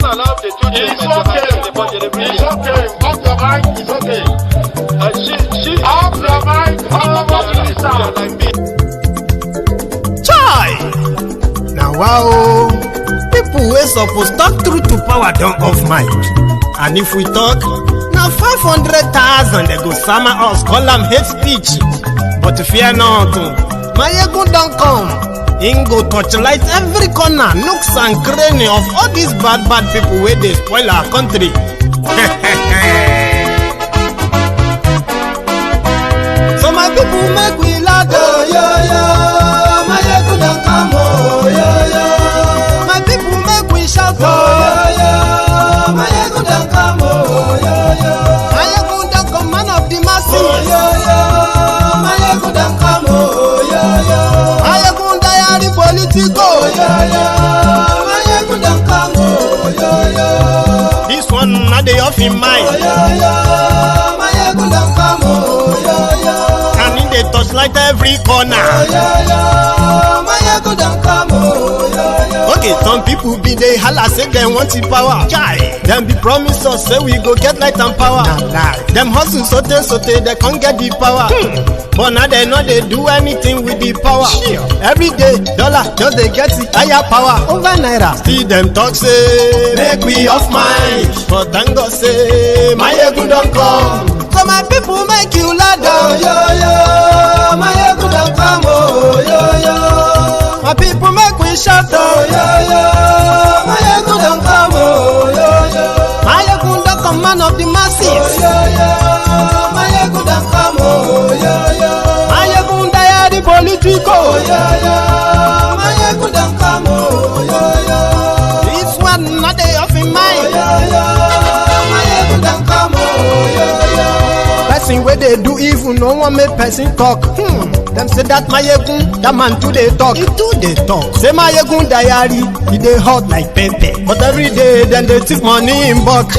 Allow the children It's okay. Off your mind. It's okay. Off your mind. Chai! Now wow, people wey suppose talk truth to power don't off mic. And if we talk, now 500,000 they go summer us, call them hate speech. But fear not, Maiyegun don't come. Ingo torchlight every corner, nooks and cranny of all these bad people where they spoil our country. So my people make we laugh, oh yo yo. Maiyegun don't come, oh yo yo. My people make we shout, oh yo yo. Maiyegun don't come, oh yo yo. Maiyegun don't come, man of the masses, oh yo yo. Maiyegun don't come, oh yo yo. Maiyegun Diary Politico, oh yo yo. Maiyegun don't come, oh yo yo. This one not the off in mind, oh yo yo. Maiyegun don't come, oh yo yo. And in the touchlight every corner, oh yo yo. Maiyegun don't come, oh yo yo. Okay, some people be they holla say they want the power. Chai, them be promise us say we go get light and power. Them hustle sote they can't get the power. But now they know they do anything with the power. Every day, dollar just they get the higher power over naira. See them talk say make we off mind, but thank God say Maiyegun don't come. So my people make you laugh, oh yo yo. Maiyegun don't come, oh yo yo. My people make we shout, oh yo yo. Maiyegun don't come, oh yo yo. Maiyegun don't come, man of the masses, oh yo yo. Maiyegun don't come, oh yo yo. Maiyegun Diary Politico, oh yo yo. Maiyegun don't come, oh yo yo. This one not they off in mind, oh yo yo. Maiyegun don't come, oh yo yo. Person where they do evil, no one make person talk. Them say that Maiyegun, that man too they talk. He too they talk. Say Maiyegun Diary, he they hot like pepper. But every day then they take money in bulk.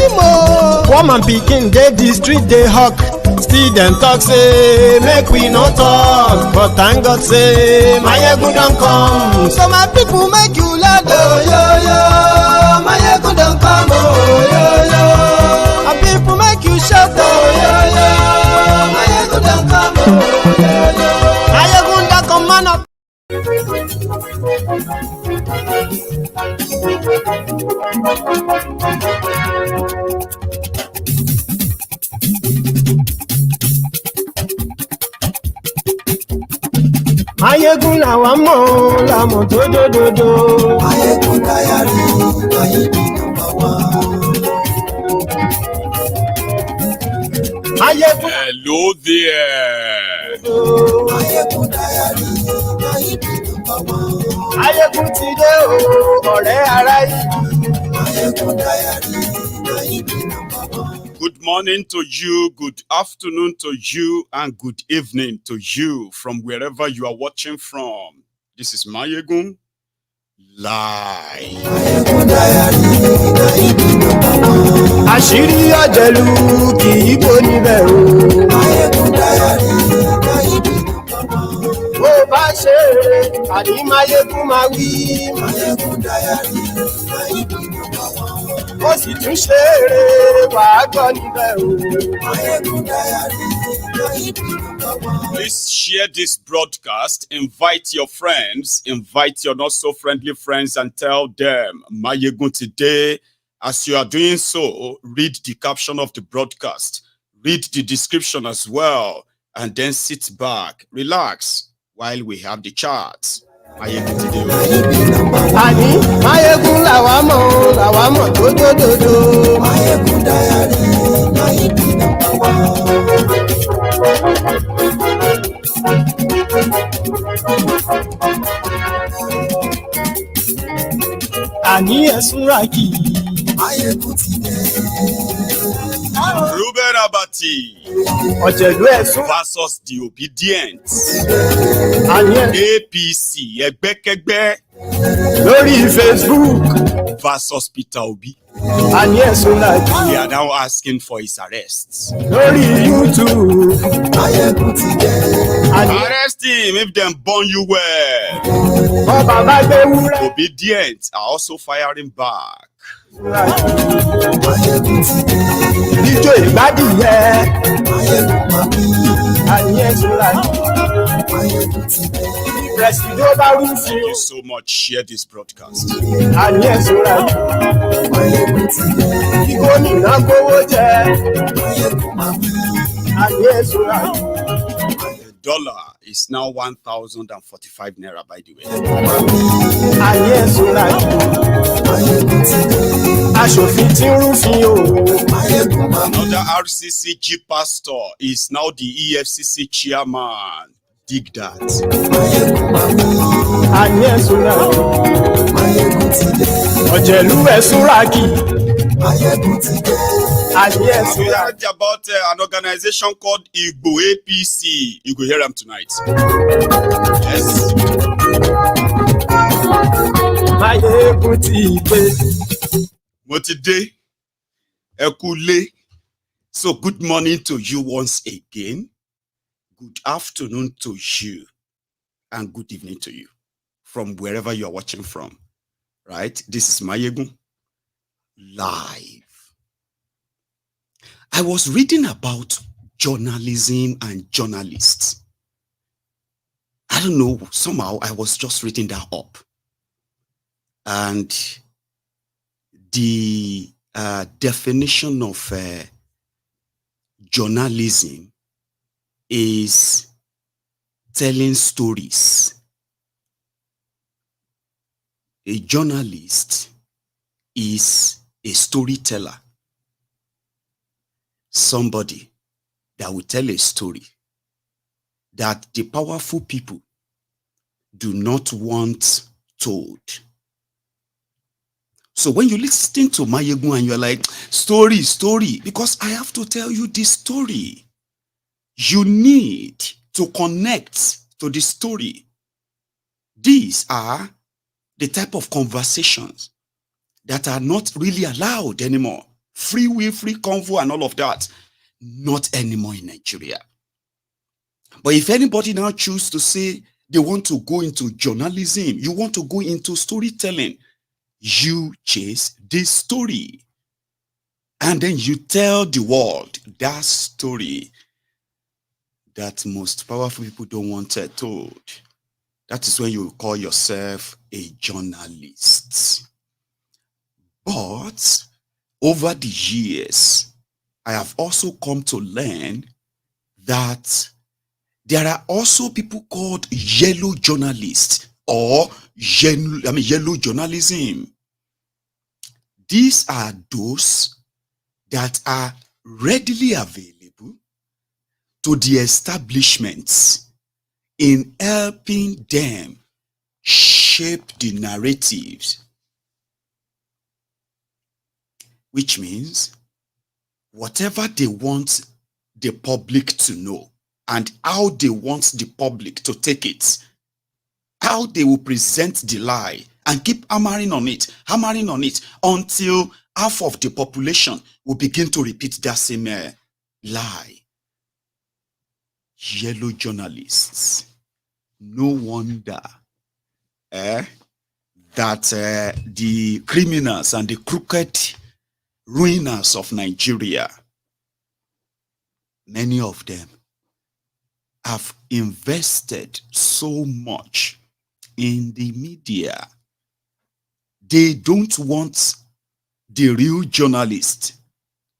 Poor man picking, they the street they hawk. Still them talk say make we no talk. But thank God say Maiyegun don't come. So my people make you laugh, oh yo yo. Maiyegun don't come, oh yo yo. My people make you shout, oh yo yo. Maiyegun don't come, oh yo yo. Maiyegun don't come, man up. Maiyegun làwa mọ̀ làmọ̀ tó dòdòdò. Maiyegun Diary, Maiyegun Maiyegun. Hello there. Maiyegun Diary, Maiyegun ti dé o, ọ̀rẹ́ ara yìí. Maiyegun Diary, Good morning to you, good afternoon to you, and good evening to you from wherever you are watching from. This is Maiyegun Live. Àṣírí ọ̀jẹ̀lú kì í bò níbẹ̀ o. Maiyegun Diary, bó bá ṣe eré àní Maiyegun máa wí. Maiyegun Diary, ó sì tún ṣe eré wàá gbọ́ níbẹ̀ o. Maiyegun Diary. Please share this broadcast, invite your friends, invite your not so friendly friends and tell them Maiyegun today. As you are doing so, read the caption of the broadcast, read the description as well, and then sit back, relax while we have the charts. Maiyegun today. Àní Maiyegun làwa mọ̀ tó dòdòdò. Maiyegun Diary, Maiyegun number one. Àní ẹ̀sùn ràkì. Maiyegun ti dé. Ruben Abati Ọ̀jẹ̀lú ẹ̀sùn versus the obedient. Àní APC ẹgbẹ́kẹ́gbẹ́ lórí Facebook versus Peter Obi. And yes, so like They are now asking for his arrests. glory you too. And Arrest him if them burn you well. Obedient are also firing back. Ijó ìgbádìyẹ. And yes, so like Presido bá rú Thank you so much. Share this broadcast. And yes, so like gómìnà gbówó jẹ. And yes, so like The dollar is now 1,045 naira, by the way. and yes, so like aṣòfin tí ń rúfin o. Another RCCG pastor is now the EFCC chairman. Dig that. And yes, so like ọ̀jẹ̀lú ẹ̀ súnrakì. And yes, so We like heard about an organization called Igbo APC. You will hear them tonight. Yes. Maiyegun ti gbé. Motide, Ekule. So good morning to you once again. Good afternoon to you. And good evening to you. From wherever you are watching from. Right? This is Maiyegun. Live. I was reading about journalism and journalists. I don't know, somehow I was just reading that up. And the definition of journalism is telling stories. A journalist is a storyteller. Somebody that will tell a story that the powerful people do not want told. So when you listen to Maiyegun and you're like, story, because I have to tell you this story. You need to connect to the story. These are the type of conversations that are not really allowed anymore. Free will, free convo and all of that. Not anymore in Nigeria. But if anybody now choose to say they want to go into journalism, you want to go into storytelling, you chase this story. And then you tell the world that story that most powerful people don't want it told. That is when you call yourself a journalist. But over the years, I have also come to learn that there are also people called yellow journalists or yellow journalism. These are those that are readily available to the establishments in helping them shape the narratives. Which means whatever they want the public to know and how they want the public to take it, how they will present the lie and keep hammering on it until half of the population will begin to repeat that same lie. Yellow journalists. No wonder that the criminals and the crooked ruiners of Nigeria, many of them have invested so much in the media. They don't want the real journalist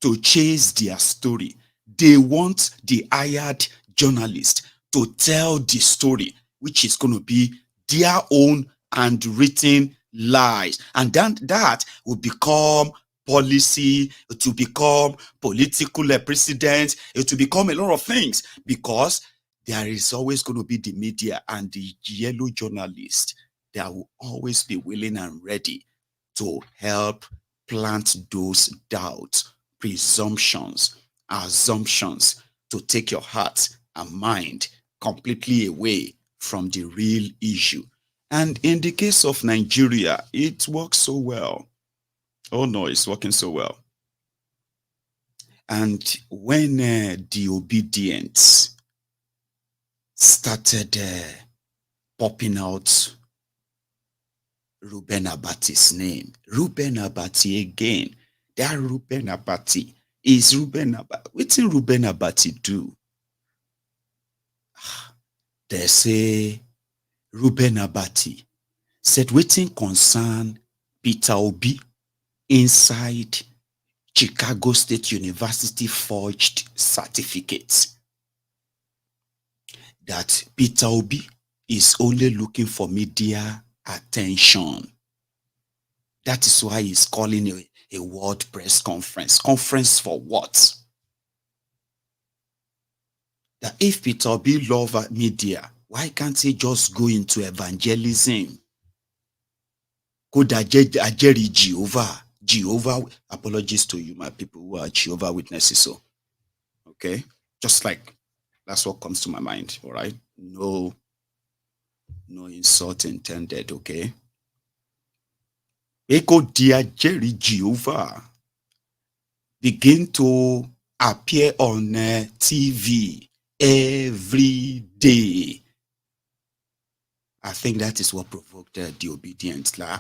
to chase their story. They want the hired journalist to tell the story, which is going to be their own handwritten lies. And then that will become policy, it will become political precedent, it will become a lot of things, because there is always going to be the media and the yellow journalist that will always be willing and ready to help plant those doubts, presumptions, assumptions, to take your heart and mind completely away from the real issue. And in the case of Nigeria, it works so well. Oh no, it's working so well. And when the obedience started popping out Reuben Abati's name, Reuben Abati again. That Reuben Abati is Reuben Abati. What did Reuben Abati do? They say Reuben Abati said waiting concern Peter Obi inside Chicago State University forged certificates. That Peter Obi is only looking for media attention. That is why he's calling a world press conference. Conference for what? That if Peter Obi loves media, why can't he just go into evangelism? Could Ajeri Jehovah, apologies to you, my people who are Jehovah Witnesses. So, okay, just like that's what comes to my mind. All right, no insult intended. Okay, Eko Ajeri Jehovah begin to appear on TV every day. I think that is what provoked the obedience. Like,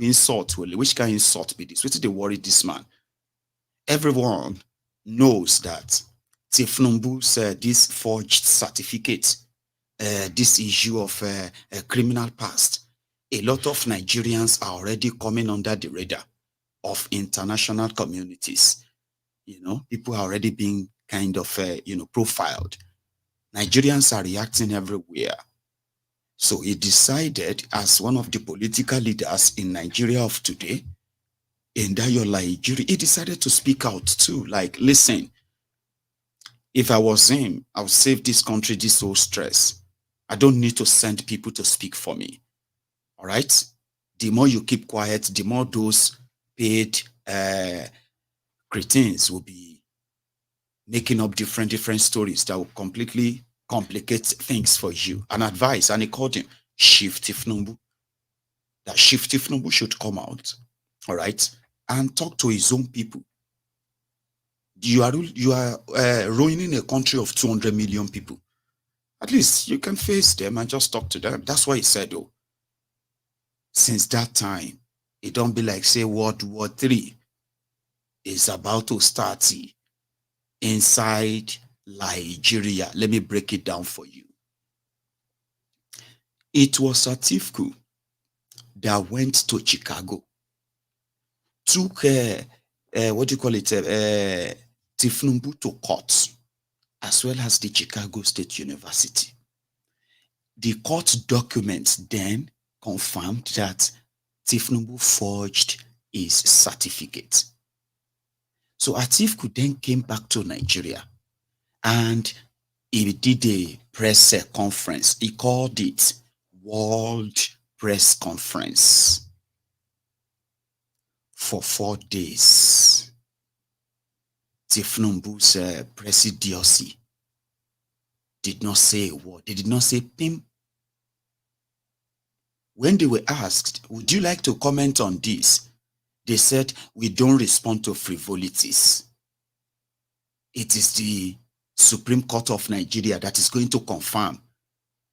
insult, which kind of insult be this? What did they worry this man? Everyone knows that Tifnumbu's this forged certificate, this issue of a criminal past, a lot of Nigerians are already coming under the radar of international communities. You know, people are already being kind of, profiled. Nigerians are reacting everywhere. So he decided, as one of the political leaders in Nigeria of today, in Nigeria, he decided to speak out too. Like, listen, if I was him, I would save this country this whole stress. I don't need to send people to speak for me. All right? The more you keep quiet, the more those paid cretins will be making up different stories that will completely complicate things for you. An advice, and he called him Chief Tifnumbu. That Chief Tifnumbu should come out, all right, and talk to his own people. You are ruining a country of 200 million people. At least you can face them and just talk to them. That's what he said, though. Since that time, it don't be like, say, World War III is about to start inside Nigeria. Let me break it down for you. It was Atiku that went to Chicago, took Tifnumbu to court, as well as the Chicago State University. The court documents then confirmed that Tifnumbu forged his certificate. So Atiku then came back to Nigeria and he did a press conference. He called it World Press Conference for 4 days. Tifnumbu's presidency did not say a word. They did not say pim. When they were asked, would you like to comment on this? They said, we don't respond to frivolities. It is the Supreme Court of Nigeria that is going to confirm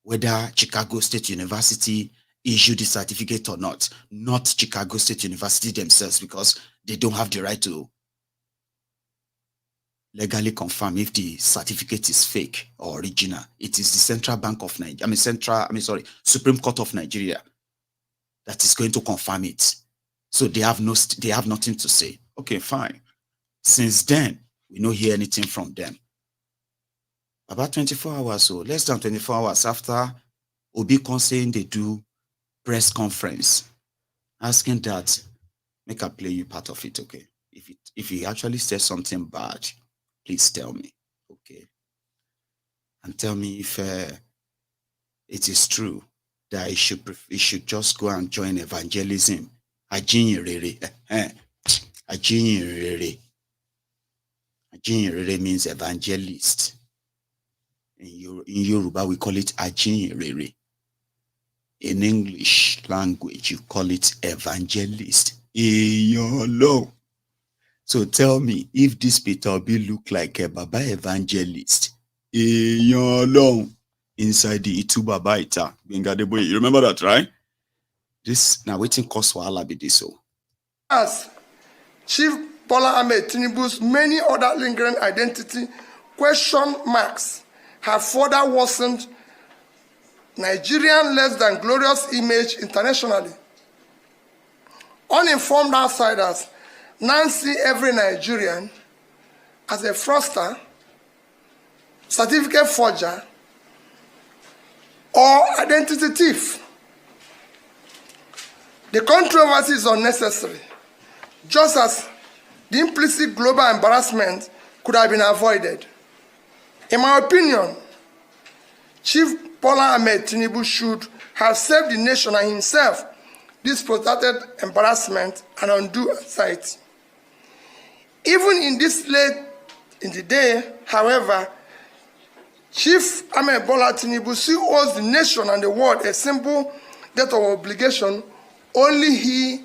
whether Chicago State University issued the certificate or not Chicago State University themselves, because they don't have the right to legally confirm if the certificate is fake or original. It is the Central Bank of Nigeria, Supreme Court of Nigeria that is going to confirm it. So they have nothing to say. Okay, fine. Since then, we don't hear anything from them. About 24 hours or less than 24 hours after Obi saying they do press conference, asking that, make I play you part of it, okay? If he actually says something bad, please tell me, okay? And tell me if it is true that he should just go and join evangelism. Ajinyerere means evangelist. In Yoruba, we call it Ajinyerere. In English language, you call it evangelist. Low. So tell me, if this Peter Obi look like a Baba evangelist, low inside the Itu Baba Ita, you remember that, right? This now waiting cost for Allah be this so. As Chief Bola Ahmed Tinubu's many other lingering identity question marks have further worsened Nigerian less than glorious image internationally. Uninformed outsiders now see every Nigerian as a fraudster, certificate forger, or identity thief. The controversy is unnecessary, just as the implicit global embarrassment could have been avoided. In my opinion, Chief Bola Ahmed Tinubu should have saved the nation and himself this protracted embarrassment and undue anxiety. Even in this late in the day, however, Chief Ahmed Bola Tinubu still owes the nation and the world a simple debt of obligation only he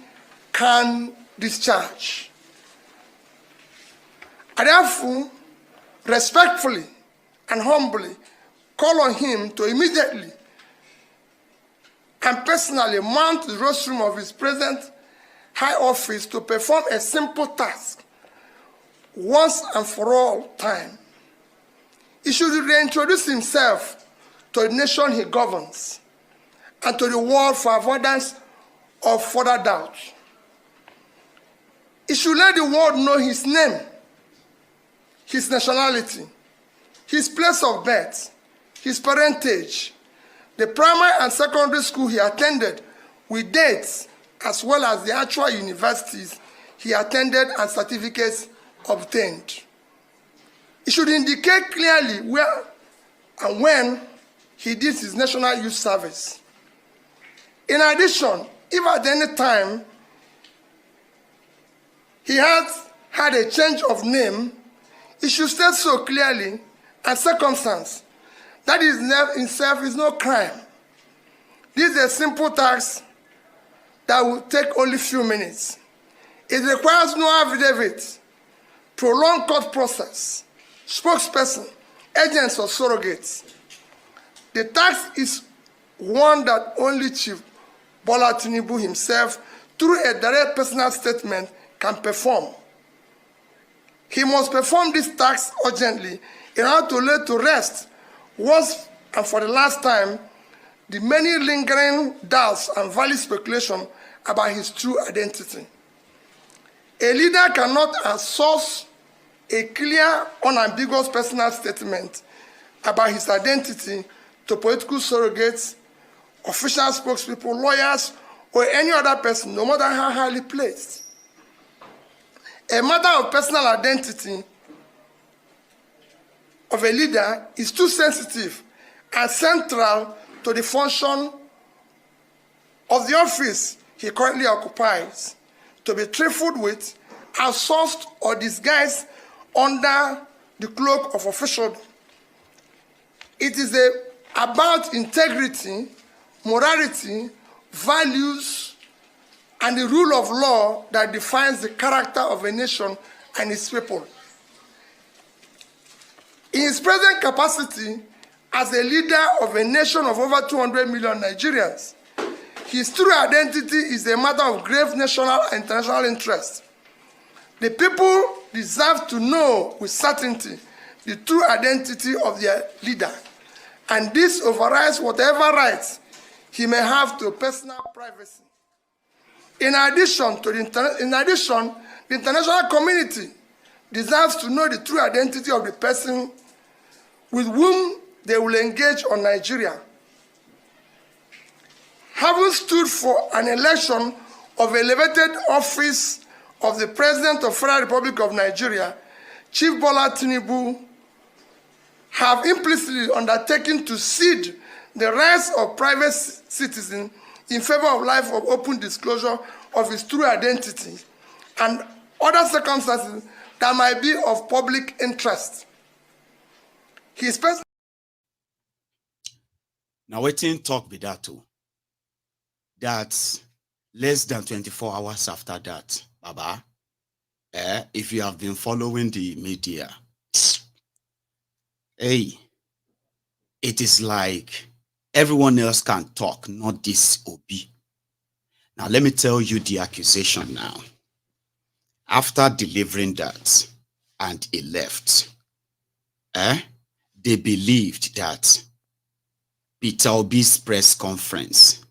can discharge. I therefore respectfully and humbly call on him to immediately and personally mount the rostrum of his present high office to perform a simple task once and for all time. He should reintroduce himself to the nation he governs and to the world for avoidance of further doubt. He should let the world know his name, his nationality, his place of birth, his parentage, the primary and secondary school he attended with dates, as well as the actual universities he attended and certificates obtained. It should indicate clearly where and when he did his national youth service. In addition, if at any time he has had a change of name, it should state so clearly and circumstance that his name itself is no crime. This is a simple task that will take only a few minutes. It requires no affidavit, prolonged court process, spokesperson, agents, or surrogates. The task is one that only Chief Bola Tinubu himself, through a direct personal statement, can perform. He must perform this task urgently in order to lay to rest, once and for the last time, the many lingering doubts and valid speculation about his true identity. A leader cannot outsource a clear, unambiguous personal statement about his identity to political surrogates, official spokespeople, lawyers, or any other person, no matter how highly placed. A matter of personal identity of a leader is too sensitive and central to the function of the office he currently occupies to be trifled with, outsourced, or disguised under the cloak of officialdom. It is about integrity, morality, values, and the rule of law that defines the character of a nation and its people. In his present capacity as a leader of a nation of over 200 million Nigerians, his true identity is a matter of grave national and international interest. The people deserve to know with certainty the true identity of their leader, and this overrides whatever rights he may have to personal privacy. In addition, the international community deserves to know the true identity of the person with whom they will engage on Nigeria. Having stood for an election of elevated office of the President of the Federal Republic of Nigeria, Chief Bola Tinubu have implicitly undertaken to cede the rights of private citizens in favor of life of open disclosure of his true identity and other circumstances that might be of public interest. His person. Now, waiting talk with that too. That less than 24 hours after that, Baba, if you have been following the media, hey, it is like everyone else can talk, not this Obi. Now, let me tell you the accusation now. After delivering that and he left, they believed that Peter Obi's press conference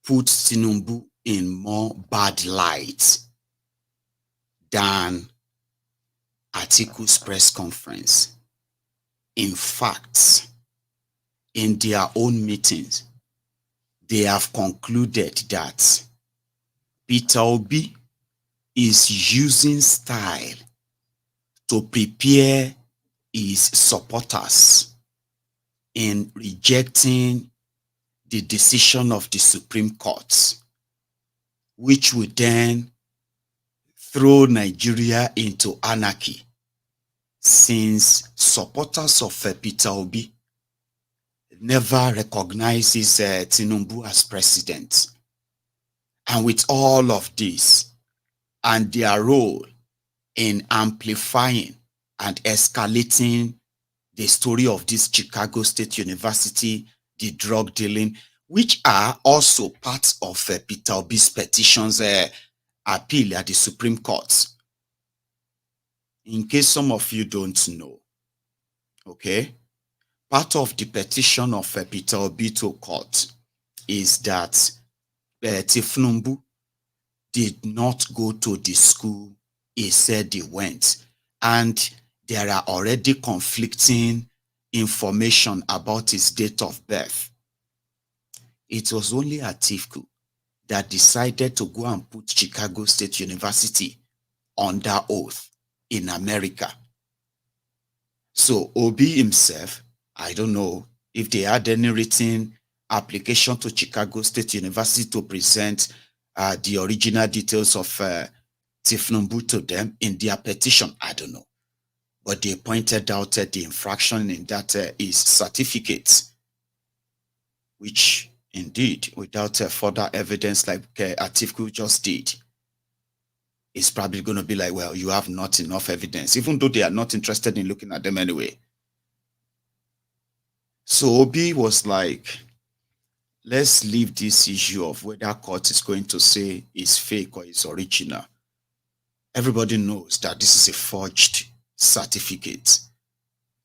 put Tinubu in more bad light than Atiku's press conference. In fact, in their own meetings, they have concluded that Peter Obi is using style to prepare his supporters in rejecting the decision of the Supreme Court, which would then throw Nigeria into anarchy, since supporters of Peter Obi never recognizes Tinubu as president. And with all of this, and their role in amplifying and escalating the story of this Chicago State University, the drug dealing, which are also parts of Peter Obi's petitions appeal at the Supreme Court. In case some of you don't know, okay, part of the petition of Peter Obi to court is that Tifnumbu did not go to the school he said he went. And there are already conflicting information about his date of birth. It was only Atiku that decided to go and put Chicago State University under oath in America. So Obi himself, I don't know if they had any written application to Chicago State University to present the original details of Tifnumbu to them in their petition. I don't know. But they pointed out the infraction in that is certificate, which indeed, without further evidence like Atiku just did, is probably going to be like, well, you have not enough evidence, even though they are not interested in looking at them anyway. So Obi was like, let's leave this issue of whether court is going to say it's fake or it's original. Everybody knows that this is a forged certificate.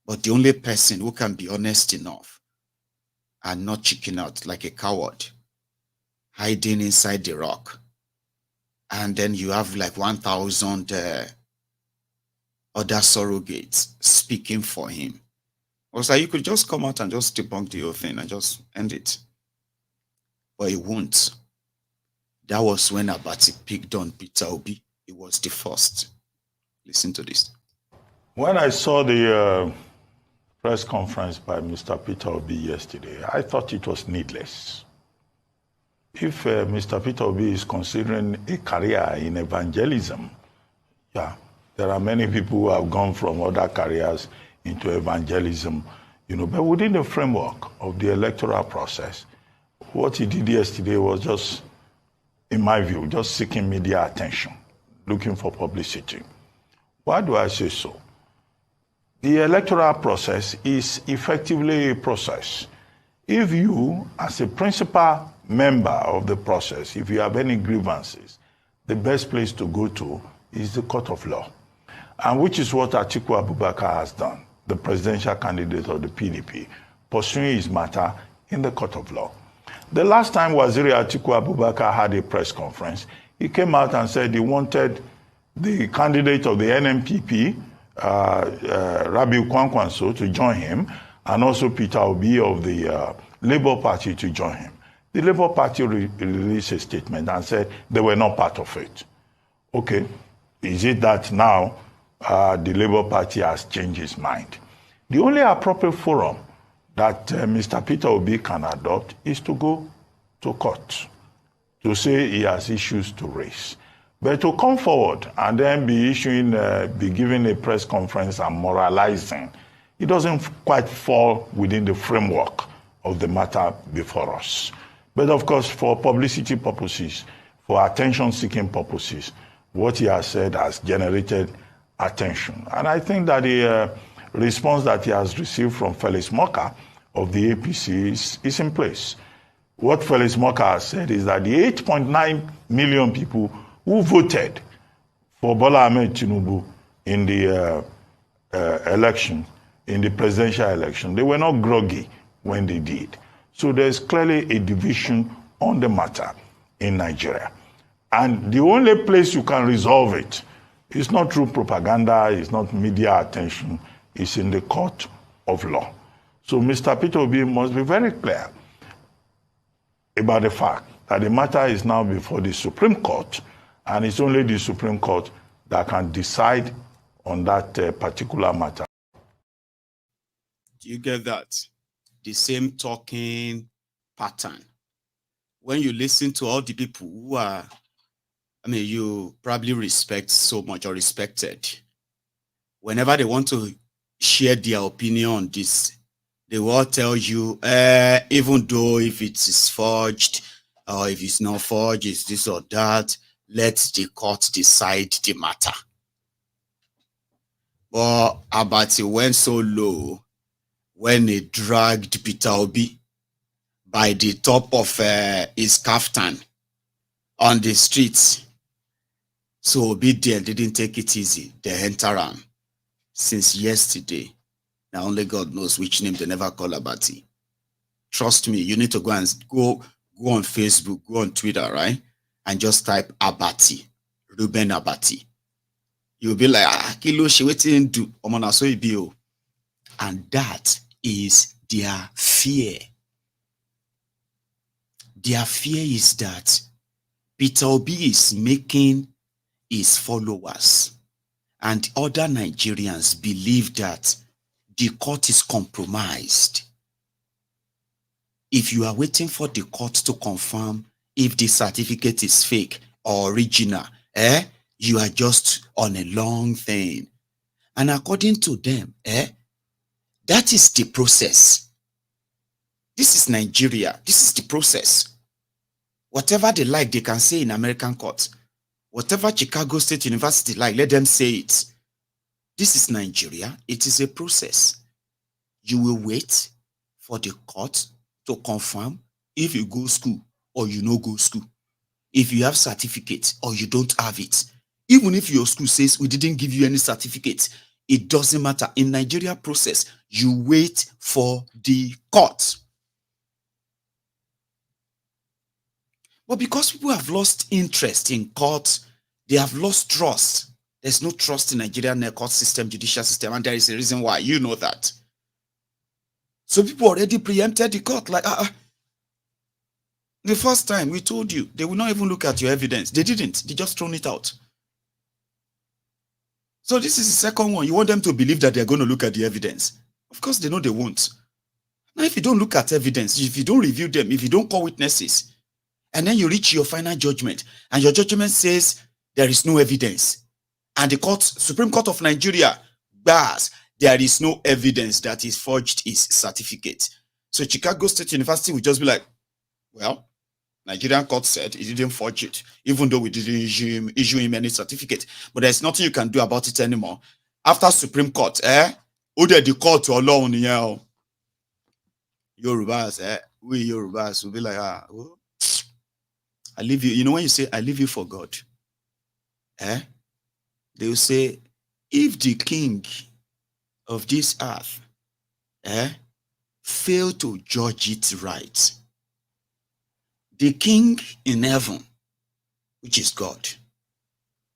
But the only person who can be honest enough and not chicken out like a coward, hiding inside the rock, and then you have like 1,000 other surrogates speaking for him. I was like, you could just come out and just debunk the whole thing and just end it. But it won't. That was when Abati picked on Peter Obi. It was the first. Listen to this. When I saw the press conference by Mr. Peter Obi yesterday, I thought it was needless. If Mr. Peter Obi is considering a career in evangelism, yeah, there are many people who have gone from other careers into evangelism, but within the framework of the electoral process, what he did yesterday was just, in my view, just seeking media attention, looking for publicity. Why do I say so? The electoral process is effectively a process. If you, as a principal member of the process, if you have any grievances, the best place to go to is the court of law, and which is what Atiku Abubakar has done, the presidential candidate of the PDP, pursuing his matter in the court of law. The last time Waziri Atiku Abubakar had a press conference, he came out and said he wanted the candidate of the NMPP, Rabiu Kwankwanso, to join him, and also Peter Obi of the Labour Party to join him. The Labour Party released a statement and said they were not part of it. Okay, is it that now the Labour Party has changed its mind? The only appropriate forum that Mr. Peter Obi can adopt is to go to court, to say he has issues to raise. But to come forward and then be giving a press conference and moralizing, it doesn't quite fall within the framework of the matter before us. But of course, for publicity purposes, for attention-seeking purposes. What he has said has generated attention. And I think that the response that he has received from Felix Moka of the APC is in place. What Felix Moka has said is that the 8.9 million people who voted for Bola Ahmed Tinubu in the election, in the presidential election, they were not groggy when they did. So there's clearly a division on the matter in Nigeria. And the only place you can resolve it is not through propaganda, it's not media attention, it's in the court of law. So Mr. Peter Obi must be very clear about the fact that the matter is now before the Supreme Court, and it's only the Supreme Court that can decide on that particular matter. Do you get that? The same talking pattern. When you listen to all the people who are, you probably respect so much or respected, whenever they want to share their opinion on this, they will tell you, even though if it is forged or if it's not forged, it's this or that, let the court decide the matter. But Abati went so low when he dragged Peter Obi by the top of his kaftan on the streets. So Obi there didn't take it easy. They enter him since yesterday. Now only God knows which name they never call Abati. Trust me, you need to go on Facebook, go on Twitter, right? And just type Abati, Ruben Abati. You'll be like, Kilo, she waiting do. And that is their fear. Their fear is that Peter Obi is making his followers and other Nigerians believe that the court is compromised. If you are waiting for the court to confirm if the certificate is fake or original, you are just on a long thing. And according to them, that is the process. This is Nigeria. This is the process. Whatever they like, they can say in American court. Whatever Chicago State University like, let them say it. This is Nigeria. It is a process. You will wait for the court to confirm if you go school or you no go school. If you have certificate or you don't have it. Even if your school says we didn't give you any certificate, it doesn't matter. In Nigeria process, you wait for the court. But because people have lost interest in court, they have lost trust. There's no trust in Nigerian court system, judicial system, and there is a reason why. You know that. So people already preempted the court. Like, the first time we told you, they will not even look at your evidence. They didn't. They just thrown it out. So this is the second one. You want them to believe that they're going to look at the evidence. Of course, they know they won't. Now, if you don't look at evidence, if you don't review them, if you don't call witnesses, and then you reach your final judgment, and your judgment says there is no evidence, and the court, Supreme Court of Nigeria, bars, there is no evidence that he forged his certificate. So Chicago State University will just be like, well, Nigerian court said he didn't forge it, even though we didn't issue him any certificate. But there's nothing you can do about it anymore. After Supreme Court, who did the court to alone here? Yorubas, we Yorubas will be like, I leave you. You know when you say, I leave you for God, they will say, if the king of this earth fail to judge it right, the king in heaven, which is God,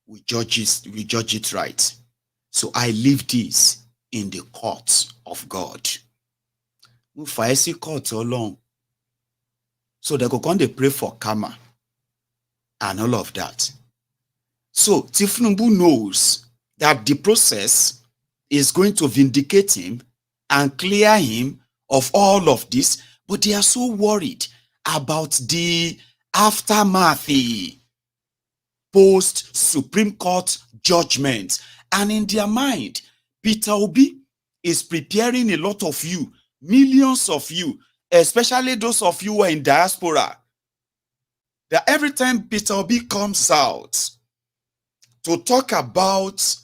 we judge it right. So I leave this in the court of God. Court along. So they go on, they pray for karma and all of that. So Tifnumbu knows that the process is going to vindicate him and clear him of all of this, but they are so worried about the aftermath, post Supreme Court judgment. And in their mind, Peter Obi is preparing a lot of you, millions of you, especially those of you who are in diaspora. that every time Peter Obi comes out to talk about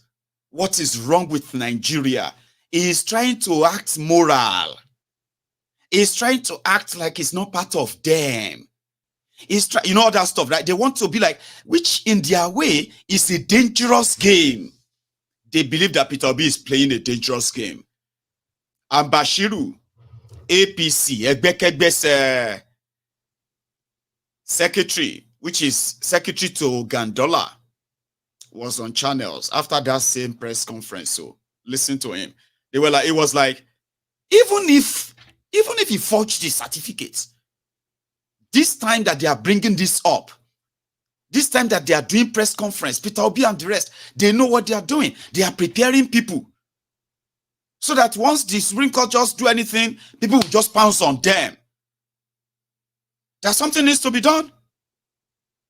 what is wrong with Nigeria, he is trying to act moral. He is trying to act like he's not part of them. You know all that stuff, right? They want to be like, which in their way is a dangerous game. They believe that Peter Obi is playing a dangerous game. And Bashiru, APC, Egbekegbe's secretary, which is secretary to Gandola, was on channels after that same press conference. So listen to him. They were like, it was like, even if he forged the certificates, this time that they are bringing this up, this time that they are doing press conference, Peter Obi and the rest, they know what they are doing. They are preparing people so that once the Supreme Court just do anything, people will just pounce on them. That something needs to be done.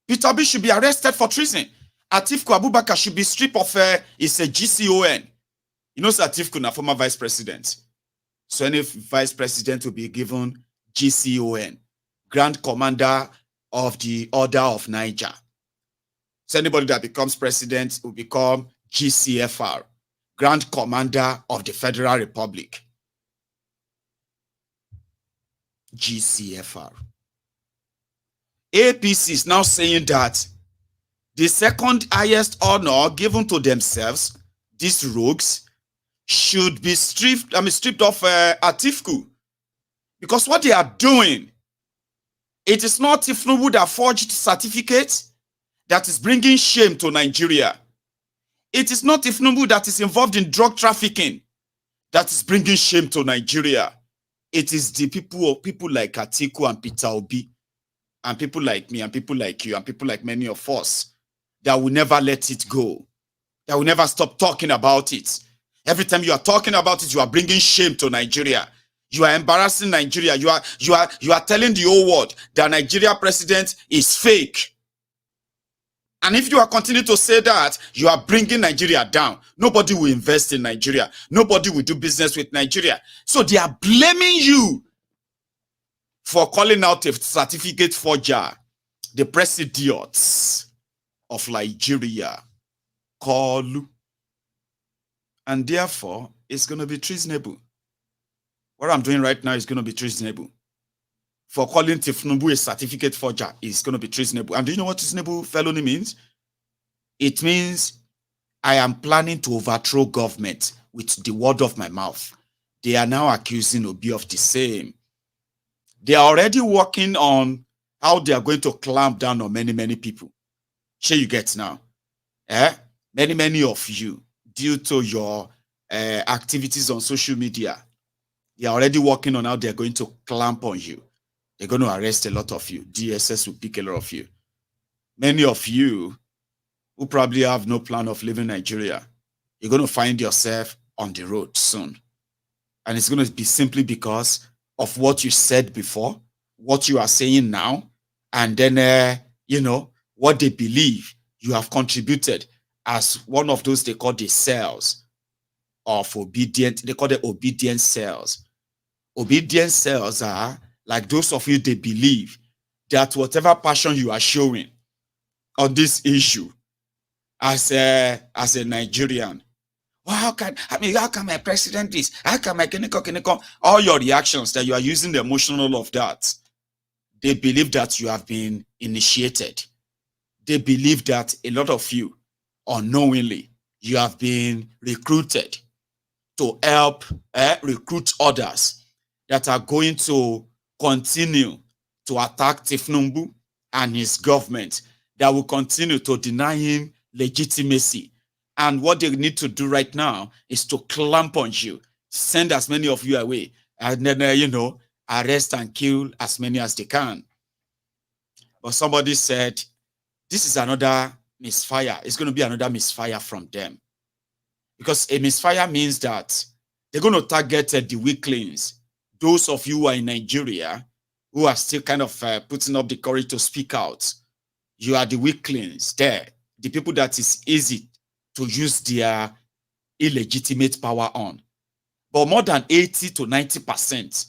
Peter Obi should be arrested for treason. Atiku Abubakar should be stripped of it's a GCON. You know, Atiku na former vice president. So any vice president will be given GCON, Grand Commander of the Order of Niger. So anybody that becomes president will become GCFR, Grand Commander of the Federal Republic. GCFR. APC is now saying that the second highest honor given to themselves, these rogues, should be stripped of Atiku. Because what they are doing, it is not Tifnubu that forged certificates that is bringing shame to Nigeria. It is not Tifnubu that is involved in drug trafficking that is bringing shame to Nigeria. It is the people like Atiku and Peter Obi, and people like me, and people like you, and people like many of us that will never let it go, that will never stop talking about it. Every time you are talking about it, you are bringing shame to Nigeria. You are embarrassing Nigeria. You are telling the whole world that Nigeria president is fake. And if you are continuing to say that, you are bringing Nigeria down. Nobody will invest in Nigeria. Nobody will do business with Nigeria. So they are blaming you for calling out a certificate forger, the presidents of Nigeria, Koolu. And therefore, it's going to be treasonable. What I'm doing right now is going to be treasonable. For calling Tifnubu a certificate forger is going to be treasonable. And do you know what treasonable felony means? It means I am planning to overthrow government with the word of my mouth. They are now accusing Obi of the same. They are already working on how they are going to clamp down on many people. Sure you get now. Many of you, due to your activities on social media, they are already working on how they're going to clamp on you. They're going to arrest a lot of you. DSS will pick a lot of you. Many of you who probably have no plan of leaving Nigeria, you're going to find yourself on the road soon. And it's going to be simply because of what you said before, what you are saying now, and then, what they believe you have contributed as one of those they call the cells of obedient. They call it obedient cells. Obedient cells are like those of you they believe that whatever passion you are showing on this issue as a Nigerian, well, how can my president this? How can my kiniko? All your reactions that you are using the emotional of that, they believe that you have been initiated. They believe that a lot of you, unknowingly, you have been recruited to help recruit others that are going to continue to attack Tifnubu and his government, that will continue to deny him legitimacy. And what they need to do right now is to clamp on you, send as many of you away, and then, arrest and kill as many as they can. But somebody said, this is another misfire. It's going to be another misfire from them. Because a misfire means that they're going to target the weaklings. Those of you who are in Nigeria, who are still kind of putting up the courage to speak out. You are the weaklings there. The people that is easy to use their illegitimate power on. But more than 80 to 90%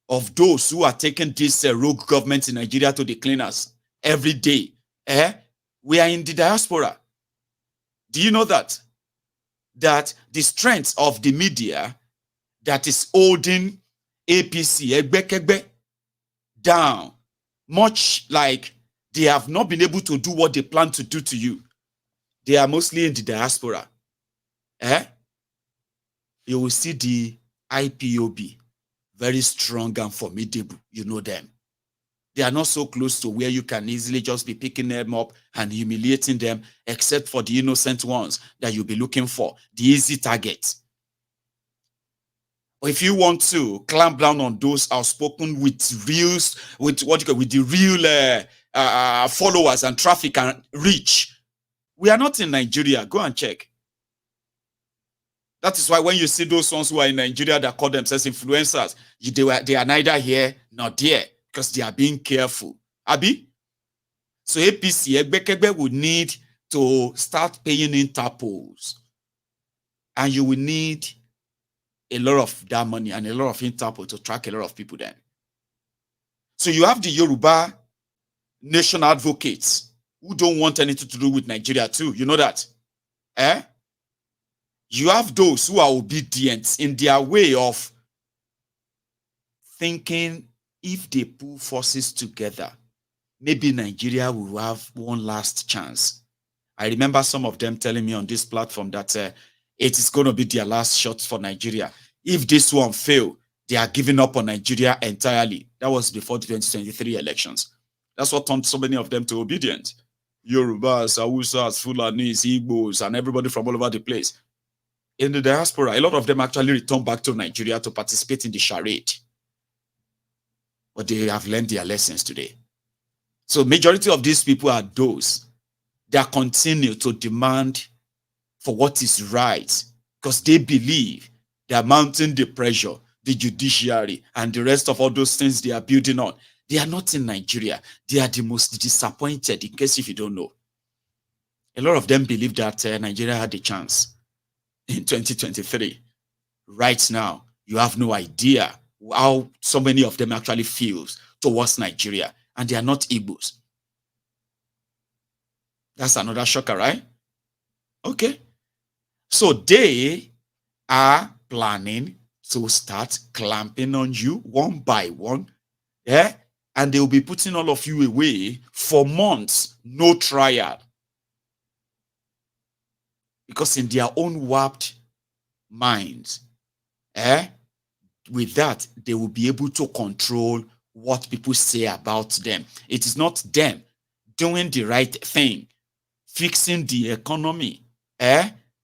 of those who are taking this rogue government in Nigeria to the cleaners every day. We are in the diaspora. Do you know that? That the strength of the media that is holding APC Egbe down, much like they have not been able to do what they plan to do to you. They are mostly in the diaspora. You will see the IPOB, very strong and formidable. You know them. They are not so close to where you can easily just be picking them up and humiliating them, except for the innocent ones that you'll be looking for, the easy target. Or if you want to clamp down on those outspoken with the real followers and traffic and reach, we are not in Nigeria. Go and check. That is why when you see those ones who are in Nigeria that call themselves influencers, they are neither here nor there because they are being careful. Abi? So APC, Egbekegbe would need to start paying Interpols. And you will need a lot of that money and a lot of Interpol to track a lot of people then. So you have the Yoruba nation advocates who don't want anything to do with Nigeria too. You know that? You have those who are obedient in their way of thinking if they pull forces together, maybe Nigeria will have one last chance. I remember some of them telling me on this platform that it is going to be their last shot for Nigeria. If this one fails, they are giving up on Nigeria entirely. That was before the 2023 elections. That's what turned so many of them to obedient. Yorubas, Hausas, Fulanis, Igbos, and everybody from all over the place. In the diaspora, a lot of them actually returned back to Nigeria to participate in the charade. But they have learned their lessons today. So majority of these people are those that continue to demand for what is right because they believe they are mounting the pressure, the judiciary, and the rest of all those things they are building on. They are not in Nigeria. They are the most disappointed, in case if you don't know. A lot of them believe that Nigeria had a chance in 2023. Right now, you have no idea how so many of them actually feels towards Nigeria, and they are not Igbos. That's another shocker, right? Okay. So they are planning to start clamping on you one by one, and they will be putting all of you away for months, no trial. Because in their own warped minds, with that, they will be able to control what people say about them. It is not them doing the right thing, fixing the economy,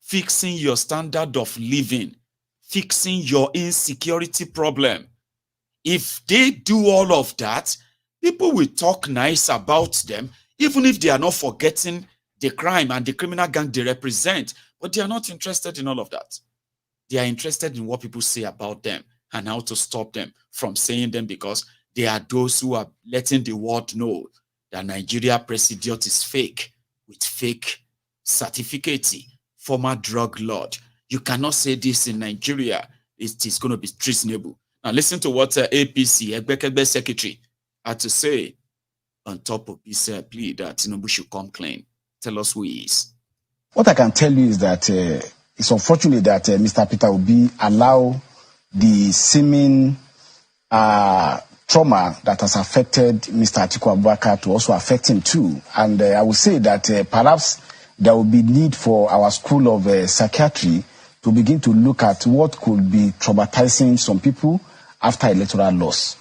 fixing your standard of living, fixing your insecurity problem. If they do all of that, people will talk nice about them, even if they are not forgetting the crime and the criminal gang they represent. But they are not interested in all of that. They are interested in what people say about them and how to stop them from saying them, because they are those who are letting the world know that Nigeria Presidiot is fake, with fake certificates, former drug lord. You cannot say this in Nigeria. It is going to be treasonable. Now listen to what APC Egbekegbe secretary had to say on top of this plea that Tinubu should come clean. Tell us who he is. What I can tell you is that it's unfortunate that Mr. Peter Obi allow the seeming trauma that has affected Mr. Atiku Abubakar to also affect him too. And I would say that perhaps there will be need for our school of psychiatry to begin to look at what could be traumatizing some people after electoral loss.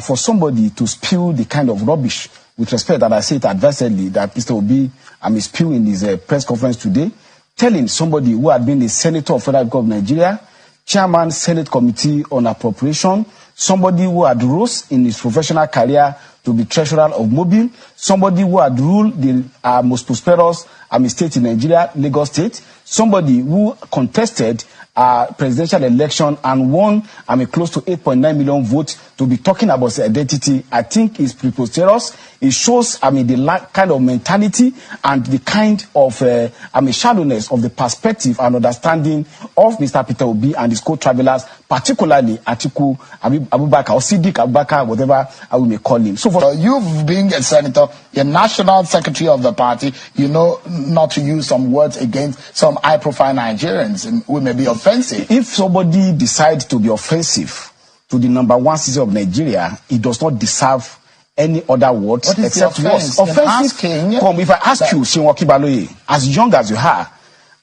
For somebody to spew the kind of rubbish, with respect that I say it advisedly, that Mr. Obi spewing in his press conference today, telling somebody who had been a senator of Federal Government of Nigeria, chairman Senate Committee on Appropriation, somebody who had rose in his professional career to be treasurer of Mobile, somebody who had ruled the most prosperous state in Nigeria, Lagos State, somebody who contested presidential election and won close to 8.9 million votes to be talking about his identity, I think is preposterous. It shows the kind of mentality and the kind of shallowness of the perspective and understanding of Mr. Peter Obi and his co-travelers, particularly Atiku Abubakar or Siddiq Abubakar, whatever we may call him. So you being a senator, a national secretary of the party, you know not to use some words against some high-profile Nigerians who may be offensive. If somebody decides to be offensive to the #1 city of Nigeria, it does not deserve any other words except words. Offensive. Come, if I ask you, Shinwo Kibaloye, as young as you are,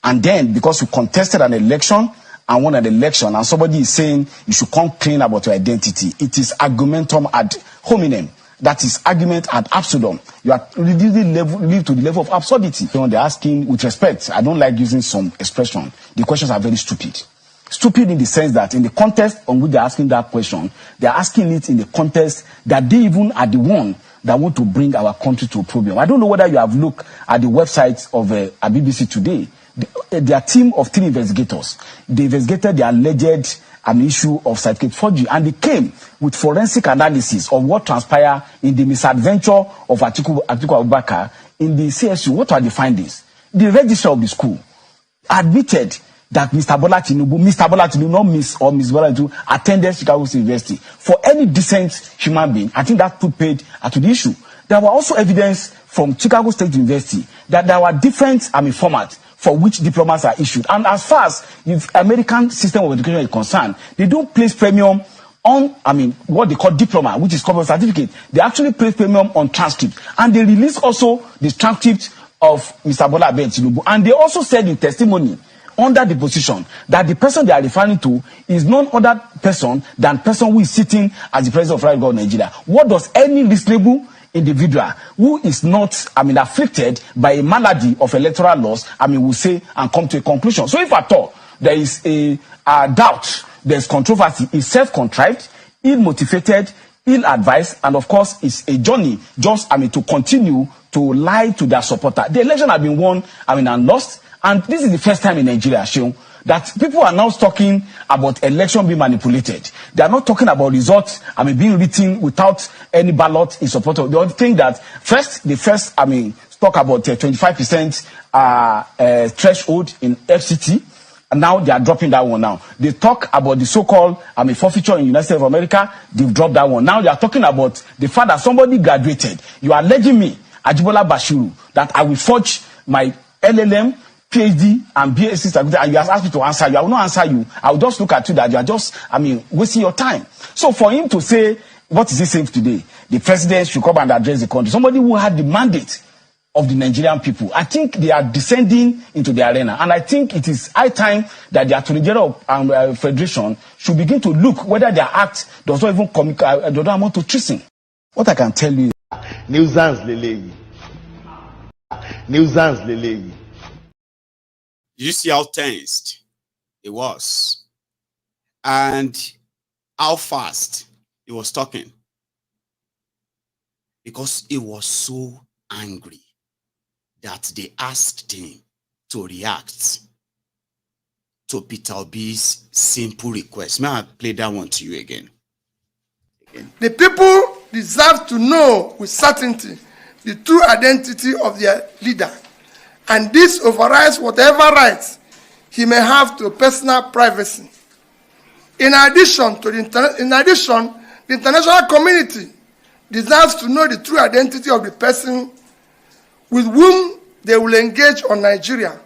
and then because you contested an election and won an election, and somebody is saying you should come clean about your identity, it is argumentum ad hominem. That is argument ad absurdum. You are really live to the level of absurdity. You know, they're asking, with respect, I don't like using some expression. The questions are very stupid. Stupid in the sense that in the context on which they're asking that question, they're asking it in the context that they even are the one that want to bring our country to a problem. I don't know whether you have looked at the website of BBC Today. Their team of 3 investigators, they investigated the alleged issue of certificate forgery, and they came with forensic analysis of what transpired in the misadventure of Atiku Abubakar in the CSU. What are the findings? The registrar of the school admitted that Mr. Bola Tinubu, not Miss or Miss Bola Tinubu, attended Chicago State University. For any decent human being, I think that put paid to the issue. There were also evidence from Chicago State University that there were different formats for which diplomas are issued. And as far as the American system of education is concerned, they don't place premium on, what they call diploma, which is corporate certificate. They actually place premium on transcript. And they release also the transcript of Mr. Bola Tinubu. And they also said in testimony under the position that the person they are referring to is none other person than person who is sitting as the president of Right God Nigeria. What does any reasonable individual who is not, afflicted by a malady of electoral loss, will say and come to a conclusion? So if at all there is a doubt, there's controversy, it's self-contrived, ill-motivated, ill-advised, and of course it's a journey just, to continue to lie to their supporter. The election has been won, and lost, and this is the first time in Nigeria, Seun, that people are now talking about election being manipulated. They are not talking about results, being written without any ballot in support of. They think that they first talk about 25% threshold in FCT, and now they are dropping that one now. They talk about the so-called forfeiture in the United States of America. They've dropped that one. Now they are talking about the fact that somebody graduated. You are alleging me, Ajibola Bashiru, that I will forge my LLM, PhD and BSc, and you have asked me to answer you. I will not answer you. I will just look at you that you are just, wasting your time. So for him to say, what is he saying today? The president should come and address the country. Somebody who had the mandate of the Nigerian people. I think they are descending into the arena. And I think it is high time that the Attorney General and Federation should begin to look whether their act does not even amount to treason. What I can tell you. Nuisance Lele. You see how tensed it was and how fast he was talking, because he was so angry that they asked him to react to Peter Obi's simple request. May I play that one to you again? The people deserve to know with certainty the true identity of their leader, and this overrides whatever rights he may have to personal privacy. In addition, the international community deserves to know the true identity of the person with whom they will engage on Nigeria.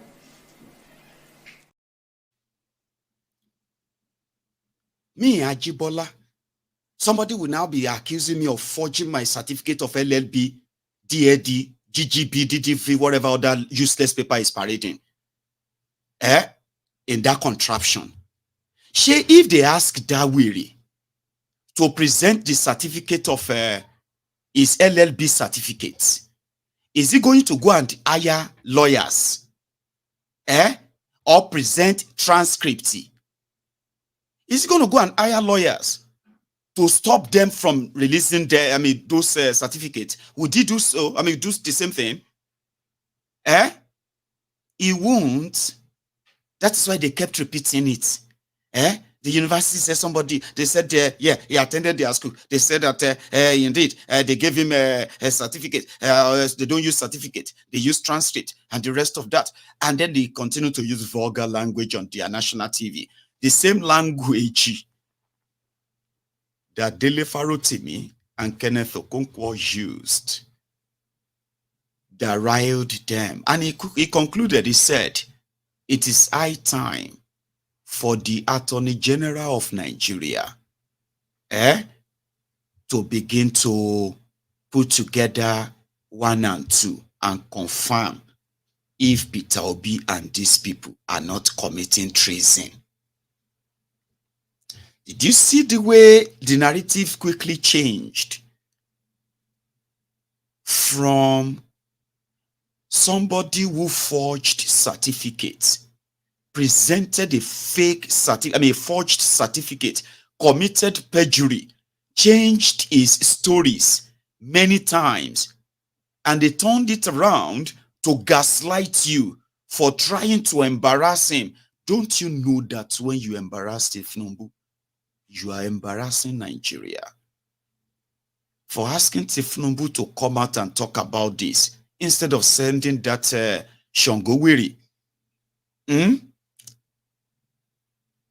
Me, Ajibola, somebody will now be accusing me of forging my certificate of LLB, DAD, GGB, DDV, whatever other useless paper is parading. In that contraption. If they ask Dawiri to present the certificate of his LLB certificate, is he going to go and hire lawyers? Or present transcripts? Is he going to go and hire lawyers to stop them from releasing their, those certificates? Would he do so? Do the same thing? He won't. That's why they kept repeating it. The university said they said, he attended their school. They said that, indeed, they gave him a certificate. They don't use certificate. They use transcript and the rest of that. And then they continue to use vulgar language on their national TV. The same language that Dele Farotimi and Kenneth Okonkwo used that riled them. And he concluded, he said, it is high time for the Attorney General of Nigeria to begin to put together 1 and 2 and confirm if Peter Obi and these people are not committing treason. Did you see the way the narrative quickly changed from somebody who forged certificates, presented a fake certificate, a forged certificate, committed perjury, changed his stories many times, and they turned it around to gaslight you for trying to embarrass him. Don't you know that when you embarrass Tifnumbu, you are embarrassing Nigeria? For asking Tifnumbu to come out and talk about this, instead of sending that Shongowiri,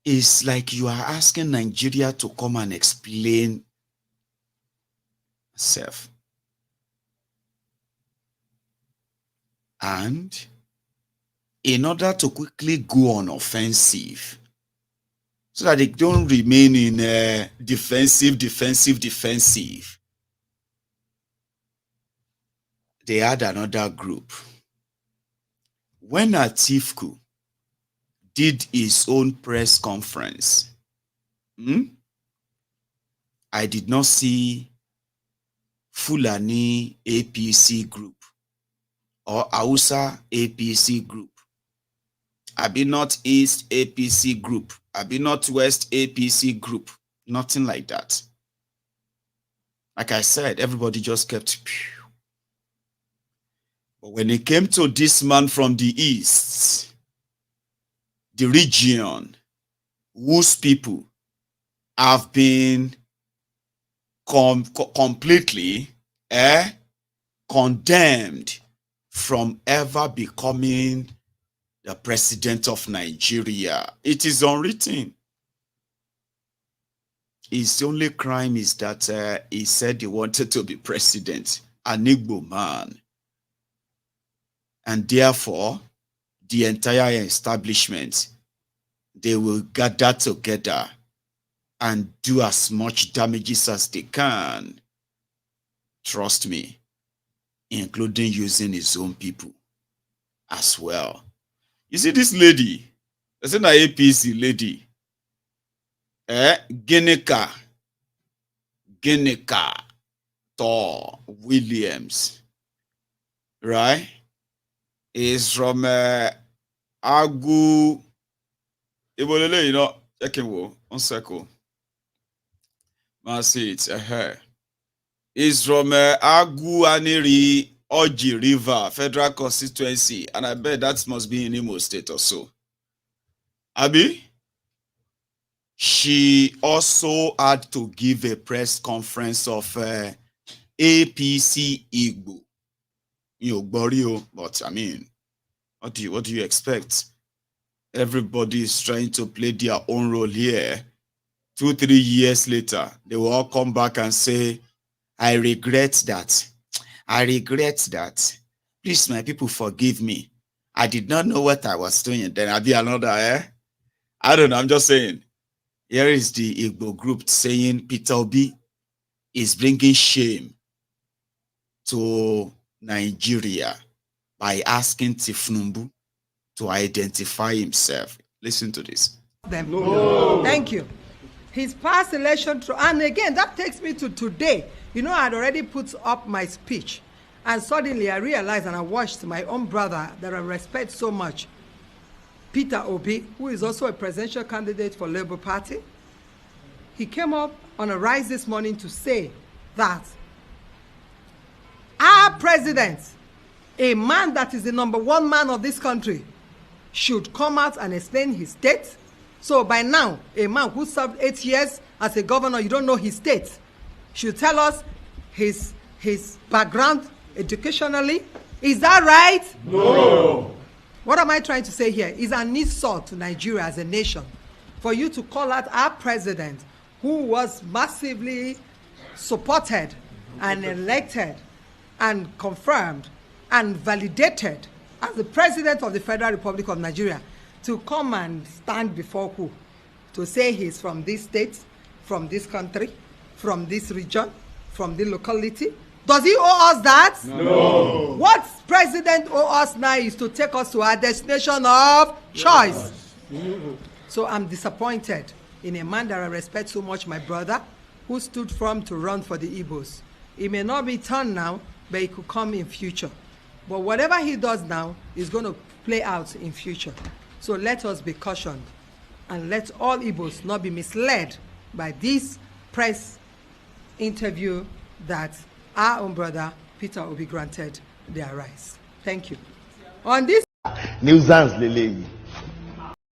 it's like you are asking Nigeria to come and explain itself. And in order to quickly go on offensive, so that they don't remain in defensive, they had another group. When Atiku did his own press conference, I did not see Fulani APC group or Hausa APC group, Abi Northeast APC group, Abi Northwest APC group, nothing like that. Like I said, everybody just kept. But when it came to this man from the east, the region whose people have been completely condemned from ever becoming the president of Nigeria, it is unwritten. His only crime is that he said he wanted to be president, an Igbo man. And therefore, the entire establishment, they will gather together and do as much damages as they can. Trust me, including using his own people as well. You see this lady, that's an APC lady, Gineka Thor Williams, right? Is from Agu. You know, check him 1 second. I see it. Is from Agu Aniri Oji River Federal Constituency, and I bet that must be in Imo State or so. Abi, she also had to give a press conference of APC Igbo. But I mean, what do you expect? Everybody is trying to play their own role here. 2-3 years later, they will all come back and say, I regret that. Please, my people, forgive me. I did not know what I was doing. Then I'll be another, I don't know, I'm just saying. Here is the Igbo group saying Peter Obi is bringing shame to Nigeria by asking Tifnumbu to identify himself. Listen to this. No. Thank you. His past election, and again, that takes me to today. You know, I had already put up my speech, and suddenly I realized, and I watched my own brother that I respect so much, Peter Obi, who is also a presidential candidate for Labour Party. He came up on a rise this morning to say that our president, a man that is the #1 man of this country, should come out and explain his state. So by now, a man who served 8 years as a governor, you don't know his state, should tell us his background educationally. Is that right? No. What am I trying to say here? It's an insult to Nigeria as a nation for you to call out our president, who was massively supported and elected and confirmed and validated as the president of the Federal Republic of Nigeria, to come and stand before who? To say he's from this state, from this country, from this region, from the locality. Does he owe us that? No. What president owe us now is to take us to our destination of choice. So I'm disappointed in a man that I respect so much, my brother, who stood firm to run for the Igbos. It may not be turned now, but it could come in future. But whatever he does now is going to play out in future. So let us be cautioned, and let all Igbos not be misled by this press interview that our own brother Peter Obi granted their rights. Thank you. On this nuisance lele.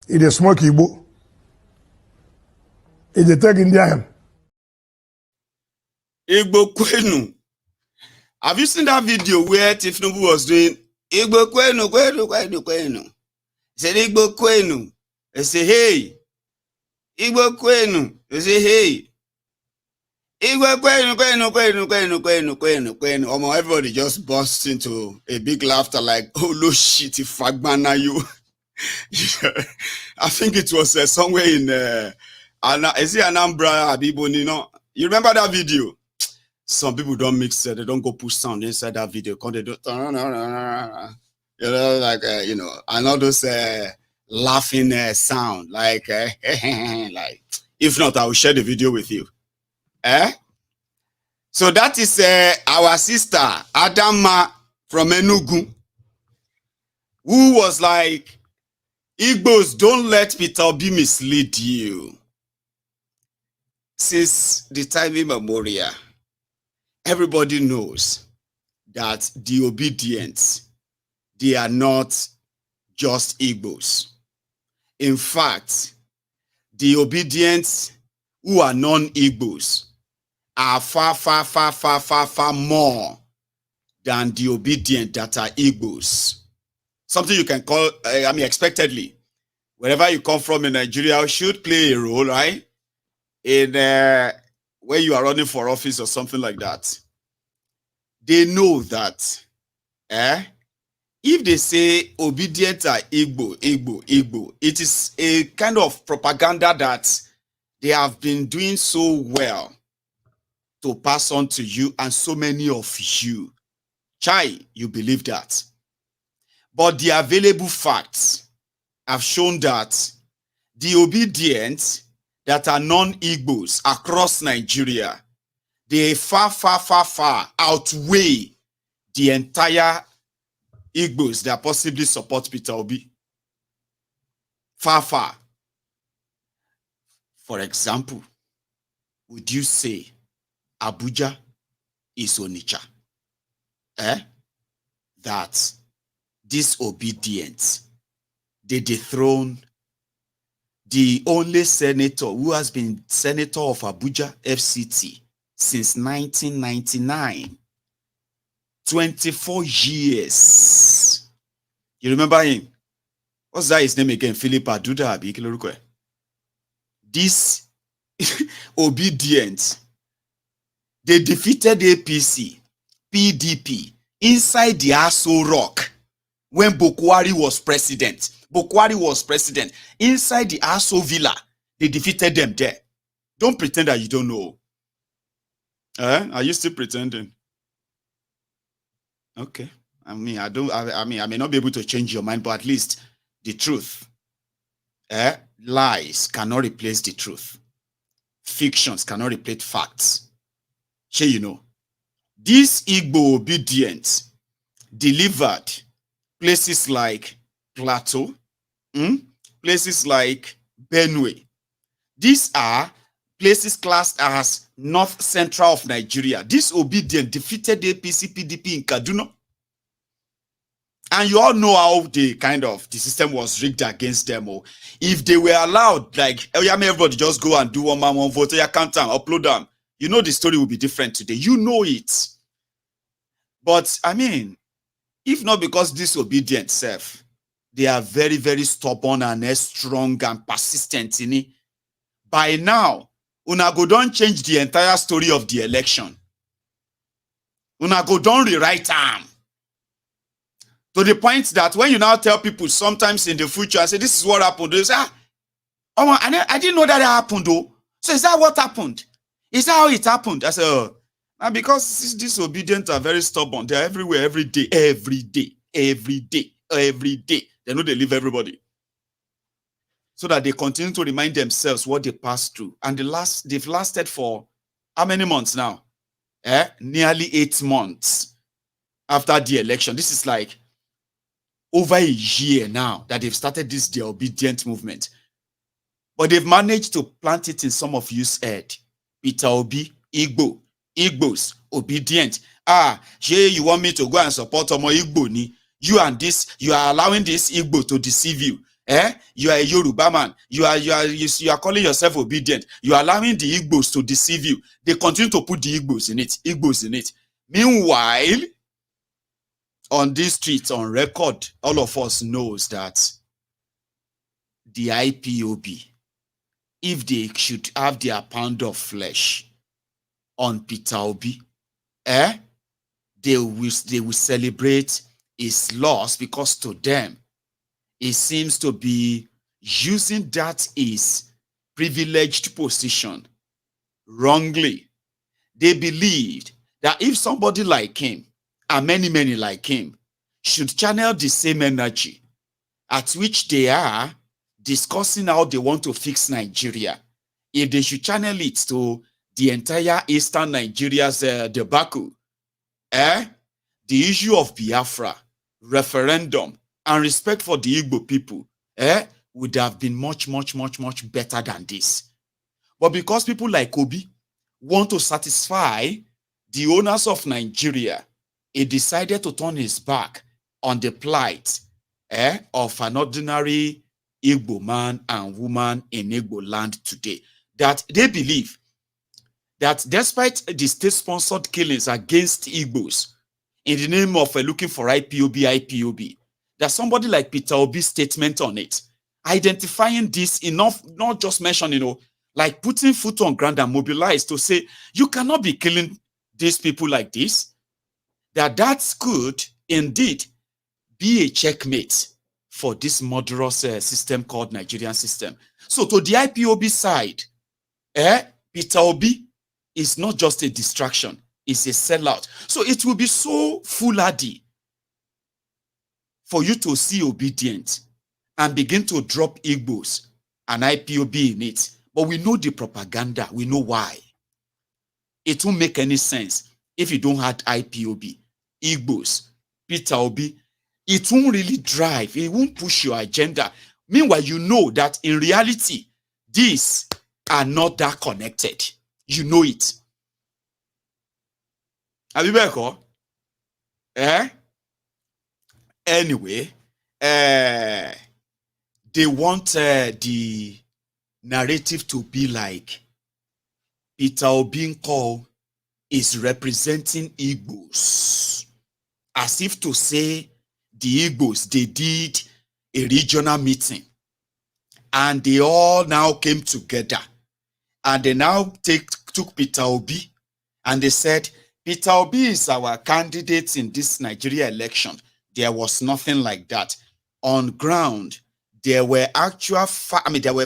It is smoke Igbo. It is taking them. Igbo Kwenu. Have you seen that video where Tifnubu was doing Igbo Kwenu, Kwenu, Kwenu, Kwenu? He said Igbo Kwenu. He said, hey. Igbo Kwenu. He said, hey. Igbo Kwenu, Kwenu, Kwenu, Kwenu, Kwenu, Kwenu, Kwenu. Everybody just burst into a big laughter like, oh, no shit, if Fagbana you. I think it was somewhere in, is it Anambra, Abiboni, no? You remember that video? Some people don't mix it. They don't go push sound inside that video. They do, you know, like, you know, and all those laughing sound, like, like, if not, I will share the video with you. So that is our sister, Adama from Enugu, who was like, Igbos, don't let Peter Obi mislead you. Since the time immemorial, everybody knows that the obedient, they are not just Igbos. In fact, the obedient who are non-Igbos are far, far, far, far, far, far more than the obedient that are Igbos. Something you can call, expectedly, wherever you come from in Nigeria should play a role, right? In when you are running for office or something like that. They know that, if they say obedient are Igbo, Igbo, Igbo, it is a kind of propaganda that they have been doing so well to pass on to you and so many of you. Chai, you believe that. But the available facts have shown that the obedient that are non-Igbos across Nigeria, they far, far, far, far outweigh the entire Igbos that possibly support Peter Obi. Far, far. For example, would you say Abuja is Onitsha? That disobedient, they dethrone the only senator who has been senator of Abuja FCT since 1999. 24 years. You remember him? What's that his name again? Philip Aduda. This obedient, they defeated APC, PDP inside the Aso Rock when Bokwari was president. Bokwari was president. Inside the Aso Villa, they defeated them there. Don't pretend that you don't know. Are you still pretending? Okay. I may not be able to change your mind, but at least the truth. Lies cannot replace the truth. Fictions cannot replace facts. Sure, you know. This Igbo obedient delivered places like Plateau, places like Benue. These are places classed as North Central of Nigeria. This obedient defeated APC PDP in Kaduna. And you all know how the system was rigged against them. Or if they were allowed, like, everybody just go and do one man, one vote, count them, upload them. You know the story will be different today. You know it. But I mean, if not because disobedient self, they are very, very stubborn and strong and persistent in it. By now, una go don't change the entire story of the election. Una go don't rewrite them. To the point that when you now tell people sometimes in the future, I say, this is what happened. They say, I didn't know that happened though. So is that what happened? Is that how it happened? I say, and because these disobedient are very stubborn, they're everywhere, every day. They know they leave everybody. So that they continue to remind themselves what they passed through. And they've lasted for how many months now? Nearly 8 months after the election. This is like over a year now that they've started this the obedient movement. But they've managed to plant it in some of you's head. Peter Obi, Igbos, obedient. You want me to go and support Omo Igbo ni? You are allowing this Igbo to deceive you. You are a Yoruba man. You are calling yourself obedient. You are allowing the Igbos to deceive you. They continue to put the Igbos in it. Meanwhile, on these streets, on record, all of us knows that the IPOB, if they should have their pound of flesh on Peter Obi, they will celebrate his loss, because to them, it seems to be using that his privileged position wrongly. They believed that if somebody like him, and many, many like him, should channel the same energy at which they are discussing how they want to fix Nigeria, if they should channel it to the entire Eastern Nigeria's debacle, the issue of Biafra, referendum, and respect for the Igbo people, would have been much, much, much, much better than this. But because people like Obi want to satisfy the owners of Nigeria, he decided to turn his back on the plight of an ordinary Igbo man and woman in Igbo land today. That they believe that despite the state-sponsored killings against Igbos in the name of looking for IPOB, that somebody like Peter Obi's statement on it, identifying this enough, not just mention, like putting foot on ground and mobilize to say, you cannot be killing these people like this, that could indeed be a checkmate for this murderous system called Nigerian system. So to the IPOB side, Peter Obi is not just a distraction, it's a sellout. So it will be so foolhardy for you to see obedient and begin to drop Igbos and IPOB in it. But we know the propaganda, we know why. It won't make any sense if you don't have IPOB, Igbos, Peter Obi. It won't really drive, it won't push your agenda. Meanwhile, you know that in reality, these are not that connected. You know it. Abibeko? Anyway, they want the narrative to be like Peter Obi is representing Igbos, as if to say the Igbos, they did a regional meeting and they all now came together and they now took Peter Obi and they said, Peter Obi is our candidate in this Nigeria election. There was nothing like that. On ground, there were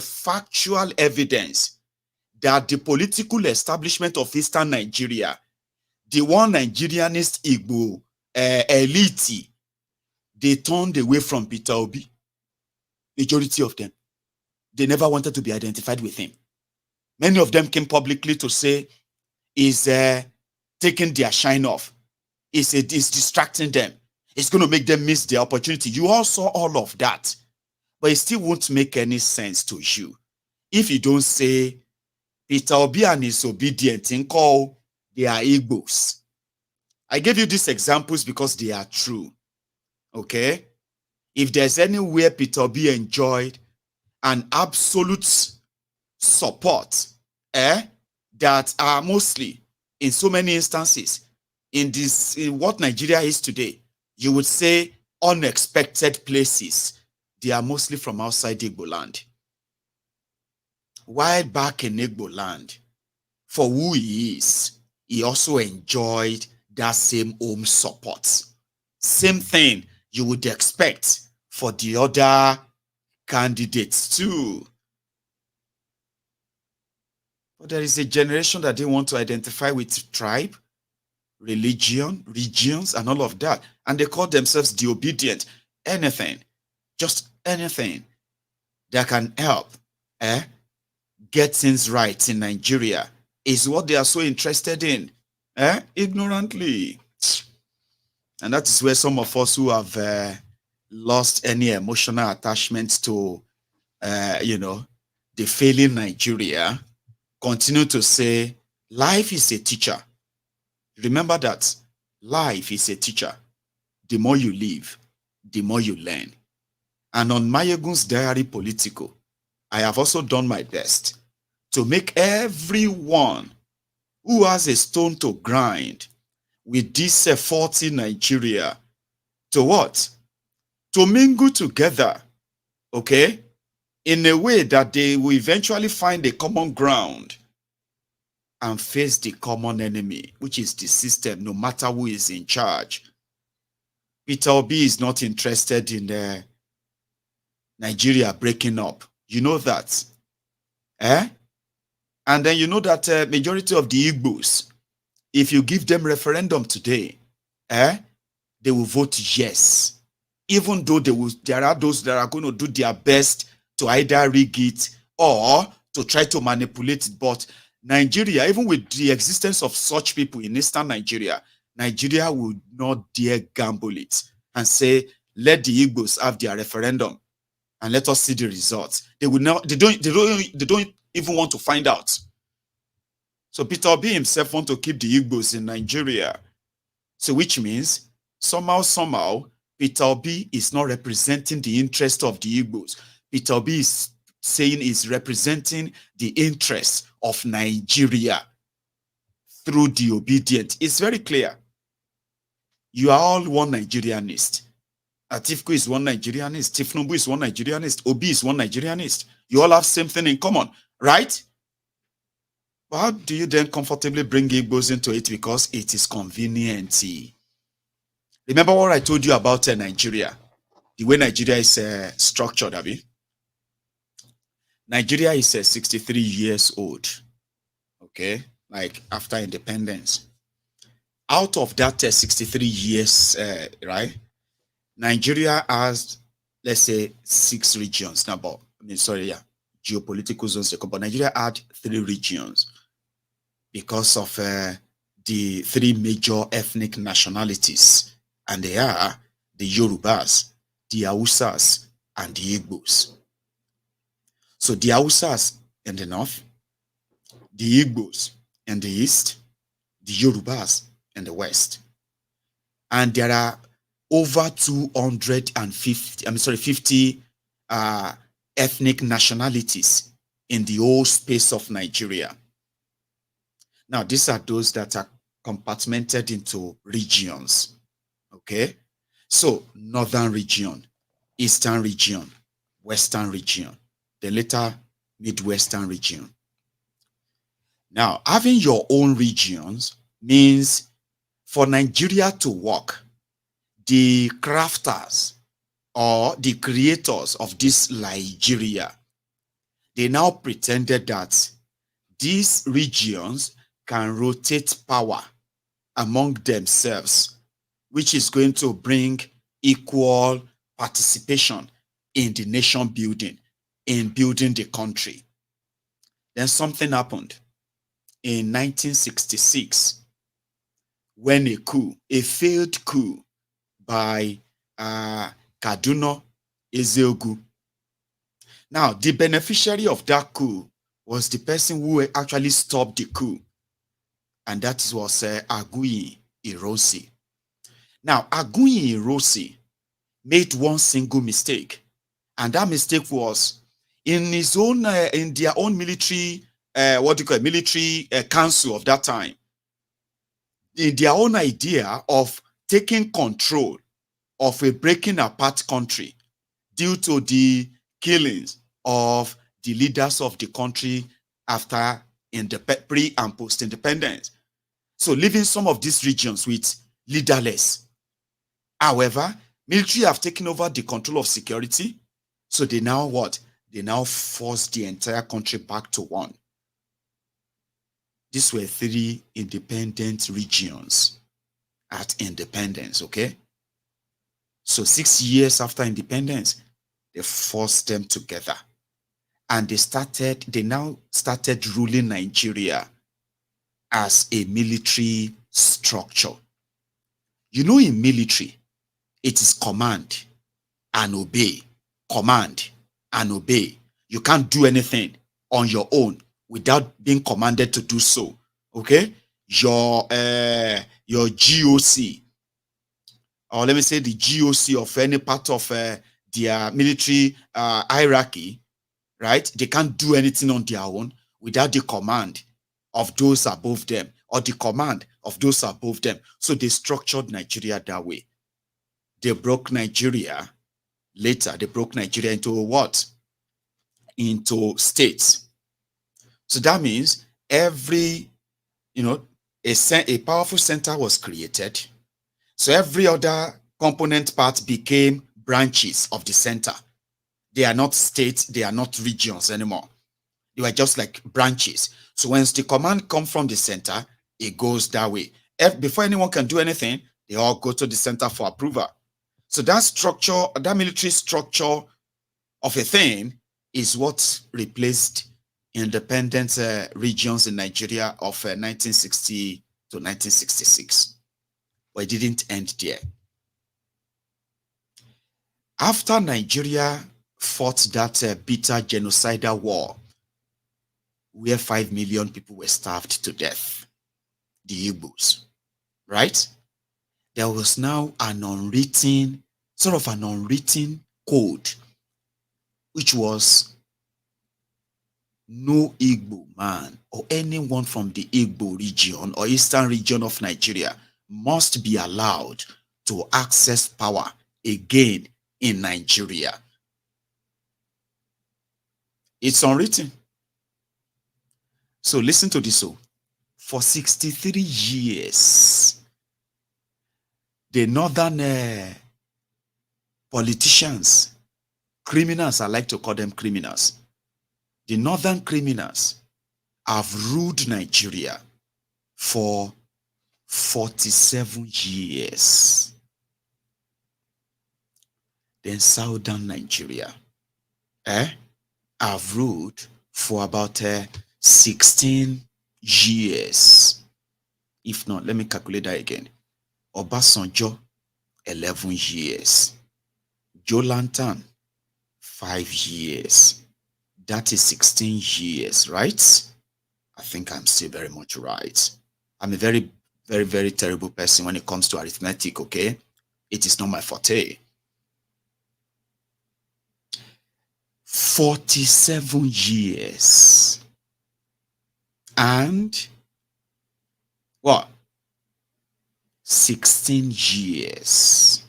factual evidence that the political establishment of Eastern Nigeria, the one Nigerianist Igbo elite, they turned away from Peter Obi. Majority of them. They never wanted to be identified with him. Many of them came publicly to say he's taking their shine off. It's distracting them. It's going to make them miss the opportunity. You all saw all of that. But it still won't make any sense to you if you don't say Peter Obi and his obedient in call, they are Igbos. I gave you these examples because they are true. Okay? If there's anywhere Peter Obi enjoyed an absolute support, that are mostly, in so many instances, in what Nigeria is today, you would say unexpected places. They are mostly from outside Igbo land. While back in Igbo land, for who he is, he also enjoyed that same home support. Same thing you would expect for the other candidates too. But there is a generation that they want to identify with tribe, religion, regions, and all of that. And they call themselves the obedient. Anything, just anything that can help get things right in Nigeria is what they are so interested in, ignorantly. And that is where some of us who have lost any emotional attachment to, the failing Nigeria, continue to say, life is a teacher. Remember that life is a teacher. The more you live, the more you learn. And on MaiyegunsDiary Politico, I have also done my best to make everyone who has a stone to grind with this faulty Nigeria to what? To mingle together, okay? In a way that they will eventually find a common ground and face the common enemy, which is the system, no matter who is in charge. Peter Obi is not interested in Nigeria breaking up. You know that. And then you know that majority of the Igbos, if you give them referendum today, they will vote yes. Even though there are those that are going to do their best to either rig it or to try to manipulate it. But Nigeria, even with the existence of such people in Eastern Nigeria, Nigeria would not dare gamble it and say, let the Igbos have their referendum and let us see the results. They will not. They don't even want to find out. So Peter Obi himself wants to keep the Igbos in Nigeria. So which means somehow Peter Obi is not representing the interest of the Igbos. Peter Obi is saying is representing the interests of Nigeria through the obedient. It's very clear. You are all one Nigerianist. Atifku is one Nigerianist. Tifnubu is one Nigerianist. Obi is one Nigerianist. You all have same thing in common, right? But how do you then comfortably bring Igbos into it? Because it is convenient. Remember what I told you about Nigeria? The way Nigeria is structured, Abi? Nigeria is 63 years old, okay? Like after independence. Out of that 63 years, right? Nigeria has, let's say, 6 regions. Now, but, geopolitical zones. But Nigeria had 3 regions because of the 3 major ethnic nationalities. And they are the Yorubas, the Hausas, and the Igbos. So the Hausas in the north, the Igbos in the east, the Yorubas in the west. And there are over 50 ethnic nationalities in the whole space of Nigeria. Now, these are those that are compartmented into regions. Okay? So, northern region, eastern region, western region, the later midwestern region. Now, having your own regions means for Nigeria to work, the crafters or the creators of this Nigeria, they now pretended that these regions can rotate power among themselves, which is going to bring equal participation in the nation building, in building the country. Then something happened in 1966 when a failed coup by Kaduna Ezeogu. Now, the beneficiary of that coup was the person who actually stopped the coup, and that was Aguiyi Ironsi. Now, Aguiyi Ironsi made one single mistake, and that mistake was in his own, in their own military, military council of that time, in their own idea of taking control of a breaking apart country due to the killings of the leaders of the country after pre and post independence. So leaving some of these regions with leaderless. However, military have taken over the control of security. So they now what? They now force the entire country back to one. These were 3 independent regions at independence, okay? So 6 years after independence, they forced them together. And they now started ruling Nigeria as a military structure. You know, in military, it is command and obey. Command and obey. You can't do anything on your own without being commanded to do so. Okay? Your GOC, or let me say the GOC of any part of their military hierarchy, right? They can't do anything on their own without the command of those above them, or the command of those above them. So they structured Nigeria that way. They broke Nigeria. Later, they broke Nigeria into what? Into states. So that means every, a powerful center was created. So every other component part became branches of the center. They are not states, they are not regions anymore. They were just like branches. So once the command comes from the center, it goes that way. Before anyone can do anything, they all go to the center for approval. So that structure, that military structure of a thing is what replaced independent regions in Nigeria of 1960 to 1966. But it didn't end there. After Nigeria fought that bitter genocidal war, where 5 million people were starved to death, the Igbos, right? There was now an unwritten code, which was no Igbo man or anyone from the Igbo region or eastern region of Nigeria must be allowed to access power again in Nigeria. It's unwritten. So listen to this. For 63 years, the northern politicians, criminals, I like to call them criminals, the northern criminals have ruled Nigeria for 47 years. Then southern Nigeria have ruled for about 16 years. If not, let me calculate that again. Obasanjo, 11 years. Joe Lantan, 5 years. That is 16 years, right? I think I'm still very much right. I'm a very, very, very terrible person when it comes to arithmetic, okay? It is not my forte. 47 years. And what? 16 years.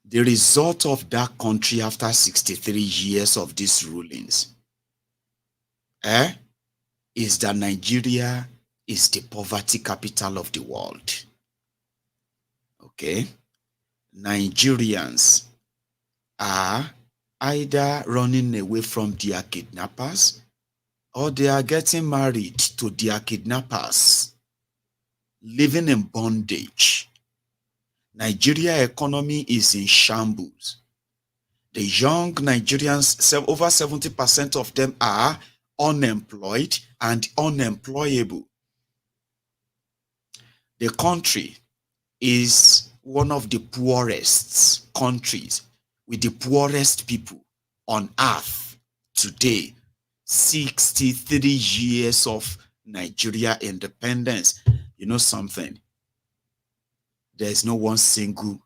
The result of that country after 63 years of these rulings is that Nigeria is the poverty capital of the world. Okay? Nigerians are either running away from their kidnappers or they are getting married to their kidnappers, living in bondage. Nigeria economy is in shambles. The young Nigerians, over 70% of them are unemployed and unemployable. The country is one of the poorest countries with the poorest people on earth today. 63 years of Nigeria independence. You know something? There is no one single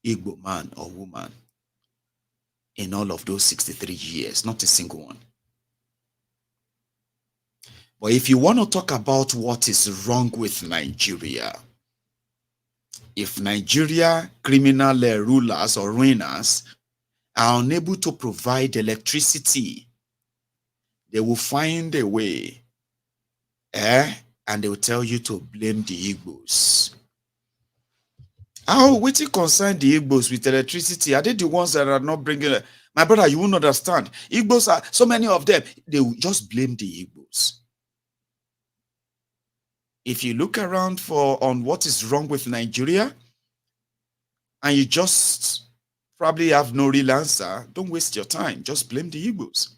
Igbo man or woman in all of those 63 years, not a single one. But if you want to talk about what is wrong with Nigeria, if Nigeria criminal rulers or ruiners are unable to provide electricity, they will find a way, and they will tell you to blame the Igbos. How would it concern the Igbos with electricity? Are they the ones that are not bringing it? My brother, you won't understand. Igbos are, so many of them, they will just blame the Igbos. If you look around on what is wrong with Nigeria, and you just probably have no real answer, don't waste your time. Just blame the Igbos.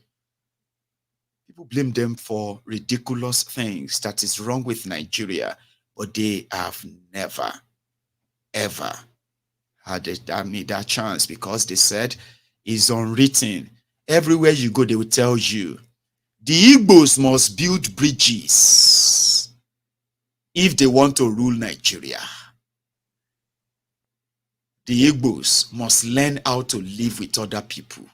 People blame them for ridiculous things that is wrong with Nigeria, but they have never, ever had that chance, because they said it's unwritten. Everywhere you go, they will tell you, the Igbos must build bridges if they want to rule Nigeria. The Igbos must learn how to live with other people.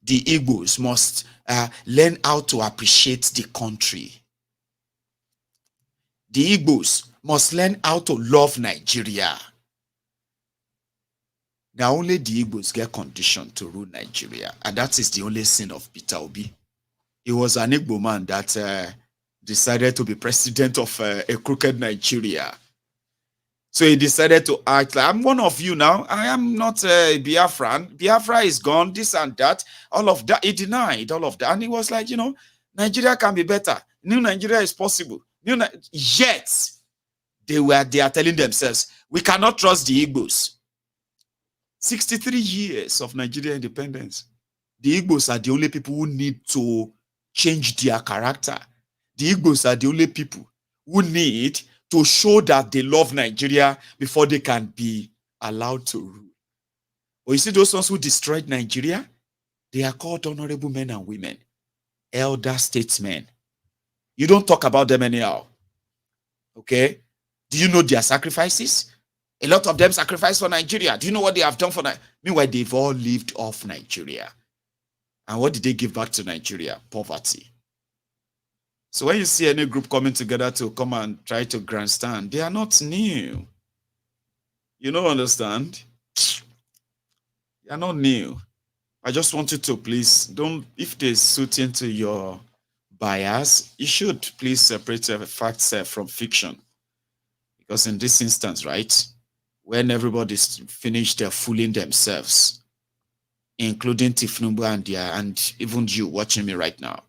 The Igbos must learn how to appreciate the country. The Igbos must learn how to love Nigeria. Now only the Igbos get conditioned to rule Nigeria, and that is the only sin of Peter Obi. He was an Igbo man that decided to be president of a crooked Nigeria. So he decided to act like, I'm one of you now. I am not a Biafran. Biafra is gone, this and that. All of that. He denied all of that. And he was like, Nigeria can be better. New Nigeria is possible. Yet, they are telling themselves, we cannot trust the Igbos. 63 years of Nigeria independence. The Igbos are the only people who need to change their character. The Igbos are the only people who need to show that they love Nigeria before they can be allowed to rule. But you see those ones who destroyed Nigeria? They are called honorable men and women, elder statesmen. You don't talk about them anyhow. Okay? Do you know their sacrifices? A lot of them sacrificed for Nigeria. Do you know what they have done for Nigeria? Meanwhile, they've all lived off Nigeria. And what did they give back to Nigeria? Poverty. So when you see any group coming together to come and try to grandstand, they are not new. You don't understand? They are not new. I just want you to please, if they suit into your bias, you should please separate facts from fiction. Because in this instance, right, when everybody's finished fooling themselves, including Tifnumbu and even you watching me right now,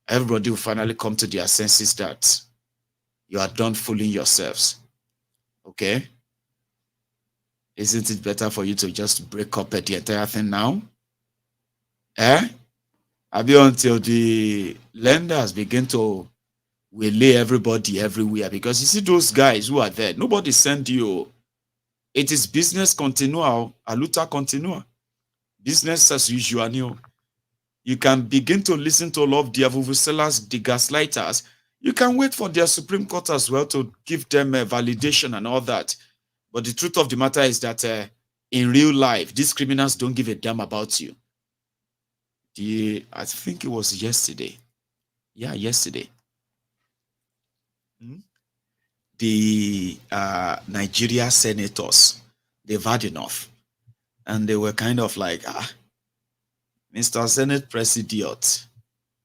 everybody will finally come to their senses that you are done fooling yourselves. Okay? Isn't it better for you to just break up the entire thing now? Maybe until the lenders begin to waylay everybody everywhere, because you see those guys who are there, nobody sent you. It is business continua, aluta continua. Business as usual. You can begin to listen to all of the vuvuzelas, the gaslighters. You can wait for their Supreme Court as well to give them a validation and all that. But the truth of the matter is that in real life, these criminals don't give a damn about you. I think it was yesterday. Yeah, yesterday. The Nigeria senators, they've had enough. And they were kind of like, Mr. Senate President,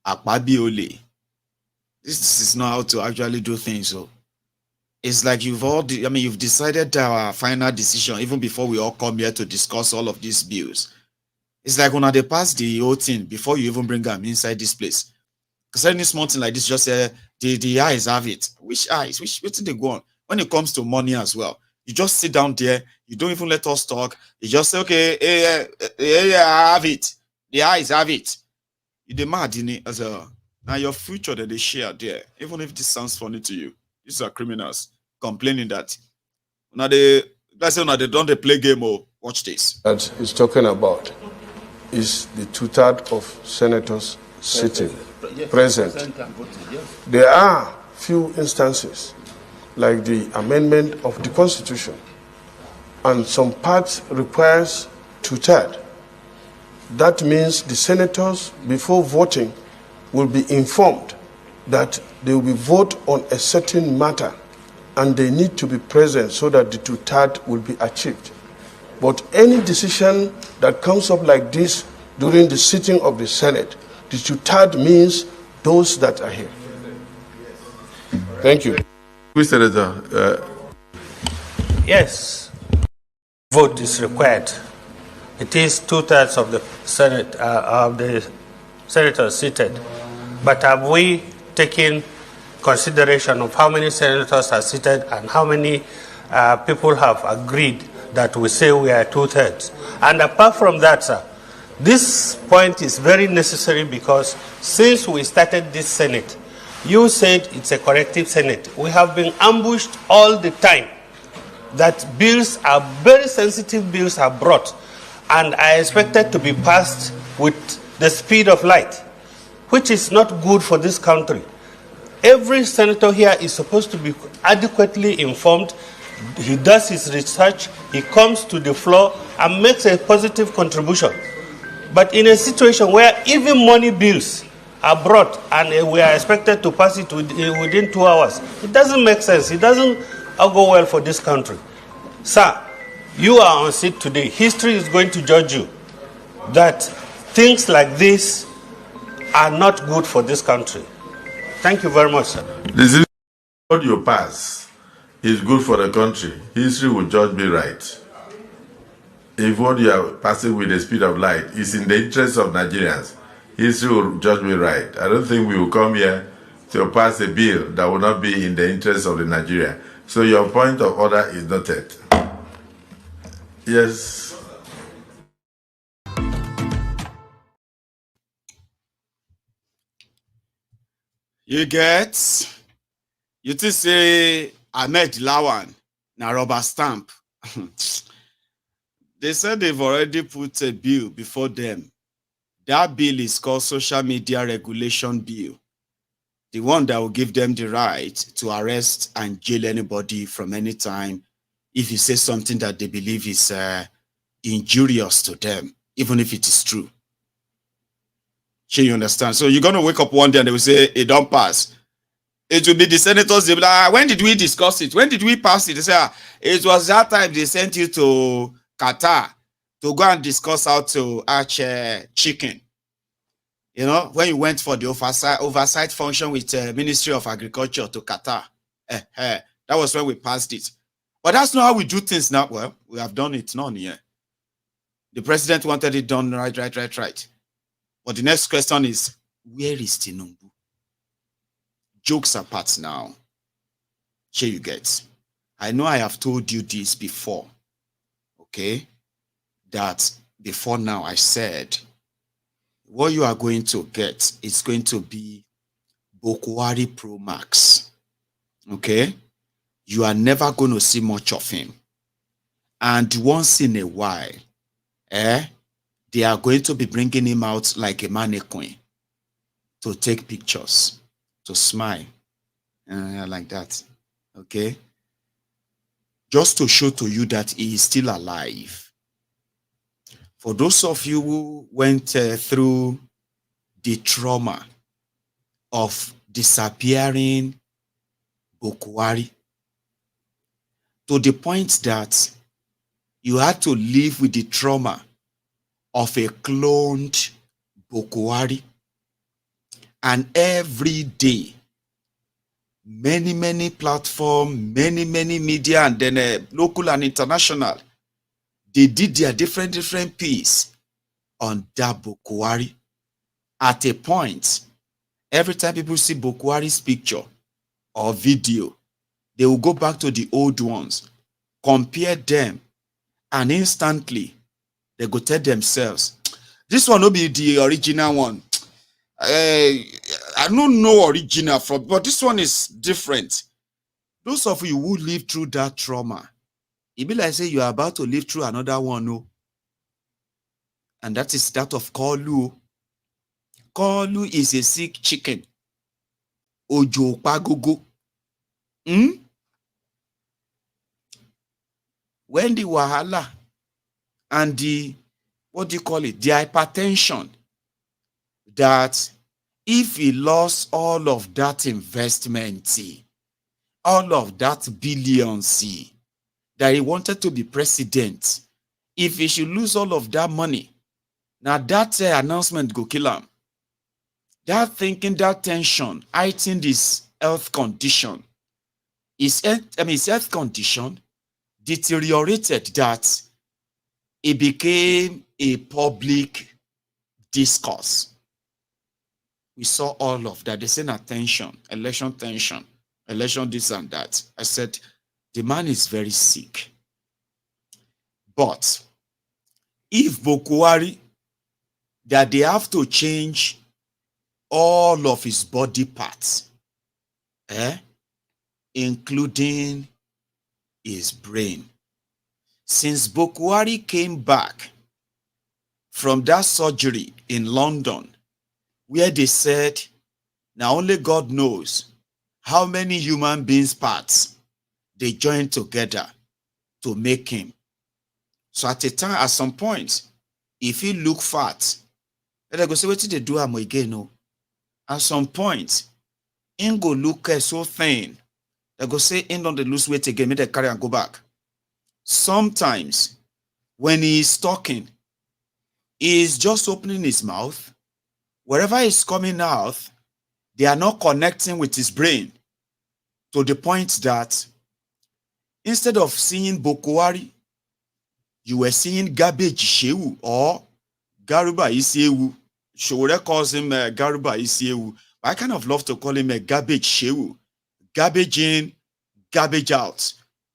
Akpabiole, this is not how to actually do things. So it's like you've decided our final decision even before we all come here to discuss all of these bills. It's like when they pass the whole thing before you even bring them inside this place. Because any small thing like this, just say the eyes have it. Which eyes? Which thing they go on? When it comes to money as well, you just sit down there. You don't even let us talk. You just say, okay, I have it. The eyes have it. You demand in it as a now your future that they share there. Even if this sounds funny to you, these are criminals complaining that now they don't play game or watch this. That is talking about is the 2/3 of senators sitting present. There are few instances like the amendment of the Constitution and some parts requires 2/3. That means the senators, before voting, will be informed that they will vote on a certain matter and they need to be present so that the 2/3 will be achieved. But any decision that comes up like this during the sitting of the Senate, the 2/3 means those that are here. Thank you. Senator, yes, vote is required. It is 2/3 of the Senate of the senators seated. But have we taken consideration of how many senators are seated and how many people have agreed that we say we are 2/3? And apart from that, sir, this point is very necessary because since we started this Senate, you said it's a corrective Senate. We have been ambushed all the time that bills are very sensitive bills are brought and are expected to be passed with the speed of light, which is not good for this country. Every senator here is supposed to be adequately informed. He does his research, he comes to the floor and makes a positive contribution. But in a situation where even money bills are brought and we are expected to pass it within 2 hours, it doesn't make sense. It doesn't go well for this country. Sir, you are on seat today. History is going to judge you that things like this are not good for this country. Thank you very much, sir. this is what you pass is good for the country. History will judge me right. If what you are passing with the speed of light is in the interest of Nigerians, history will judge me right. I don't think we will come here to pass a bill that will not be in the interest of the Nigeria. So your point of order is noted. Yes. You get, you think say Ahmed Lawan na rubber stamp. They said they've already put a bill before them. That bill is called Social Media Regulation Bill. The one that will give them the right to arrest and jail anybody from any time if you say something that they believe is injurious to them, even if it is true. Sure, you understand? So you're going to wake up one day and they will say, it don't pass. It will be the senators, they will be like, when did we discuss it? When did we pass it? They say, it was that time they sent you to Qatar to go and discuss how to hatch chicken. You know, when you went for the oversight function with Ministry of Agriculture to Qatar. That was when we passed it. But that's not how we do things now. Well, we have done it none here. The president wanted it done right. But the next question is, where is Tinubu? Jokes apart now. Here you get. I know I have told you this before. Okay? That before now I said, what you are going to get is going to be Bokwari Pro Max. Okay? You are never going to see much of him. And once in a while, they are going to be bringing him out like a mannequin to take pictures, to smile, like that. Okay? Just to show to you that he is still alive. For those of you who went through the trauma of disappearing Bokwari, to the point that you had to live with the trauma of a cloned Bokwari, and every day, many platforms, many media, and then local and international, they did their different piece on that Bokwari. At a point, every time people see Bokwari's picture or video, they will go back to the old ones, compare them, and instantly they go tell themselves, this one will be the original one. I don't know original from, but this one is different. Those of you who live through that trauma, it be like say you are about to live through another one, no? And that is that of Koolu. Koolu is a sick chicken. Ojo pagogo. when the wahala and the, what do you call it, the hypertension, that if he lost all of that investment, all of that billions that he wanted to be president, if he should lose all of that money, now that announcement go kill him. That thinking, that tension, heightened his health condition. His health condition deteriorated that it became a public discourse. We saw all of that. They said attention, election tension, election this and that. I said, the man is very sick. But if Bokwari, that they have to change all of his body parts, including his brain. Since Bokwari came back from that surgery in London, where they said, now only God knows how many human beings' parts they joined together to make him. So at some point, if he look fat, they go say, what did they do am again? No. At some point, him go look so thin. They go say, him don't lose weight again, make they carry and go back. Sometimes, when he is talking, he is just opening his mouth. Wherever he's coming out, they are not connecting with his brain to the point that instead of seeing Bokwari, you were seeing Garbage Shehu or Garuba Isiewu. Shore calls him Garuba Isiewu. I kind of love to call him a Garbage Shehu. Garbage in, garbage out.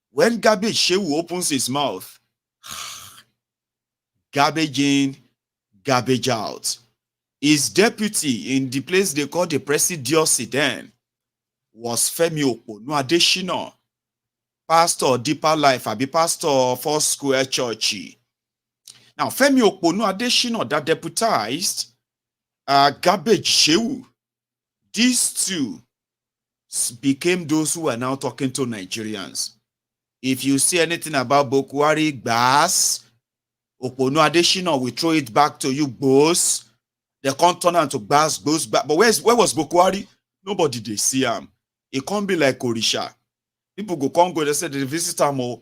When Garbage Shehu opens his mouth, garbage in, garbage out. His deputy in the place they call the Presidiosity then was Femi Okonu Adesina, pastor Deeper Life, abi pastor Four Square Church. Now, Femi Okonu Adesina that deputized Garbage Shehu. These two became those who are now talking to Nigerians. If you see anything about Bokwari, Bass, Okonu Adesina will throw it back to you, boss. They can't turn on to Bass, goes back. But where was Bokwari? Nobody they see him. It can't be like Orisha. People go Congo, they said they visit him.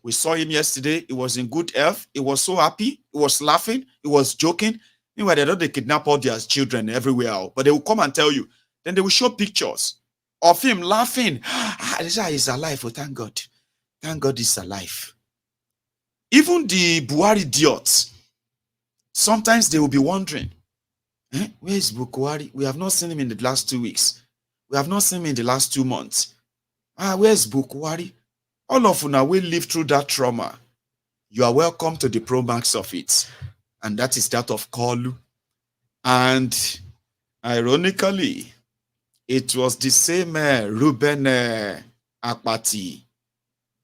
We saw him yesterday. He was in good health. He was so happy. He was laughing. He was joking. Meanwhile, they don't kidnap all their children everywhere. But they will come and tell you. Then they will show pictures of him laughing. He's alive. Oh, thank God. Thank God he's alive. Even the Buhari idiots, sometimes they will be wondering, where is Bokwari? We have not seen him in the last 2 weeks. We have not seen him in the last 2 months. Where's Bokwari? All of you now will live through that trauma. You are welcome to the pro-max of it. And that is that of Koolu. And ironically, it was the same Ruben Akpati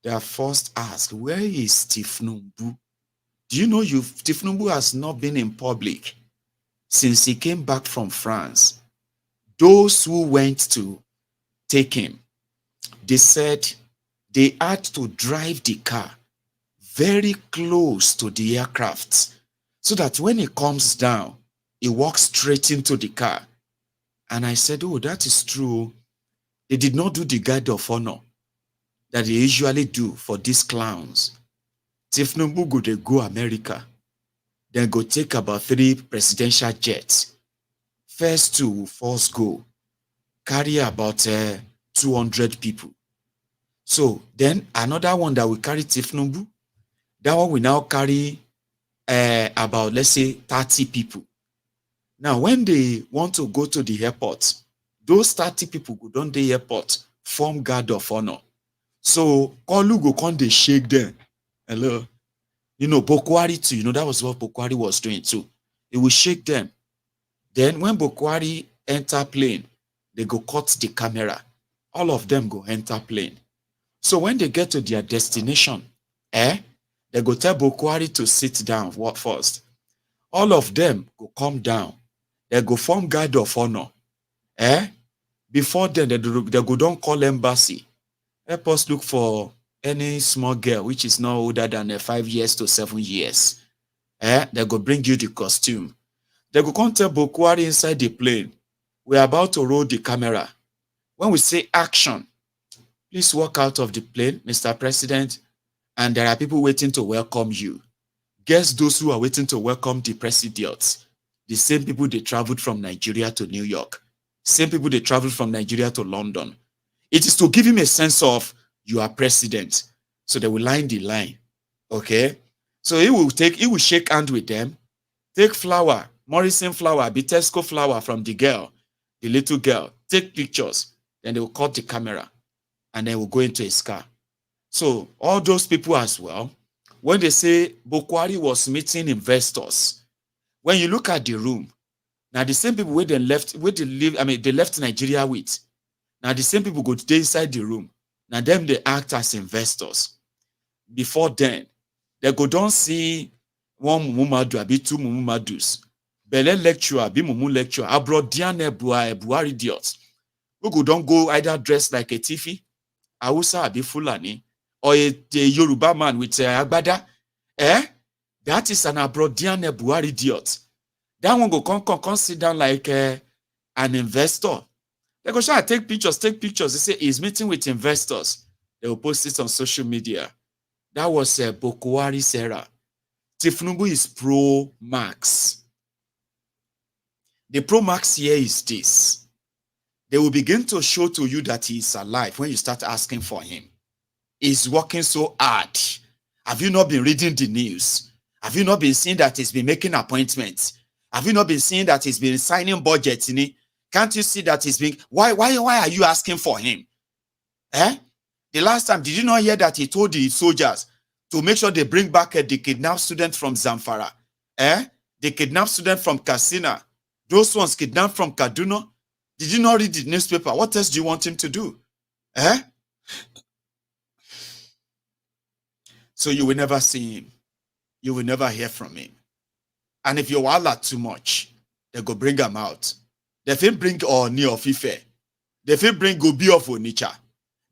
that first asked, where is Tifnumbu? Do you know Tifnumbu has not been in public since he came back from France? Those who went to take him, they said they had to drive the car very close to the aircraft so that when he comes down, he walks straight into the car. And I said, oh, that is true. They did not do the guard of honor that they usually do for these clowns. Tifnumbu go, they go America, then go take about 3 presidential jets. First 2 will first go, carry about 200 people. So then another one that will carry Tifnumbu, that one will now carry about, let's say, 30 people. Now, when they want to go to the airport, those 30 people go down the airport, form guard of honor. So Koolu go come, they shake them. Hello. You know, Bokwari too, that was what Bokwari was doing too. He will shake them. Then when Bokwari enter plane, they go cut the camera. All of them go enter plane. So when they get to their destination, they go tell Bokwari to sit down first. All of them go come down. They go form guard of honor. Before then, they go don't call embassy. Help us look for any small girl which is not older than 5 years to 7 years. They go bring you the costume. They go come tell Bokwari inside the plane, we're about to roll the camera. When we say action, please walk out of the plane, Mr. President, and there are people waiting to welcome you. Guess those who are waiting to welcome the presidents? The same people they traveled from Nigeria to New York. Same people they traveled from Nigeria to London. It is to give him a sense of you are president. So they will line the line. Okay? So he will shake hand with them, take flower, Morrison flower, Bitesco flower from the girl, the little girl, take pictures, then they will cut the camera, and then we'll go into his car. So all those people as well, when they say Bokwari was meeting investors, when you look at the room, now the same people where they left Nigeria with, now the same people go to inside the room. Now them they act as investors. Before then, they go don't see one mumumadu, be two mumumadus. Bele lecturer, be mumu lecturer, abroad diane buar idiots. We go don't go either dressed like a tiffy, Hausa be Fulani, or a Yoruba man with agbada. That is an abroad diane buar idiot. That one go come sit down like an investor. They go try to take pictures. They say he's meeting with investors. They will post it on social media. That was Bokwari Sarah. Tifnubu is pro-max. The pro-max here is this. They will begin to show to you that he is alive when you start asking for him. He's working so hard. Have you not been reading the news? Have you not been seeing that he's been making appointments? Have you not been seeing that he's been signing budgets? Can't you see that he's been... Why are you asking for him? The last time, did you not hear that he told the soldiers to make sure they bring back the kidnapped student from Zamfara? The kidnapped student from Katsina. Those ones kidnapped from Kaduna. Did you not read the newspaper? What else do you want him to do? So you will never see him. You will never hear from him. And if you wala too much, they go bring him out. They will bring Oni of Ife. They will bring Gobi of Onitsha.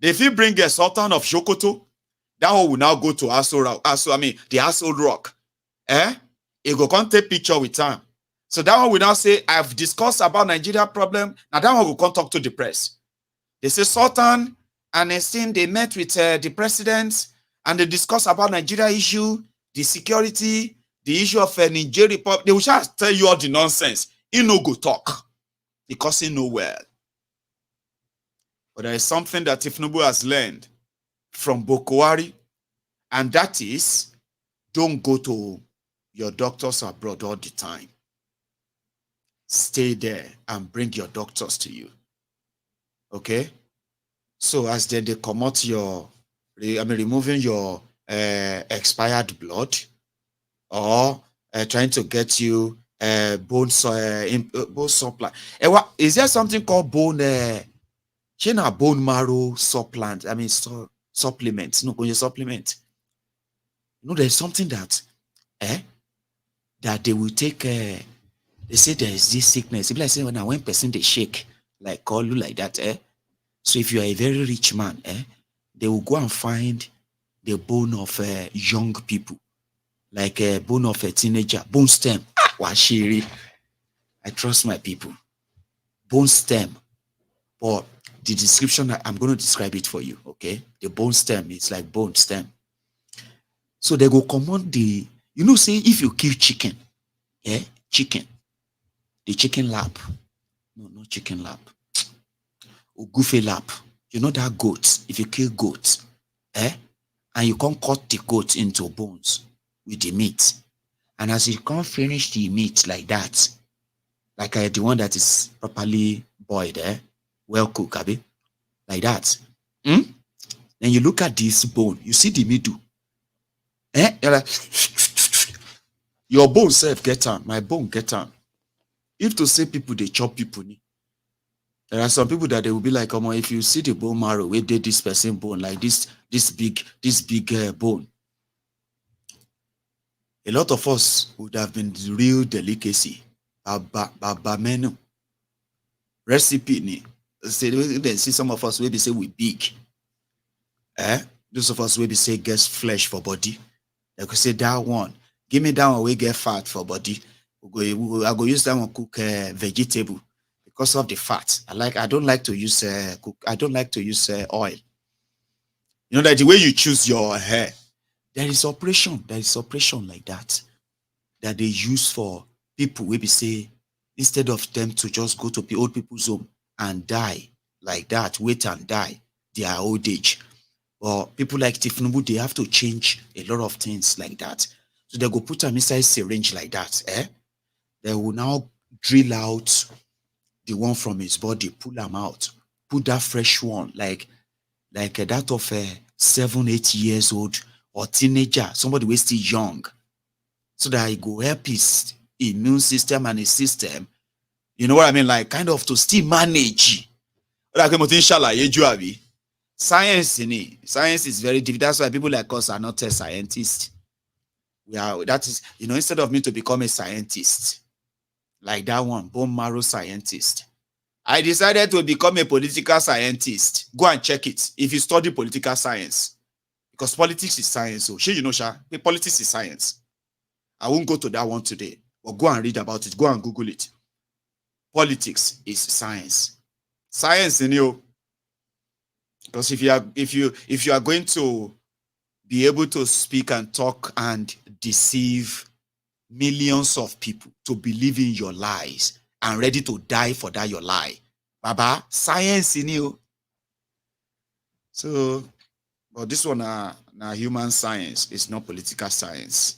They will bring a Sultan of Sokoto. That one will now go to the Aso Rock. He go come take picture with him. So that one will now say, I've discussed about Nigeria problem. Now that one will come talk to the press. They say Sultan and they met with the president and they discuss about Nigeria issue, the security, the issue of Nigeria. They will just tell you all the nonsense. He no go talk because he know well. But there is something that Tifnubu has learned from Bokwari, and that is don't go to your doctors abroad all the time. Stay there and bring your doctors to you. Okay? So as they come out removing your expired blood or trying to get you bone supply. Is there something called bone marrow supplement? Supplements. No, your supplement. There's something that that they will take. They say there is this sickness. It's like saying when person they shake, like Koolu like that. So if you are a very rich man, they will go and find the bone of young people, like a bone of a teenager, bone stem. Washiri. I trust my people. Bone stem. But the description, I'm going to describe it for you, okay? The bone stem is like bone stem. So they go command say if you kill chicken, chicken, the chicken lap. No, not chicken lap. Or goofy lap. You know that goat, if you kill goat, and you can't cut the goat into bones with the meat. And as you can't finish the meat like that, like the one that is properly boiled, well cooked, abi, like that. Then you look at this bone, you see the middle. You're like, your bone self get on, my bone get on. If to say people they chop people, there are some people that they will be like, if you see the bone marrow, where did this person bone like this big bone? A lot of us would have been the real delicacy. Baba menu recipe ni. Say they see some of us where they say we big. Those of us will be say gets flesh for body. They could say that one. Give me that one, we get fat for body. I go use that one cook vegetable because of the fat. I don't like to use oil. You know that the way you choose your hair, there is operation like that they use for people. We be say instead of them to just go to the old people's home and die like that, wait and die their old age. Or people like Tifnubu, they have to change a lot of things like that. So they go put them inside syringe like that. They will now drill out the one from his body, pull them out, put that fresh one, like that of a 7-8 years old or teenager, somebody who is still young, so that he go help his immune system and his system. You know what I mean? Like kind of to still manage. Science is very difficult. That's why people like us are not a scientist. Instead of me to become a scientist, like that one, bone marrow scientist, I decided to become a political scientist. Go and check it if you study political science, because politics is science. So politics is science. I won't go to that one today, but go and read about it. Go and Google it. Politics is science. Science in you. Because if you are going to be able to speak and talk and deceive millions of people to believe in your lies and ready to die for that your lie, Baba, science in you. So, but this one now human science. It's not political science.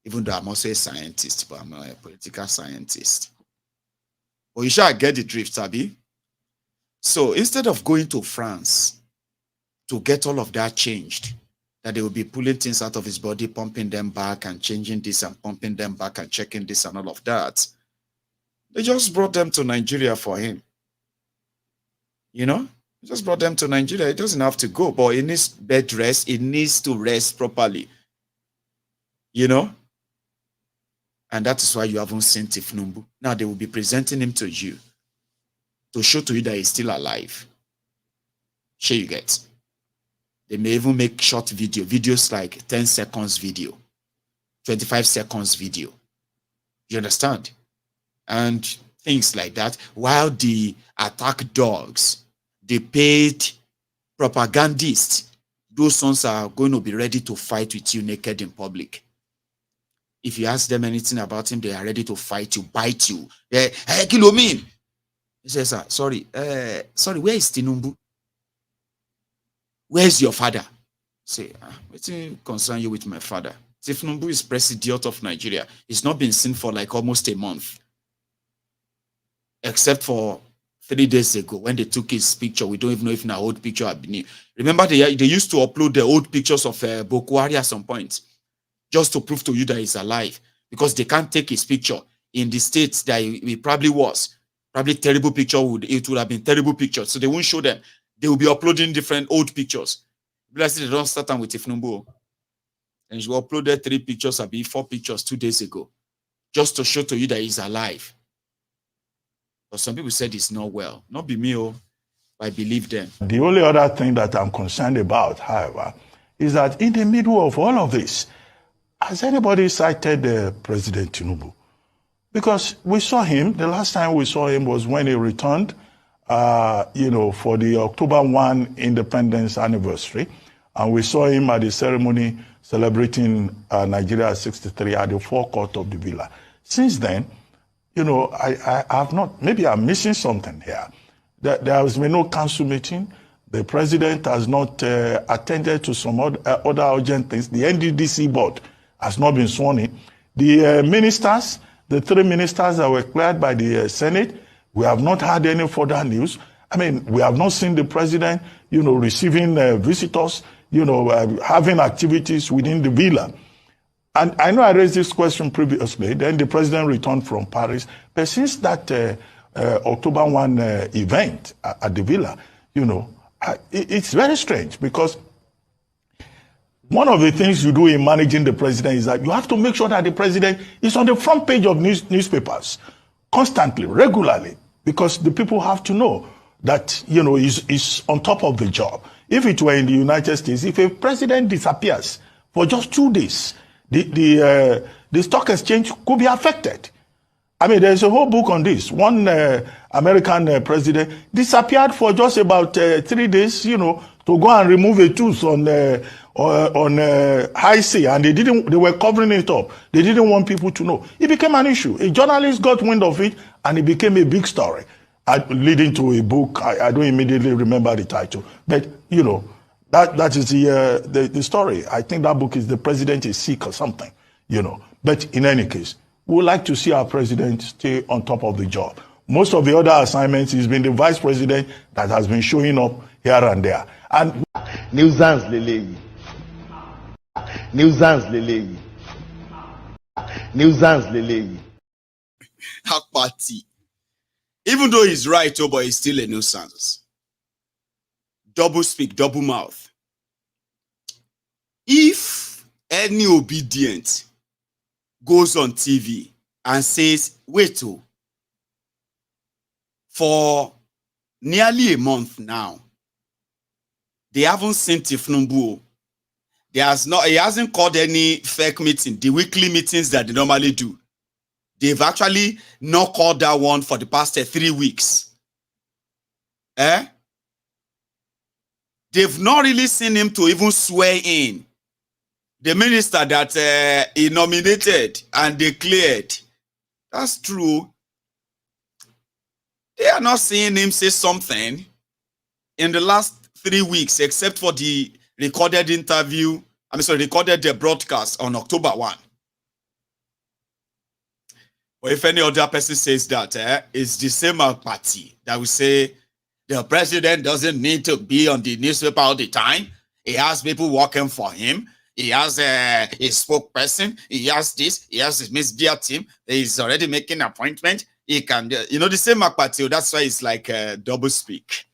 Even though I'm also a scientist, but I'm not a political scientist. But you shall get the drift, Sabi. So instead of going to France to get all of that changed, that they will be pulling things out of his body, pumping them back and changing this and pumping them back and checking this and all of that, they just brought them to Nigeria for him. Just brought them to Nigeria. It doesn't have to go, but it needs bed rest. It needs to rest properly. And that is why you haven't seen Tifnumbu. Now they will be presenting him to you to show to you that he's still alive. Sure you get. They may even make short videos like 10 seconds video, 25 seconds video. You understand? And things like that. While the attack dogs, the paid propagandists, those ones are going to be ready to fight with you naked in public. If you ask them anything about him, they are ready to fight you, bite you. Hey, kilo mean? He says, sorry, where is Tinumbu? Where is your father? Say, what's concern you with my father? Tifnumbu is president of Nigeria. He's not been seen for like almost a month. Except for 3 days ago when they took his picture. We don't even know if an old picture had been. Remember, they used to upload the old pictures of Bokwari at some point, just to prove to you that he's alive, because they can't take his picture in the states that he probably was. Probably terrible picture, it would have been terrible pictures. So they won't show them. They will be uploading different old pictures. Blessed they don't start them with Tifnumbu. And she uploaded 3 pictures, 4 pictures 2 days ago, just to show to you that he's alive. But some people said he's not well. Not be me, I believe them. The only other thing that I'm concerned about, however, is that in the middle of all of this, has anybody cited President Tinubu? Because we saw him, the last time we saw him was when he returned, for the October 1 independence anniversary. And we saw him at the ceremony celebrating Nigeria 63 at the forecourt of the villa. Since then, I have not, maybe I'm missing something here. There has been no council meeting. The president has not attended to some other urgent things. The NDDC board has not been sworn in. The ministers, the 3 ministers that were cleared by the Senate, we have not had any further news. I mean, we have not seen the president, receiving visitors, having activities within the villa. And I know I raised this question previously. Then the president returned from Paris. But since that October 1 event at the villa, it's very strange, because one of the things you do in managing the president is that you have to make sure that the president is on the front page of newspapers constantly, regularly, because the people have to know that, he's on top of the job. If it were in the United States, if a president disappears for just 2 days, the stock exchange could be affected. I mean, there's a whole book on this. One American president disappeared for just about 3 days, you know, to go and remove a tooth on high sea, and they were covering it up. They didn't want people to know. It became an issue. A journalist got wind of it, and it became a big story, leading to a book. I don't immediately remember the title, but you know, that is the story. I think that book is "The President is Sick" or something, you know. But in any case, we would like to see our president stay on top of the job. Most of the other assignments, he's been the vice president that has been showing up here and there. And nuisance lele, nuisance lele, nuisance lele. Abati. Even though he's right, but he's still a nuisance. Double speak, double mouth. If any obedient goes on TV and says, wait, for nearly a month now, they haven't seen Tifnumbu. He hasn't called any fake meeting, the weekly meetings that they normally do. They've actually not called that one for the past 3 weeks. They've not really seen him to even swear in. The minister that he nominated and declared. That's true. They are not seeing him say something in the last 3 weeks, except for the recorded interview. Recorded the broadcast on October 1. Or if any other person says that, it's the same party that will say the president doesn't need to be on the newspaper all the time. He has people working for him. He has a spokesperson. He has this. He has his media team. He's already making an appointment. He can, the same party. That's why it's like double speak.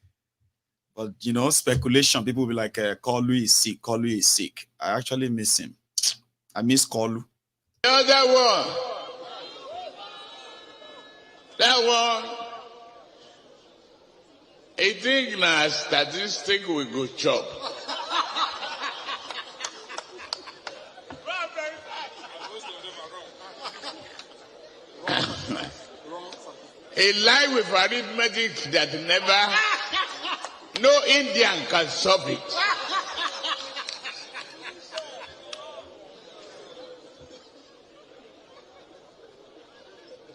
But, speculation. People will be like, Koolu is sick. Koolu is sick. I actually miss him. I miss Koolu. The other one. That one. I think na statistic we go chop. A lie with arithmetic that no Indian can solve it.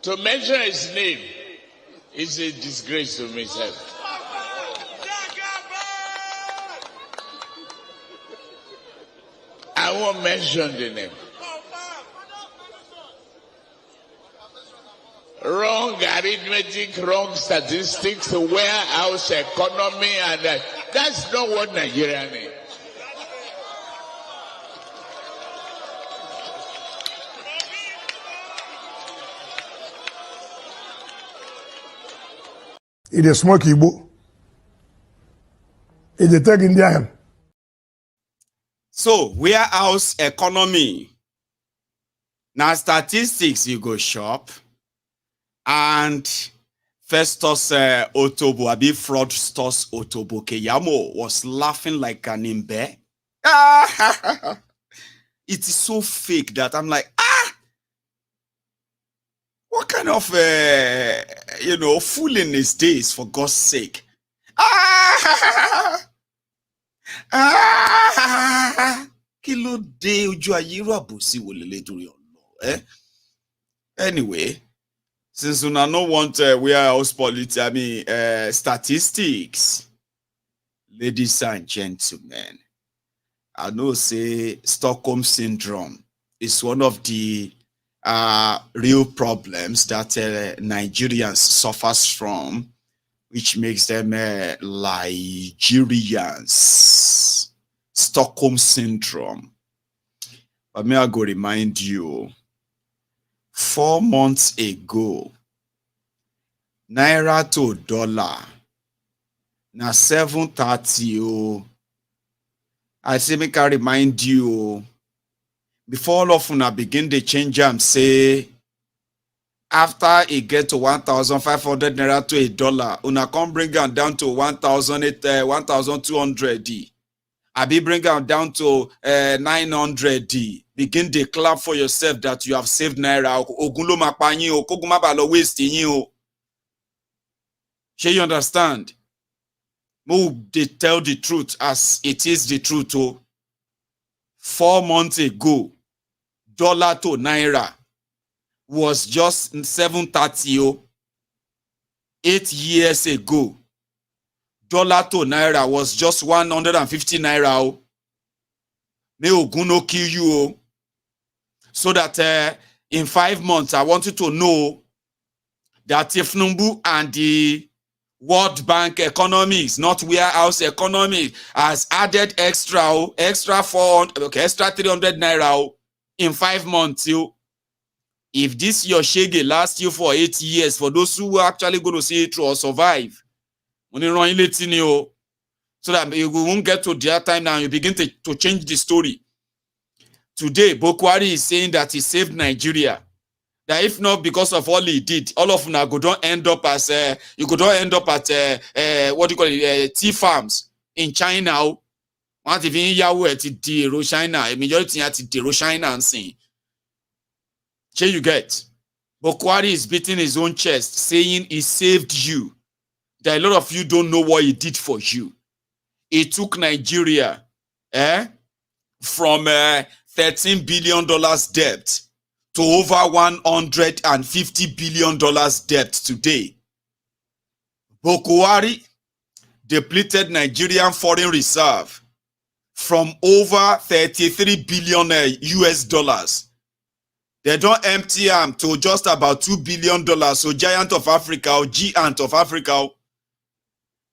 To mention his name is a disgrace to myself. I won't mention the name. Wrong arithmetic, wrong statistics, warehouse economy, and that's not what Nigeria needs. It is smoke Igbo. It is take Indian. So, warehouse economy. Now, statistics, you go shop. And Festus Otobo, Abi fraudsters Otobo Keyamo was laughing like an imbe. It is so fake that I'm like, what kind of, fooling is this, for God's sake? Kilo de ojú ayé àbòsí wò lélẹ̀ torí Ọlọ́run. Anyway, since we no want warehouse politics, statistics, ladies and gentlemen, I know say Stockholm syndrome is one of the real problems that Nigerians suffers from, which makes them Nigerians. Stockholm syndrome. But may I go remind you, 4 months ago, Naira to dollar, na 7.30. I say make I remind you, before all of una begin the change am say After it get to 1,500 naira to $1, una come bring am down to 1,200 D. Abi bring am down to 900 D. Begin to clap for yourself that you have saved naira. Ogun lo ma pa yin o, kogun ma ba lo waste yin o. Shey you understand? Mo dey tell the truth as it is the truth o. 4 months ago, dollar to naira was just 730. 8 years ago, dollar to naira was just 150 naira. May Ogun no kill you. So that in 5 months, I want you to know that if Numbu and the World Bank economics, not warehouse economy, has added extra 400, okay, extra 300 naira in 5 months. If this your shege last you for 8 years, for those who are actually going to see it through or survive, when you run so that you won't get to their time now, you begin to change the story. Today, Bokwari is saying that he saved Nigeria. That if not because of all he did, all of them go don't end up as you go don't end up at what do you call it, tea farms in China. What if in Yahweh to China? A majority at China and saying. You get, Bokwari is beating his own chest, saying he saved you. That a lot of you don't know what he did for you. He took Nigeria from $13 billion debt to over $150 billion debt today. Bokwari depleted Nigerian foreign reserve from over 33 billion US dollars. They don't empty them to just about $2 billion. So giant of Africa or giant of Africa.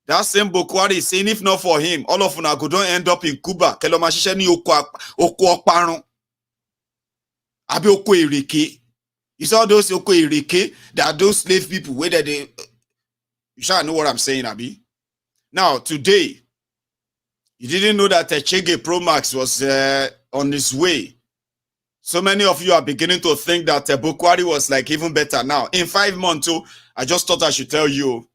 That same Bokwari is saying if not for him, all of them go don't end up in Cuba. Kelomashishe ni oko okparon. Abi oko ireke. You saw those oko ireke, that are those slave people, whether they, you shall know what I'm saying, Abi. Now, today, you didn't know that Chege Pro Max was on his way. So many of you are beginning to think that Bokwari was like even better now. In 5 months, I just thought I should tell you,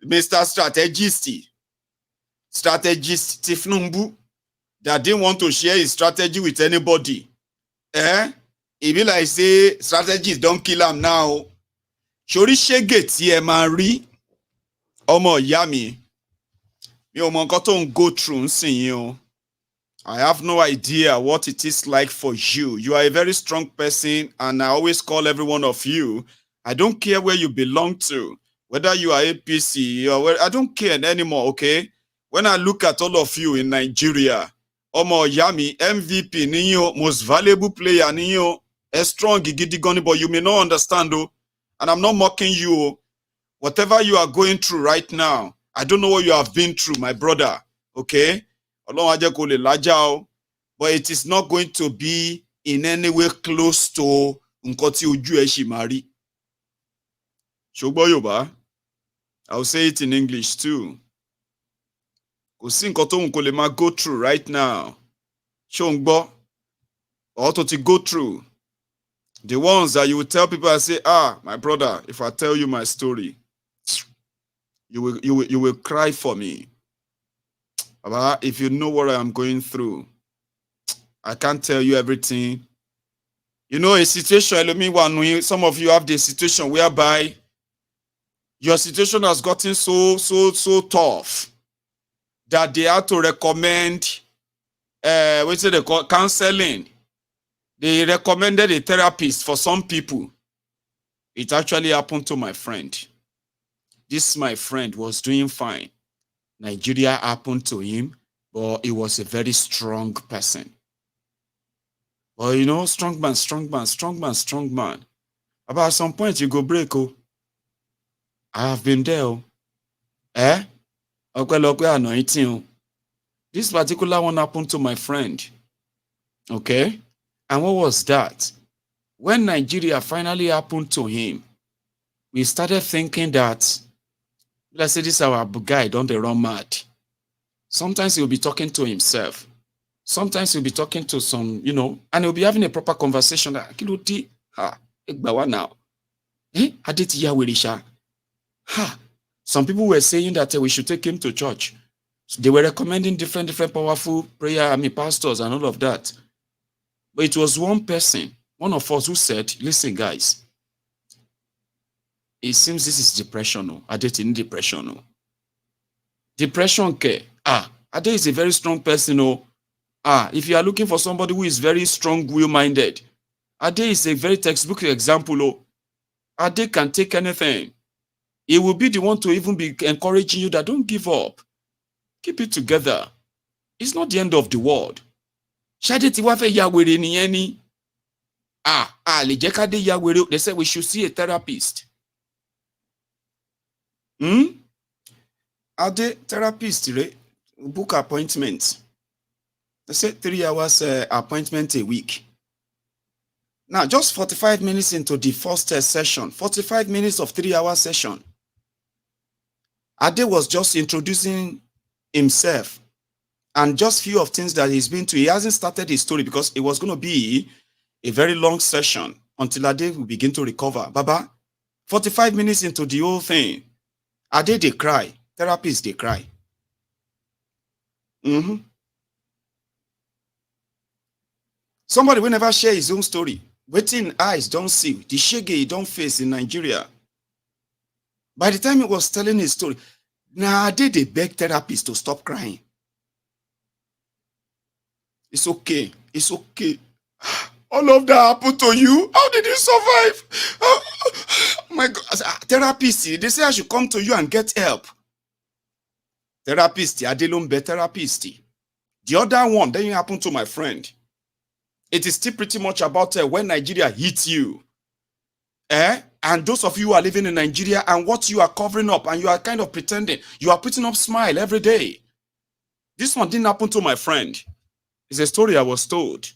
Mr. Strategist Tifnumbu, that didn't want to share his strategy with anybody. It be like say strategists don't kill him now. Shori shege ti e ma ri omo iya mi. Mi o mo nkan to n go through nsin o. I have no idea what it is like for you. You are a very strong person, and I always call every one of you. I don't care where you belong to, whether you are APC or where, I don't care anymore, okay? When I look at all of you in Nigeria, Omo Yami, MVP, Niyo, most valuable player, Niyo, a strong gidigoni, but you may not understand, though, and I'm not mocking you. Whatever you are going through right now, I don't know what you have been through, my brother, okay? But it is not going to be in any way close to Nkoti Uju Eshimari. Shogbo Yoba, I'll say it in English too. Go through right now. Shongbo, or to go through. The ones that you will tell people and say, my brother, if I tell you my story, you will cry for me. If you know what I am going through, I can't tell you everything. You know, a situation, some of you have the situation whereby your situation has gotten so tough that they have to recommend counseling. They recommended a therapist for some people. It actually happened to my friend. This my friend was doing fine. Nigeria happened to him, but he was a very strong person. Well, you know, strong man. About some point you go break. I have been there. Anointing. This particular one happened to my friend. Okay? And what was that? When Nigeria finally happened to him, we started thinking that, let's say this our guy, don't they run mad? Sometimes he'll be talking to himself. Sometimes he'll be talking to some, and he'll be having a proper conversation. Egbawa now. Adeti Yawirisha. Ha. Some people were saying that we should take him to church. So they were recommending different powerful pastors and all of that. But it was one person, one of us, who said, listen, guys, it seems this is depression. Adeti in depression. Depression care. Ade is a very strong person. If you are looking for somebody who is very strong will-minded, Ade is a very textbook example. Ade can take anything. He will be the one to even be encouraging you that don't give up. Keep it together. It's not the end of the world. They said we should see a therapist. Ade therapist, book appointments. They said 3 hours appointment a week. Now, just 45 minutes into the first session, 45 minutes of 3-hour session, Ade was just introducing himself and just few of things that he's been to. He hasn't started his story because it was going to be a very long session until Ade will begin to recover. Baba, 45 minutes into the whole thing, Ade, they cry. Therapists, they cry. Somebody will never share his own story. Waiting eyes don't see. The shege he don't face in Nigeria. By the time he was telling his story, now they beg therapists to stop crying. It's okay. It's okay. All of that happened to you. How did you survive? Oh my God. Therapists, they say I should come to you and get help. Therapist, Adelumbe therapist. The other one, then it happened to my friend. It is still pretty much about when Nigeria hits you. And those of you who are living in Nigeria and what you are covering up and you are kind of pretending. You are putting up smile every day. This one didn't happen to my friend. It's a story I was told.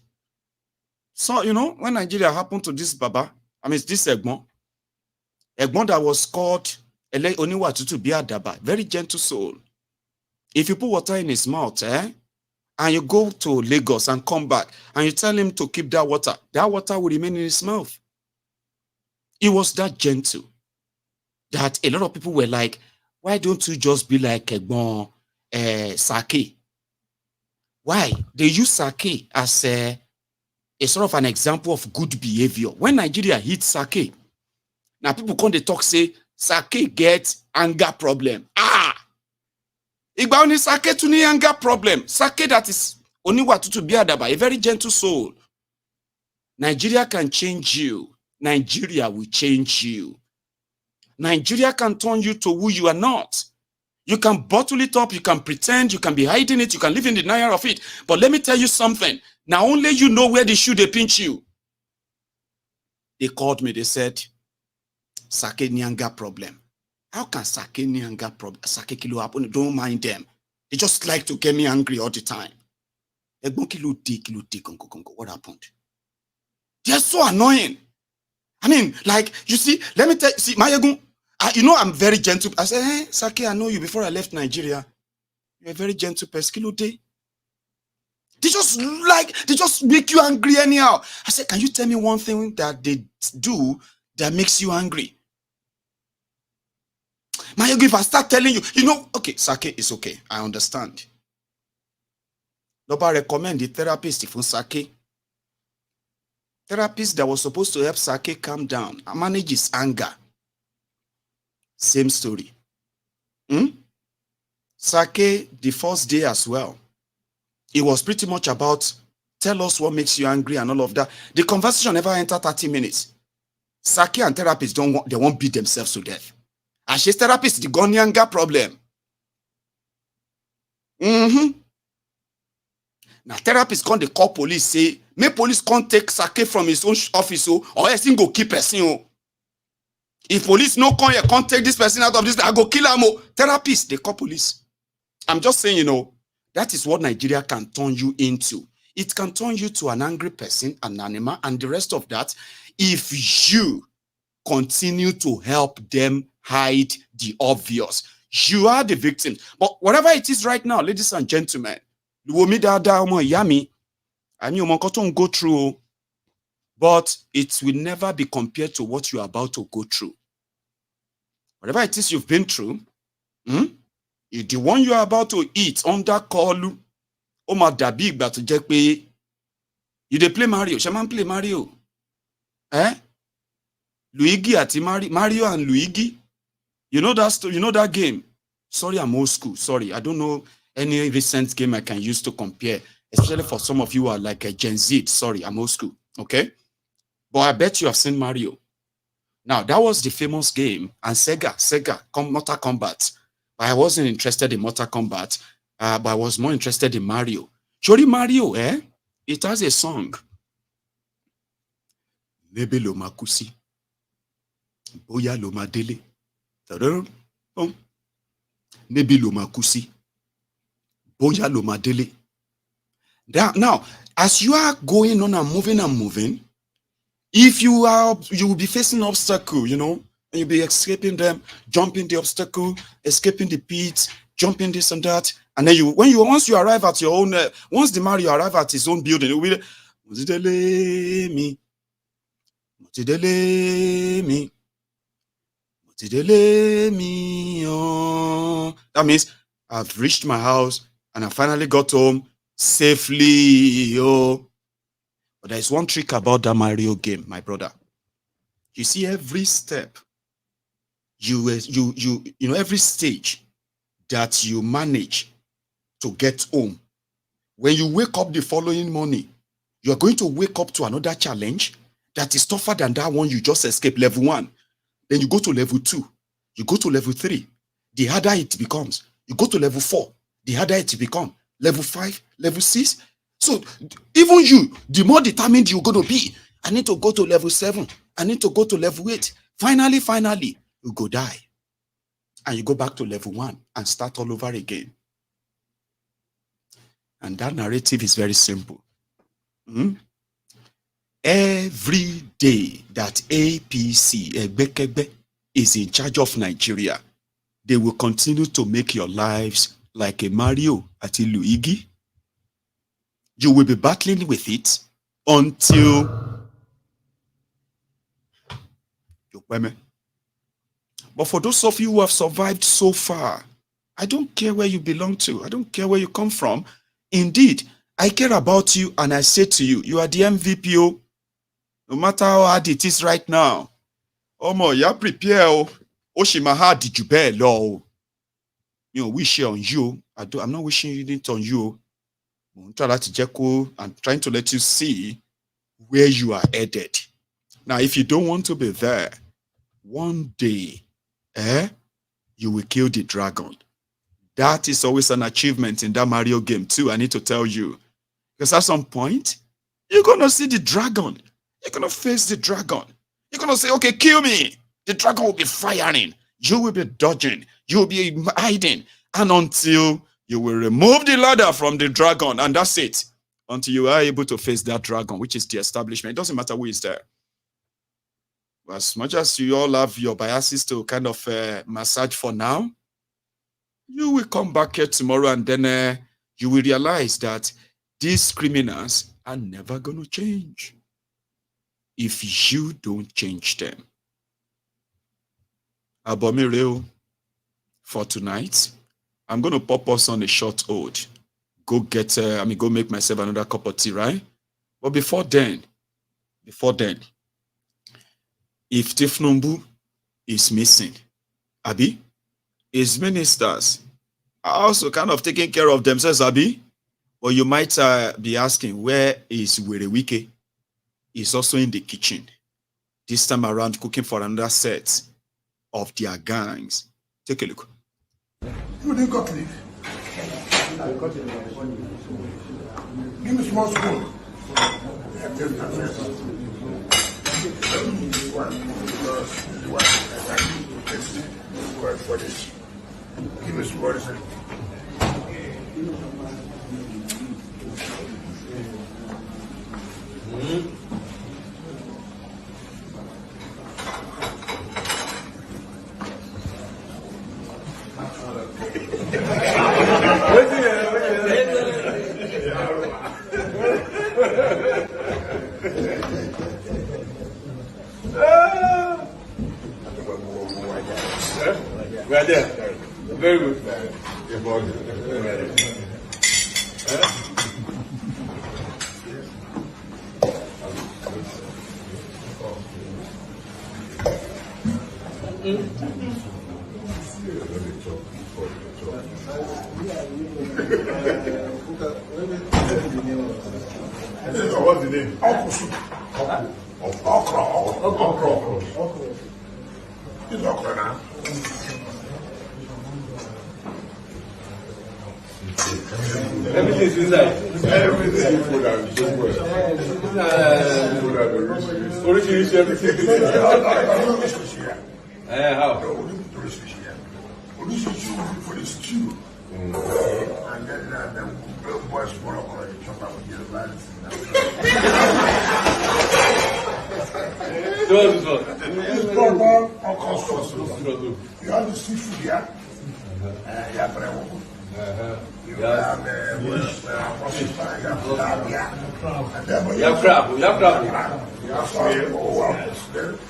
So, when Nigeria happened to this Baba, this Egbon that was called Ele Oniwatutu Biadaba, very gentle soul. If you put water in his mouth, and you go to Lagos and come back, and you tell him to keep that water will remain in his mouth. It was that gentle that a lot of people were like, why don't you just be like Egbon Sake? Why? They use Sake as a sort of an example of good behavior. When Nigeria hits Sake, now people come to talk, say, Sake gets anger problem. Igba only Sake to ni anger problem. Sake that is only what to be adaba, a very gentle soul. Nigeria can change you. Nigeria will change you. Nigeria can turn you to who you are not. You can bottle it up, you can pretend, you can be hiding it, you can live in denial of it. But let me tell you something. Now only you know where they should they pinch you. They called me, they said, Sake ni anger problem. How can Sake ni anger problem? Sake kilo happen? Don't mind them. They just like to get me angry all the time. What happened? They're so annoying. You see, let me tell you, see, Maiyegun, I'm very gentle. I said, hey, Sake, I know you before I left Nigeria. You're a very gentle person. They just make you angry anyhow. I said, can you tell me one thing that they do that makes you angry? Maiyegun, if I start telling you, okay, Sake is okay. I understand. Nobody recommend the therapist for Sake. Therapist that was supposed to help Sake calm down and manage his anger. Same story. Sake, the first day as well, it was pretty much about tell us what makes you angry and all of that. The conversation never entered 30 minutes. Sake and therapists they won't beat themselves to death. And she's therapist, the gun anger problem. Now therapists come, they call police, say, may police can't take Sake from his own office or else he go keep person. If police no come here, can't take this person out of this, I go kill him. Therapists, they call police. I'm just saying, that is what Nigeria can turn you into. It can turn you to an angry person, an animal, and the rest of that if you continue to help them hide the obvious. You are the victim. But whatever it is right now, ladies and gentlemen, go through. but it will never be compared to what you are about to go through. Whatever it is you've been through, the one you are about to eat under Koolu, Oma Dabi Igba to jẹ́ pé you dey play Mario, Shaman play Mario. Luigi ati Mario and Luigi. You know that game? Sorry, I'm old school. Sorry, I don't know any recent game I can use to compare, especially for some of you who are like a Gen Z. Sorry, I'm old school. Okay? But I bet you have seen Mario. Now, that was the famous game, and Sega, Mortal Kombat. But I wasn't interested in Mortal Kombat, but I was more interested in Mario. Surely Mario, it has a song. Nebe lo makusi, boya lo madele, nebe lo makusi, boya lo madele. Now, as you are going on and moving, if you will be facing obstacle, and you'll be escaping them, jumping the obstacle, escaping the pit, jumping this and that, and then once you arrive at your own, once the Mario arrive at his own building, it will be that means I've reached my house and I finally got home safely. But there's one trick about that Mario game, my brother. You see, every step, every stage that you manage to get home, when you wake up the following morning, you're going to wake up to another challenge that is tougher than that one you just escaped, level 1. Then you go to level 2. You go to level 3. The harder it becomes. You go to level 4. The harder it becomes. Level 5, level 6. So even you, the more determined you're going to be. I need to go to level 7. I need to go to level 8. Finally, you go die. And you go back to level 1 and start all over again. And that narrative is very simple. Every day that APC Egbekebe is in charge of Nigeria, they will continue to make your lives like a Mario at Luigi. You will be battling with it until you pay. But for those of you who have survived so far, I don't care where you belong to. I don't care where you come from. Indeed, I care about you, and I say to you, you are the MVP. No matter how hard it is right now. Omo, ya prepare. Oshimaha dijube lo. Wish on you. I'm not wishing it on you. I'm trying to let you see where you are headed. Now, if you don't want to be there, one day, you will kill the dragon. That is always an achievement in that Mario game too, I need to tell you. Because at some point, you're going to see the dragon. You're going to face the dragon. You're going to say, okay, kill me. The dragon will be firing. You will be dodging. You will be hiding. And until you will remove the ladder from the dragon, and that's it. Until you are able to face that dragon, which is the establishment. It doesn't matter who is there. As much as you all have your biases to kind of massage for now, you will come back here tomorrow and then you will realize that these criminals are never going to change if you don't change them. Abomireo, for tonight, I'm going to pop us on a short hold. Go make myself another cup of tea, right? But before then, if Tifnumbu is missing, Abi, his ministers are also kind of taking care of themselves, Abi. Or you might be asking, where is Werewike? He's also in the kitchen. This time around, cooking for another set of their gangs. Take a look. You didn't got leave. Give me small spoon. For this. Give me some water. We are there. Very good. What's the name? Okra. It's okra now. Everything's inside. Everything. Food and everything. How? For the stew. And then boys for chop up with the balance. This one. It's proper okra sauce. You have the seafood here. You have crab. You have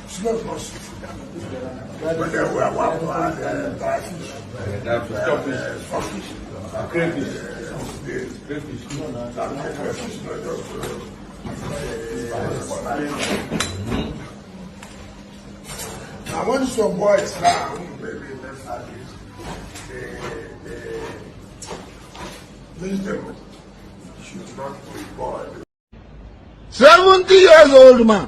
smells not seafood. But then we have stockfish, crayfish. Now when some boys now, maybe let's have this them should not be boiled. 70 years old man.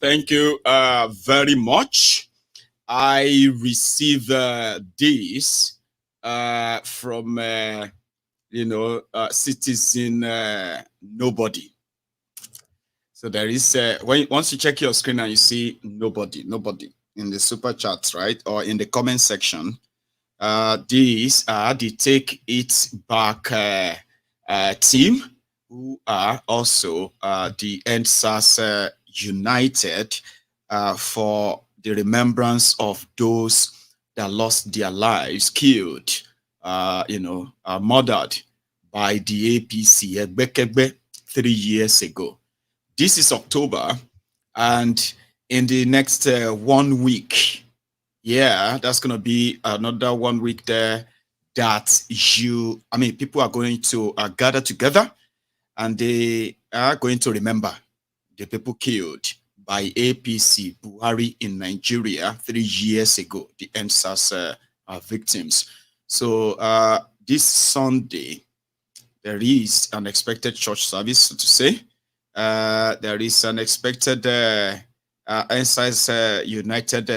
Thank you very much. I received this from, citizen nobody. So there is, once you check your screen and you see nobody in the super chats, right? Or in the comment section, these are the Take It Back team, who are also the EndSARS United for the remembrance of those that lost their lives, killed, murdered by the APC Egbe 3 years ago. This is October, and in the next 1 week, that's going to be another 1 week there that people are going to gather together, and they are going to remember the people killed by APC Buhari in Nigeria 3 years ago, the EndSARS victims. So this Sunday, there is an expected church service, so to say. There is an expected EndSARS United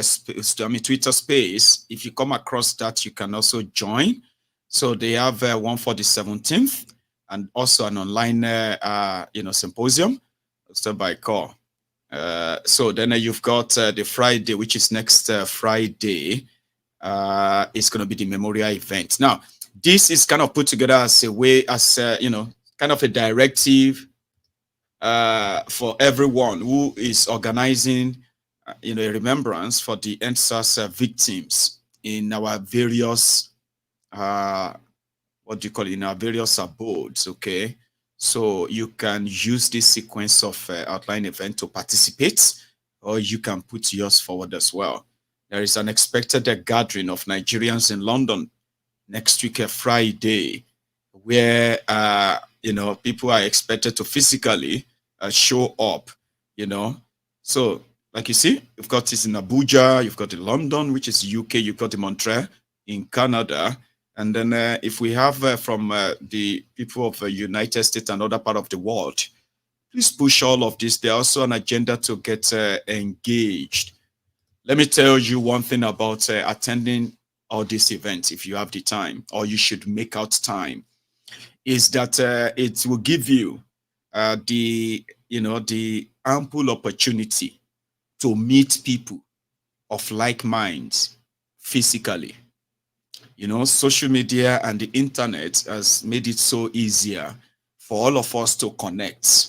Twitter space. If you come across that, you can also join. So they have one for the 17th and also an online symposium hosted by call. So then you've got the Friday, which is next Friday. It's going to be the memorial event. Now, this is kind of put together as a way, as kind of a directive for everyone who is organizing, a remembrance for the EndSARS victims in our various, in our various abodes. Okay, so you can use this sequence of outline event to participate, or you can put yours forward as well. There is an expected gathering of Nigerians in London next week, Friday, where people are expected to physically show up. So like you see, you've got this in Abuja, you've got in London, which is UK, you've got in Montreal in Canada, and then if we have from the people of the United States and other part of the world, please push all of this. There's also an agenda to get engaged. Let me tell you one thing about attending all these events, if you have the time, or you should make out time, is that it will give you the ample opportunity to meet people of like minds physically. Social media and the internet has made it so easier for all of us to connect.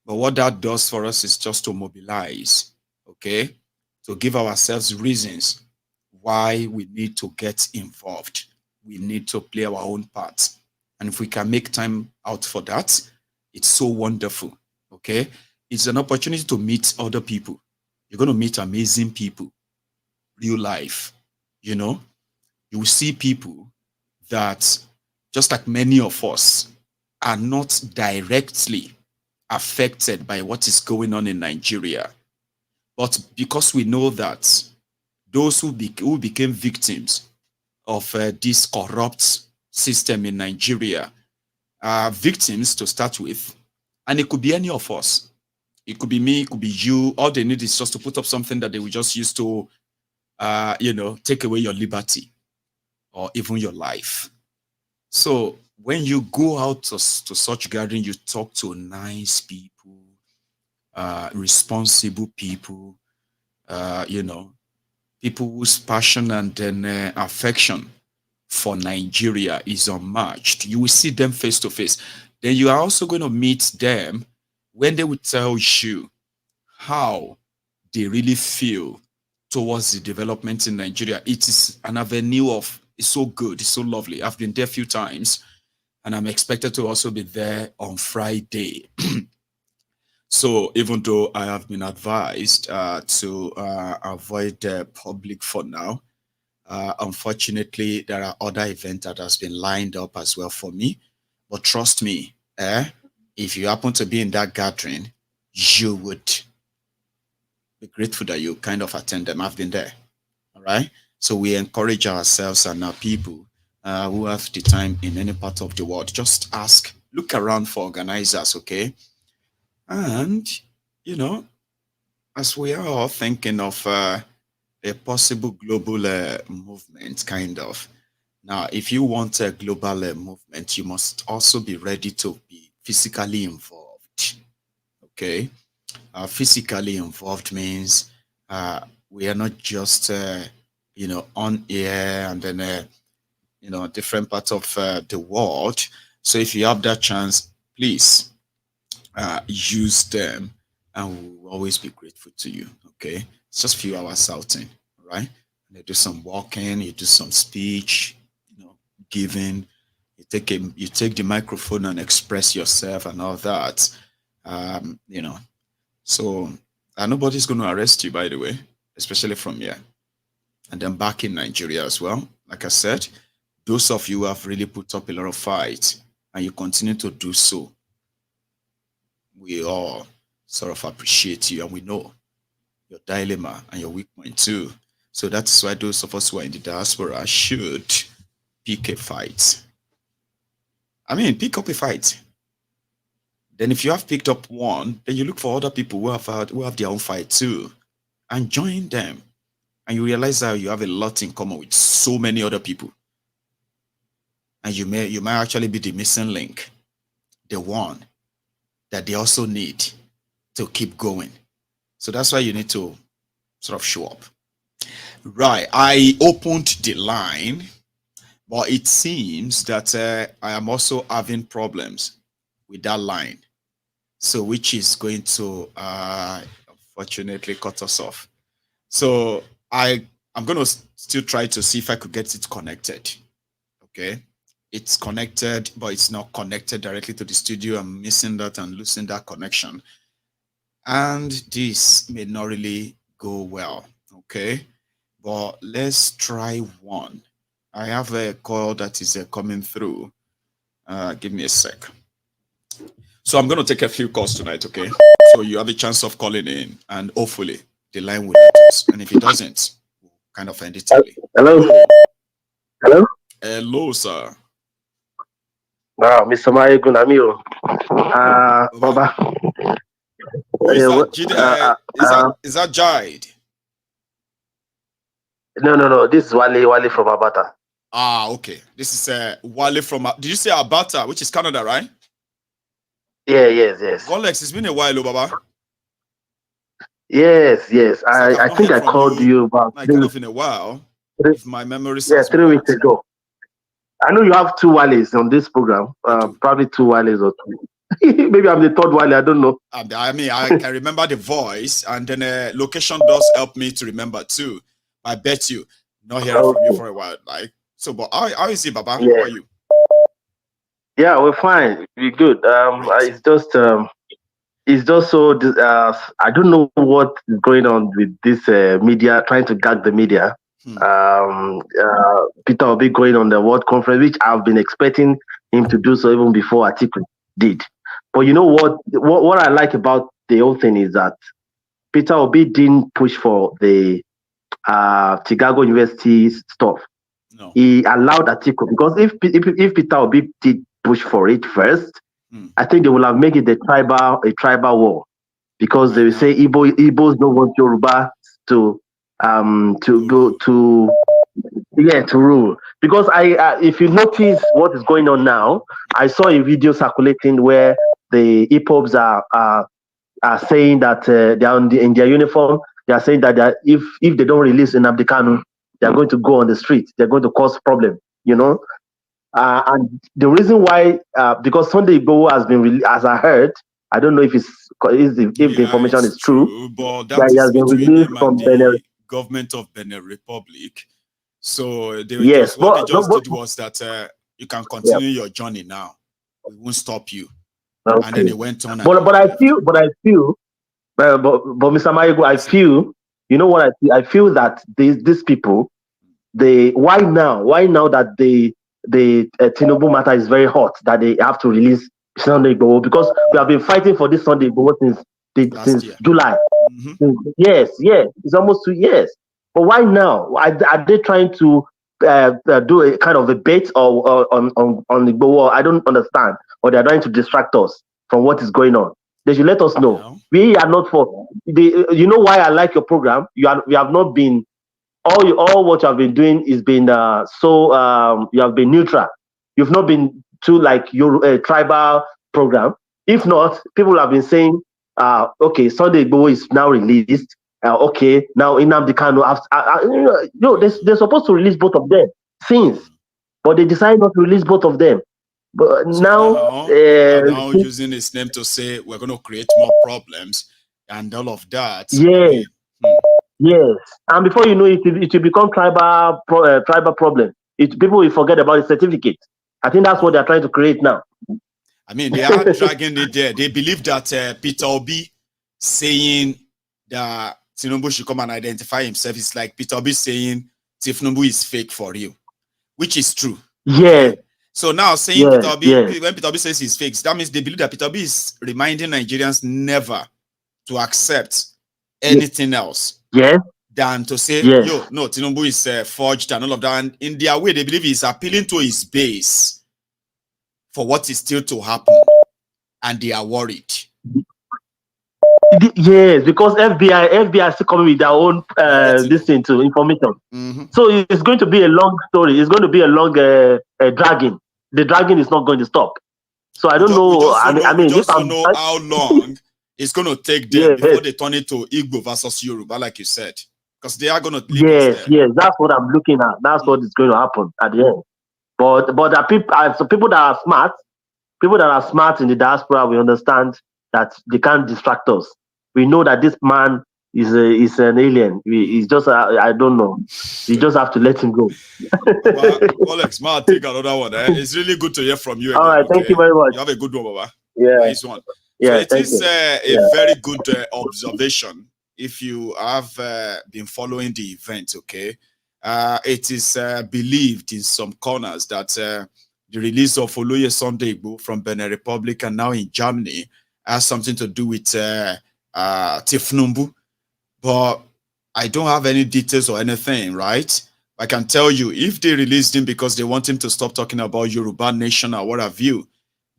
But what that does for us is just to mobilize, okay? To give ourselves reasons why we need to get involved. We need to play our own part. And if we can make time out for that, it's so wonderful, okay? It's an opportunity to meet other people. You're going to meet amazing people, real life, You will see people that, just like many of us, are not directly affected by what is going on in Nigeria. But because we know that those who became victims of this corrupt system in Nigeria are victims to start with, and it could be any of us. It could be me, it could be you. All they need is just to put up something that they will just use to, take away your liberty or even your life. So when you go out to such gathering, you talk to nice people, responsible people, people whose passion and then affection for Nigeria is unmatched. You will see them face to face. Then you are also going to meet them when they will tell you how they really feel towards the development in Nigeria. It is an avenue of, it's so good, it's so lovely. I've been there a few times, and I'm expected to also be there on Friday. So even though I have been advised to avoid the public for now, unfortunately, there are other events that has been lined up as well for me. But trust me, if you happen to be in that gathering, you would be grateful that you kind of attend them. I've been there. All right. So we encourage ourselves and our people who have the time in any part of the world. Just ask, look around for organizers, okay? And, as we are all thinking of a possible global movement, kind of. Now, if you want a global movement, you must also be ready to be physically involved, okay? Physically involved means we are not just, on air and then, different parts of the world. So if you have that chance, please use them, and we'll always be grateful to you, okay? It's just a few hours outing, all right? And you do some walking, you do some speech, giving, you take the microphone and express yourself and all that, So nobody's going to arrest you, by the way, especially from here. And then back in Nigeria as well, like I said, those of you who have really put up a lot of fight and you continue to do so, we all sort of appreciate you, and we know your dilemma and your weak point too. So that's why those of us who are in the diaspora should pick a fight. I mean, pick up a fight. Then if you have picked up one, then you look for other people who have their own fight too, and join them. And you realize that you have a lot in common with so many other people. And you might actually be the missing link, the one that they also need to keep going. So that's why you need to sort of show up. Right, I opened the line, but it seems that I am also having problems with that line. So which is going to unfortunately cut us off. So I'm going to still try to see if I could get it connected. Okay, it's connected, but it's not connected directly to the studio. I'm missing that and losing that connection. And this may not really go well. Okay, but let's try one. I have a call that is coming through. Give me a sec. So I'm going to take a few calls tonight, okay? So you have a chance of calling in, and hopefully the line will let us. And if it doesn't, we'll kind of end it early. Hello? Hello? Hello, sir. Wow, Mr. Maiyegun, Amigo. Baba. Is that Jide? No. This is Wale from Abata. Ah, okay. This is Wale from... Did you say Abata, which is Canada, right? Yeah, yes. Alex, it's been a while, Baba. Yes. I think I called you about... in a while. If my memory serves 3 weeks ago. I know you have 2 Wales on this program. Probably 2 Wales or 3. Maybe I'm the 3rd Wale, I don't know. I mean, I can remember the voice, and then location does help me to remember too. I bet you not hearing from you for a while. So, but how is it, Baba? Yeah. How are you? Yeah, we're fine. We're good. It's just so I don't know what is going on with this media, trying to gag the media. Peter Obi going on the World Conference, which I've been expecting him to do so even before Atiku did. But you know what I like about the whole thing is that Peter Obi didn't push for the Chicago University stuff. No. He allowed Atiku, because if Peter Obi did push for it first, I think they will have made it a tribal war, because they will say Igbos don't want Yorubas to rule. Because if you notice what is going on now, I saw a video circulating where the Igbos are saying that they are in their uniform. They are saying that if they don't release Nnamdi Kanu, they are going to go on the street. They're going to cause problem. And the reason why, because Sunday Igboho has been released, as I heard, I don't know if the information is true, but that he has been released from the government of Benin Republic. So what they did was that you can continue your journey now. We won't stop you. Okay. And then they went on. But I feel, Mr. Maiyegun, I feel, you know what I feel? I feel that these people, why now that the Tinubu matter is very hot, that they have to release Sunday Igboho, because we have been fighting for this Sunday Igboho since July. Yes, it's almost 2 years. But why now? Are they trying to do a kind of a bait or on Igboho? I don't understand. Or they're trying to distract us from what is going on. They should let us know. We are not for. You know why I like your program? We have not been. All what you have been doing is been you have been neutral. You've not been too like your tribal program. If not, people have been saying, okay, Sunday Igboho is now released. Okay, now Nnamdi Kanu. They're supposed to release both of them but they decided not to release both of them. But now using his name to say we're going to create more problems and all of that. Yes. Yes, and before you know it, it will become tribal problem. People will forget about the certificate. I think that's what they're trying to create now. I mean, they are dragging it there. They believe that Peter Obi saying that Tinubu should come and identify himself is like Peter Obi saying Tinubu is fake for you, which is true. Yeah. So now saying Peter Obi, when Peter Obi says he's fake, that means they believe that Peter Obi is reminding Nigerians never to accept anything else. Than to say, no, Tinubu is forged and all of that. And in their way, they believe he's appealing to his base for what is still to happen. and they are worried. Yes, because FBI is still coming with their own this thing to information. So it's going to be a long story. It's going to be a long dragging. The dragging is not going to stop. So I don't know. We just don't know how long it's going to take them before they turn it to Igbo versus Yoruba, like you said, because they are going to. Yes, that's what I'm looking at. That's what is going to happen at the end. But people that are smart in the diaspora, we understand that they can't distract us. We know that this man is an alien. He's just I don't know. We just have to let him go. Alex, I'll take another one. It's really good to hear from you. All right, thank you very much. You have a good one, Baba. Yeah, nice one. Yeah, so it is a very good observation. If you have been following the event, okay, it is believed in some corners that the release of Oloye Sunday Igbo from Benin Republic and now in Germany has something to do with Tifnumbu, but I don't have any details or anything, right? I can tell you, if they released him because they want him to stop talking about Yoruba nation or what have you,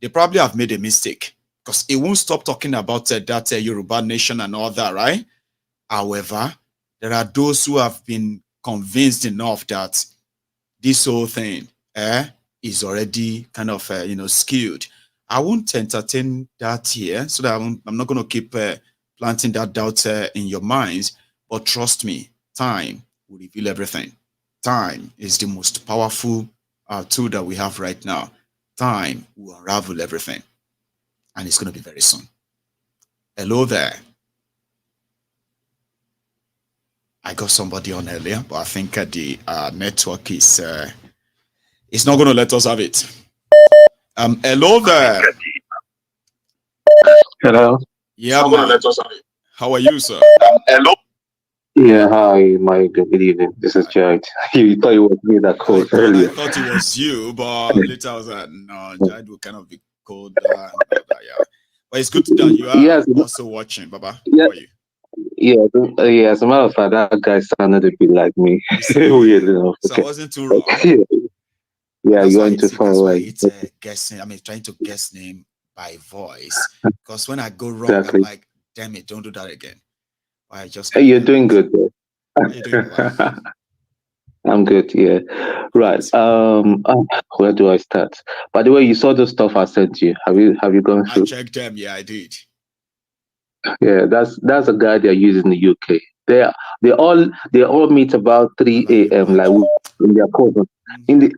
they probably have made a mistake, because he won't stop talking about that Yoruba nation and all that, right? However, there are those who have been convinced enough that this whole thing is already kind of skewed. I won't entertain that here, so that I'm not going to keep planting that doubt in your minds. But trust me, time will reveal everything. Time is the most powerful tool that we have right now. Time will unravel everything, and it's going to be very soon. Hello there. I got somebody on earlier, but I think the network is not going to let us have it. Hello there. Hello. Yeah, man. How are you, sir? Hello. Yeah, hi, Maiyegun. Good evening. This is Charade. You thought it was me that called earlier. I thought it was you, but later I was like, no, Charade will kind of be cold. Yeah. But it's good that you are also watching, Baba. Yeah. How are you? Yeah, as a matter of fact, that guy sounded a bit like me. Weird enough. So I wasn't too wrong. Yeah, you went too far away. Guessing. I mean, trying to guess name by voice. Because when I go wrong, I'm like, damn it, don't do that again. I just. You're doing good, bro. You're doing well. I'm good. Yeah. Right. Where do I start? By the way, you saw the stuff I sent you. Have you gone through? I checked them. Yeah, I did. Yeah, that's a guy they're using in the UK. They all meet about 3 a.m. like in their court.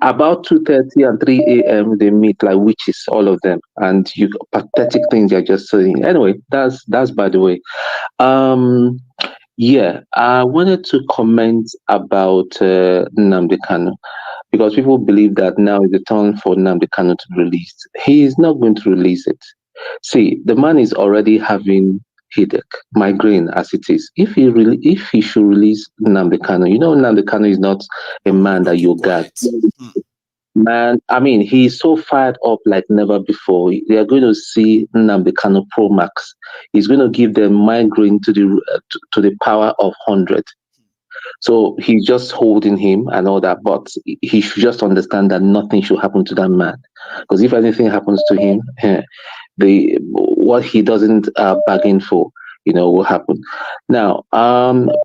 About 2:30 and 3 a.m. they meet like witches, all of them, and pathetic things they're just saying. Anyway, that's by the way. Yeah, I wanted to comment about Nnamdi Kanu, because people believe that now is the time for Nnamdi Kanu to be released. He is not going to release it. See, the man is already having headache, migraine as it is. If he should release Nnamdi Kanu, Nnamdi Kanu is not a man that you guard. Man, I mean, he's so fired up like never before. They are going to see Nnamdi Kanu Pro Max. He's going to give them migraine to the power of 100. So he's just holding him and all that, but he should just understand that nothing should happen to that man. Because if anything happens to him, what he doesn't bargain for, will happen. Now,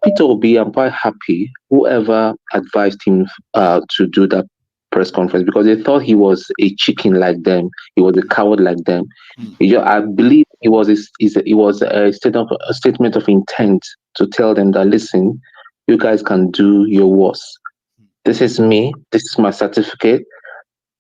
Peter Obi, I'm quite happy whoever advised him to do that press conference, because they thought he was a chicken like them. He was a coward like them. I believe it was a statement of intent to tell them that, listen, you guys can do your worst. This is me. This is my certificate.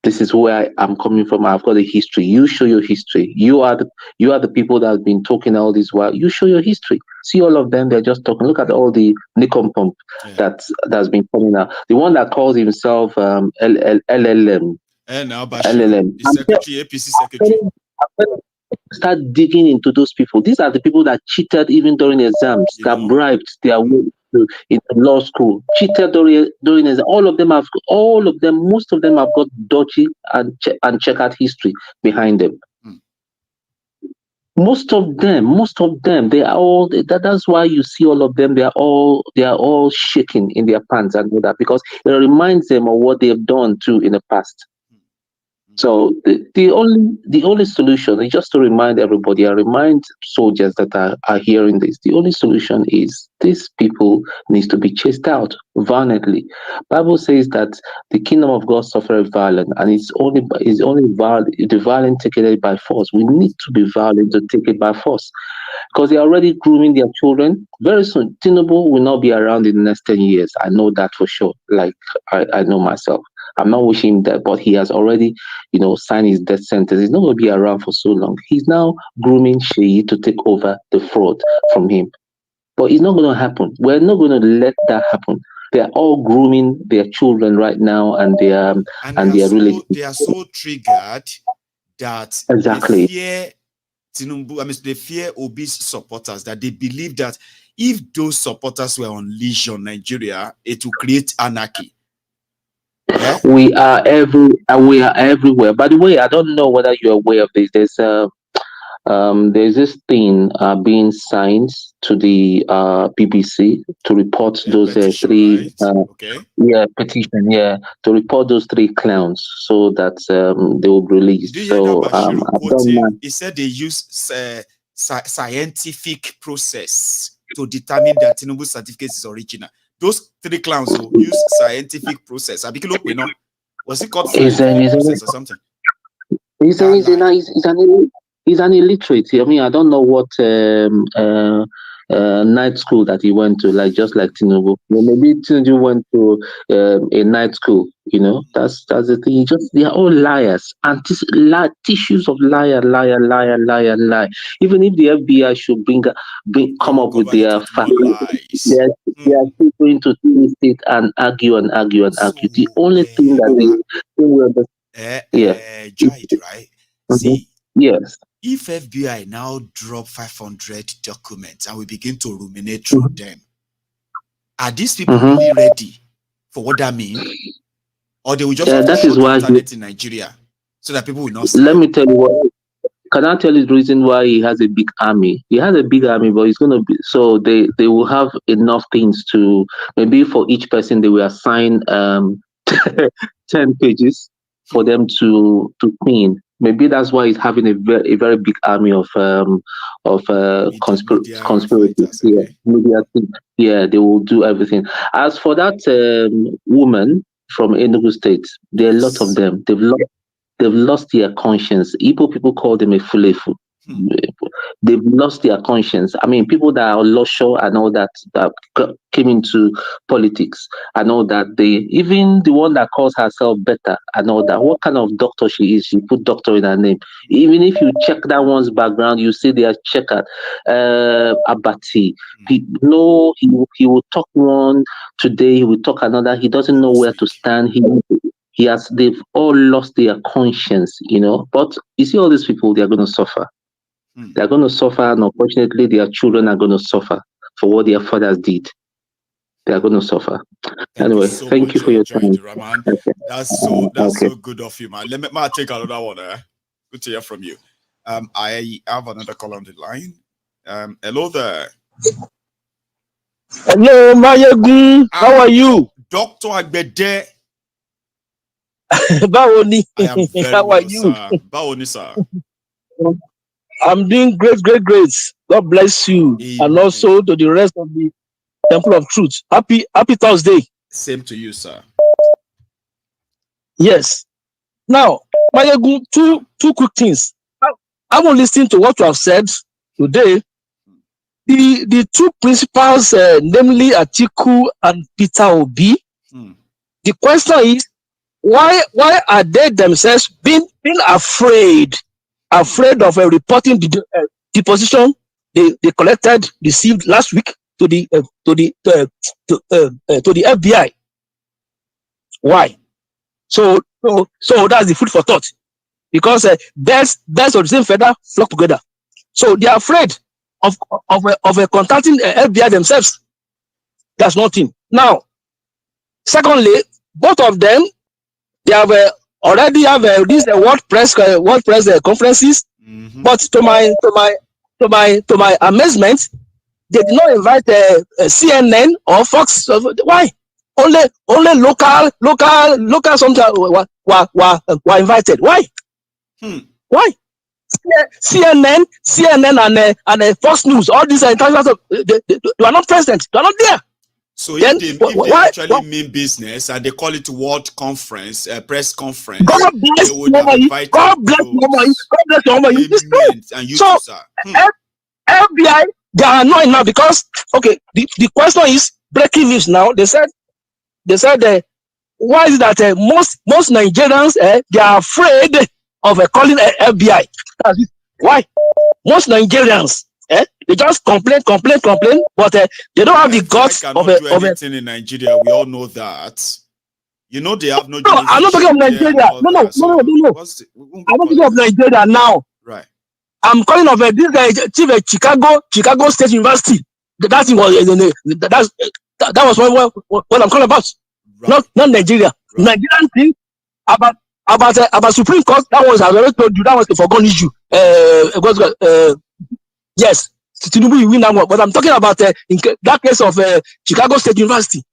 This is where I am coming from. I've got a history. You show your history. You are the people that have been talking all this while. You show your history. See all of them, they're just talking. Look at all the Nikon pump that's been coming out. The one that calls himself LLM. LLM. The secretary, APC secretary. Start digging into those people. These are the people that cheated even during exams, that bribed their way in law school, cheated during exams. Most of them have got dodgy and checkered history behind them. Most of them, they are all. That's why you see all of them. They are all shaking in their pants and all that, because it reminds them of what they've done too in the past. So the only solution is just to remind everybody, I remind soldiers that are hearing this, the only solution is these people needs to be chased out violently. Bible says that the kingdom of God suffereth violence, and the violent taken it by force. We need to be violent to take it by force, because they're already grooming their children. Very soon, Tinubu will not be around in the next 10 years. I know that for sure. Like I know myself. I'm not wishing him that, but he has already, signed his death sentence. He's not going to be around for so long. He's now grooming Sheyi to take over the fraud from him. But it's not going to happen. We're not going to let that happen. They're all grooming their children right now, and they are really. They are so triggered that exactly. They fear Tinubu. They fear Obi's supporters. That they believe that if those supporters were unleashed on Nigeria, it will create anarchy. Yeah? We are everywhere. By the way, I don't know whether you're aware of this. There's this thing being signed to the BBC to report those petition, three right? petition to report those three clowns so that they will be released. So he said they use scientific process to determine that Tinubu certificate is original. Those three clowns will use scientific process. Was it called scientific process or something? He's an illiterate. I mean, I don't know what night school that he went to, just like Tinubu. Maybe Tinubu went to a night school. That's the thing. They are all liars, and tissues of lie. Even if the FBI should come up with their facts, they are still going to twist it and argue. The only thing that they will understand, right? See, yes. If FBI now drop 500 documents and we begin to ruminate through them, are these people really ready for what that means? Or they will just have to shut the internet in Nigeria so that people will not sign? Let me tell you what. Can I tell you the reason why he has a big army? He has a big army, but it's going to be so they will have enough things to, maybe for each person they will assign 10 pages for them to clean. Maybe that's why he's having a very big army of conspirators. Yeah, they will do everything. As for that woman from Enugu State, there are a lot of them. They've lost their conscience. Igbo people call them a fulefu. They've lost their conscience. I mean, people that are Losho and all that came into politics and all that. Even the one that calls herself better and all that. What kind of doctor she is? She put doctor in her name. Even if you check that one's background, you see they are checkered. Abati. He will talk one today. He will talk another. He doesn't know where to stand. They've all lost their conscience, But you see, all these people, they are going to suffer. They're going to suffer, and unfortunately, their children are going to suffer for what their fathers did. They are going to suffer. Anyway, thank you for your time. Okay. That's so good of you, man. Let me take another one. Good to hear from you. I have another call on the line. Hello there. Hello, Maiyegun. How are you? Dr. Agbede. Bawoni. How are you? Bawoni, sir. I'm doing great. God bless you. Amen. And also to the rest of the Temple of Truth. Happy Thursday. Same to you, sir. Yes. Now, Maiyegun, two quick things. I will listen to what you have said today. The two principals, namely Atiku and Peter Obi. The question is, why are they themselves being afraid of reporting the position they received last week to the FBI? Why? So that's the food for thought, because that's of the same feather flock together. So they are afraid of contacting FBI themselves. That's nothing. Now, secondly, both of them, they have already have these World Press conferences, but to my amazement, they did not invite CNN or Fox. Why? only local something were invited. Why? Why? CNN and Fox News, all these international, they are not present. They are not there. So Then, if they actually mean business and they call it World Conference, press conference, God bless they would have invited God bless you. It's true. and you So too, sir. FBI, they are annoying now because the question is breaking news now. They said why is it that most Nigerians they are afraid of calling FBI? Why? Most Nigerians they just complain, but they don't have the guts of anything in Nigeria. We all know that. You know they have no. No, I'm not talking of Nigeria. No. I'm not talking of Nigeria now. Right. I'm calling of this guy, Chief Chicago State University. That was what I'm calling about. Right. Not Nigeria. Right. Nigerian thing about Supreme Court. That was, I already told you, that was a forgotten issue. Yes, Tinubu will win that one. But I'm talking about in that case of Chicago State University,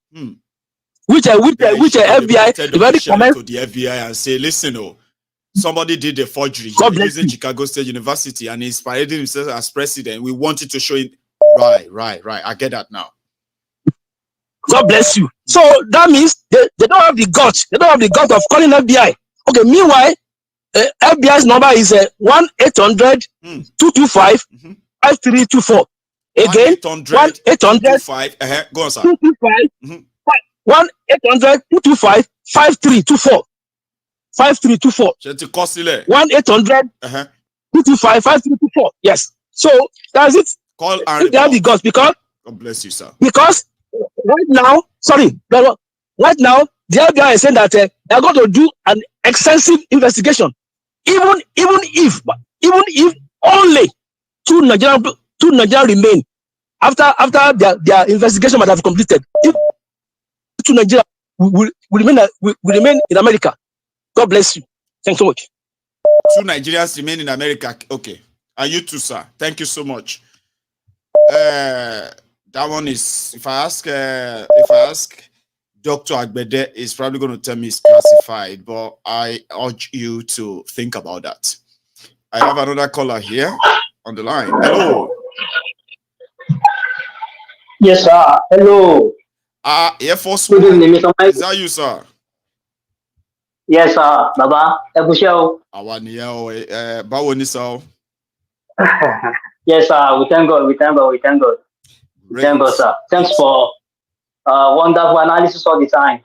which FBI already comment to the FBI and say, listen, somebody did a forgery using Chicago State University and he's parading himself as president. We wanted to show him. Right. I get that now. God bless you. So that means they don't have the guts. They don't have the guts of calling FBI. Okay, meanwhile, FBI's number is 1-800-225-5324. Again, 1-800-225. Go on, sir. 1-800-225-5324. 5324. 1-800-225-5324. Yes. So that's it. Call and they have the guts because God bless you, sir. Because right now, the FBI is saying that they're going to do an extensive investigation, even if only two Nigerians remain after their investigation might have completed. If two Nigerians will remain in America. God bless you. Thanks so much. Two Nigerians remain in America. Okay, and you too, sir. Thank you so much. That one is, if I ask Dr. Agbede, is probably going to tell me it's classified, but I urge you to think about that. I have another caller here on the line. Hello. Yes, sir. Hello. Air Force One. Good evening, Mr. Mike. Is that you, sir? Yes, sir. Baba. Báwo ni sir? Yes, sir. We thank God. Thank God, sir. Thanks for wonderful analysis all the time.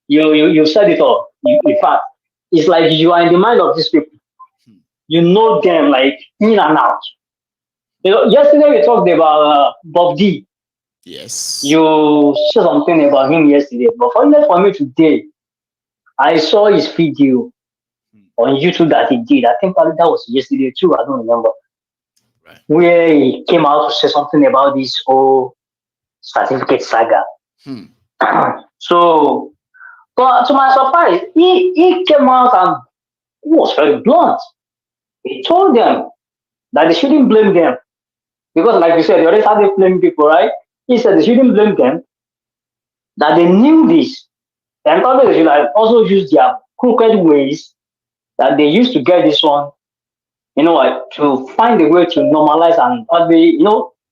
You said it all. In fact, it's like you are in the mind of these people. You know them like in and out. You know, yesterday we talked about Bob D. Yes. You said something about him yesterday, but for me today, I saw his video on YouTube that he did. I think that was yesterday too. I don't remember. Right. Where he came out to say something about this whole certificate saga. So, but to my surprise, he came out and he was very blunt. He told them that they shouldn't blame them. Because like you said, they already started blaming people, right? He said they shouldn't blame them, that they knew this. And probably they should also use their crooked ways that they used to get this one, to find a way to normalize and probably,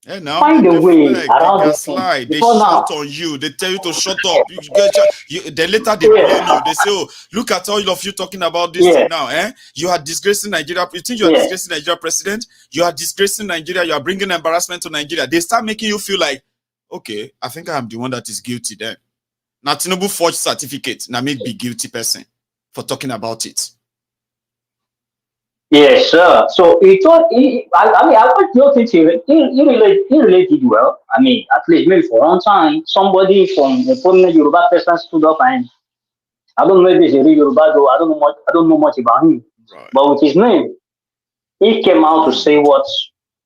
find a way around this. They shout on you. They tell you to shut up. They later they blame you. They say, "Oh, look at all of you talking about this thing now. You are disgracing Nigeria. You think you are disgracing Nigeria president? You are disgracing Nigeria. You are bringing embarrassment to Nigeria." They start making you feel like, okay, I think I am the one that is guilty then. Now Tinubu forged certificate. Now make be guilty person for talking about it. Yes, sir. So I watched the whole thing. He related well. I mean, at least maybe for one time, somebody from a prominent Yoruba person stood up and I don't know if he's a real Yoruba though. I don't know much about him. Right. But with his name, he came out to say what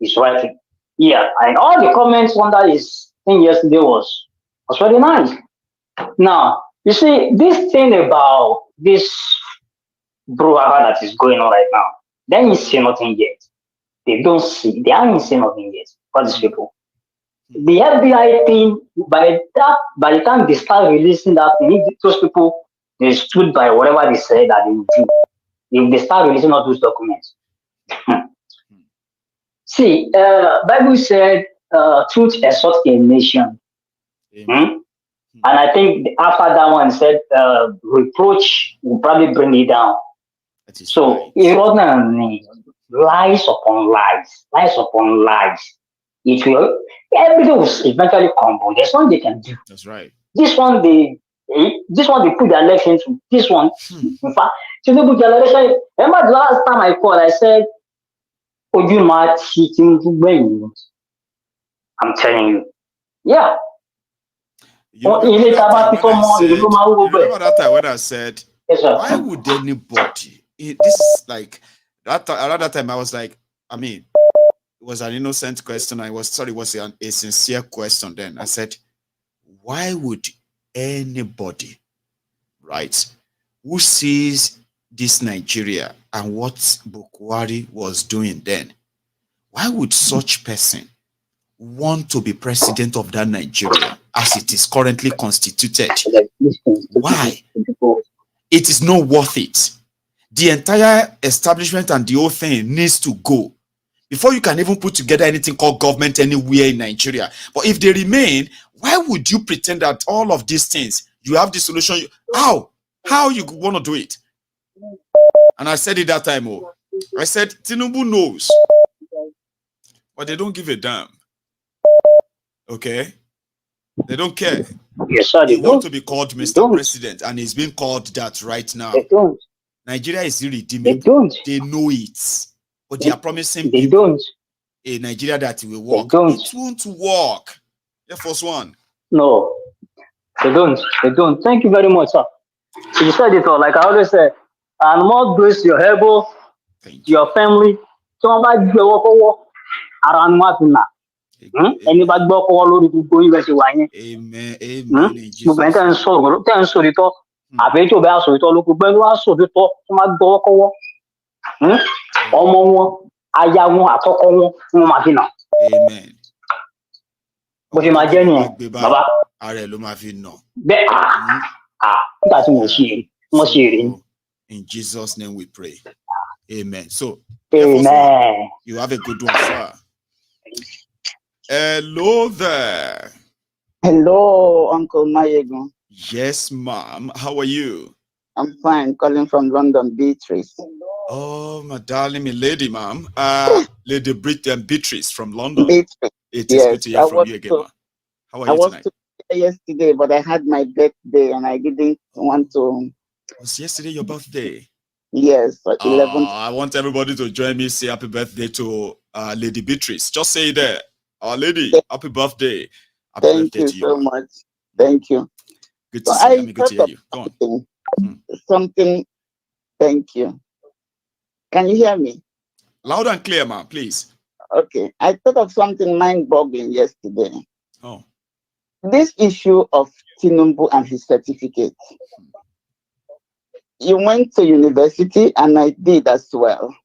is right. Yeah, and all the comments under his thing yesterday was very nice. Now, you see, this thing about this brouhaha that is going on right now, they ain't say nothing yet. They haven't seen nothing yet for these people. The FBI thing, by the time they start releasing that thing, if those people they stood by whatever they said that they would do. If they start releasing all those documents, see, Bible said, "Truth exalts a nation." Hmm? And I think after that one said, "Reproach will probably bring it down." So, lies upon lies, lies upon lies. It will, everything will eventually crumble. There's one they can do. That's right. This one they put their legs into. This one, in fact, Tinubu generation. Remember the last time I called, I said, "Oju ma cheating to I'm telling you, yeah." You remember that time when I said, why would anybody? This is like around that time I was like, I mean, it was an innocent question. It was a sincere question. Then I said, why would anybody, right, who sees this Nigeria and what Bukwari was doing then, why would such person want to be president of that Nigeria as it is currently constituted? Why? It is not worth it. The entire establishment and the whole thing needs to go before you can even put together anything called government anywhere in Nigeria. But if they remain, why would you pretend that all of these things, you have the solution? How you want to do it? And I said it that time, I said, Tinubu knows, but they don't give a damn. Okay? They don't care. Yes, sir, they want to be called Mr. President, and he's being called that right now. They don't. Nigeria is irredeemable. They know it. But they are promising people a Nigeria that will work. It won't work. Air Force One. No, they don't. They don't. Thank you very much, sir. You said it all. Like I always say, and more grace to your elbow, to your family. So much work around Martina. Anybody go for all the going where you are. Amen. Amen. You can so it all. I bet you bear so it all look when you are so the talk to my dog. Omo ayagun atoko won Martina. Amen. But imagine baba are ló máa fi nà. That's mo ṣe in Jesus' name we pray. Amen. So, amen. You have a good one, sir. Hello there. Hello, Uncle Maiyegun. Yes, ma'am. How are you? I'm fine. Calling from London, Beatrice. Oh, my darling, my lady, ma'am. Lady Beatrice from London. Beatrice. It is good to hear from you again, ma'am. How are you tonight? I was yesterday, but I had my birthday and I didn't want to. Was yesterday your birthday? Yes, 11th. I want everybody to join me. Say happy birthday to Lady Beatrice. Just say there. Our lady, happy birthday. Happy Thank you so much. Thank you. Good to see you. Good to hear you. Go on. Something. Thank you. Can you hear me? Loud and clear, ma'am, please. Okay. I thought of something mind-boggling yesterday. Oh. This issue of Tinubu and his certificate. You went to university and I did as well.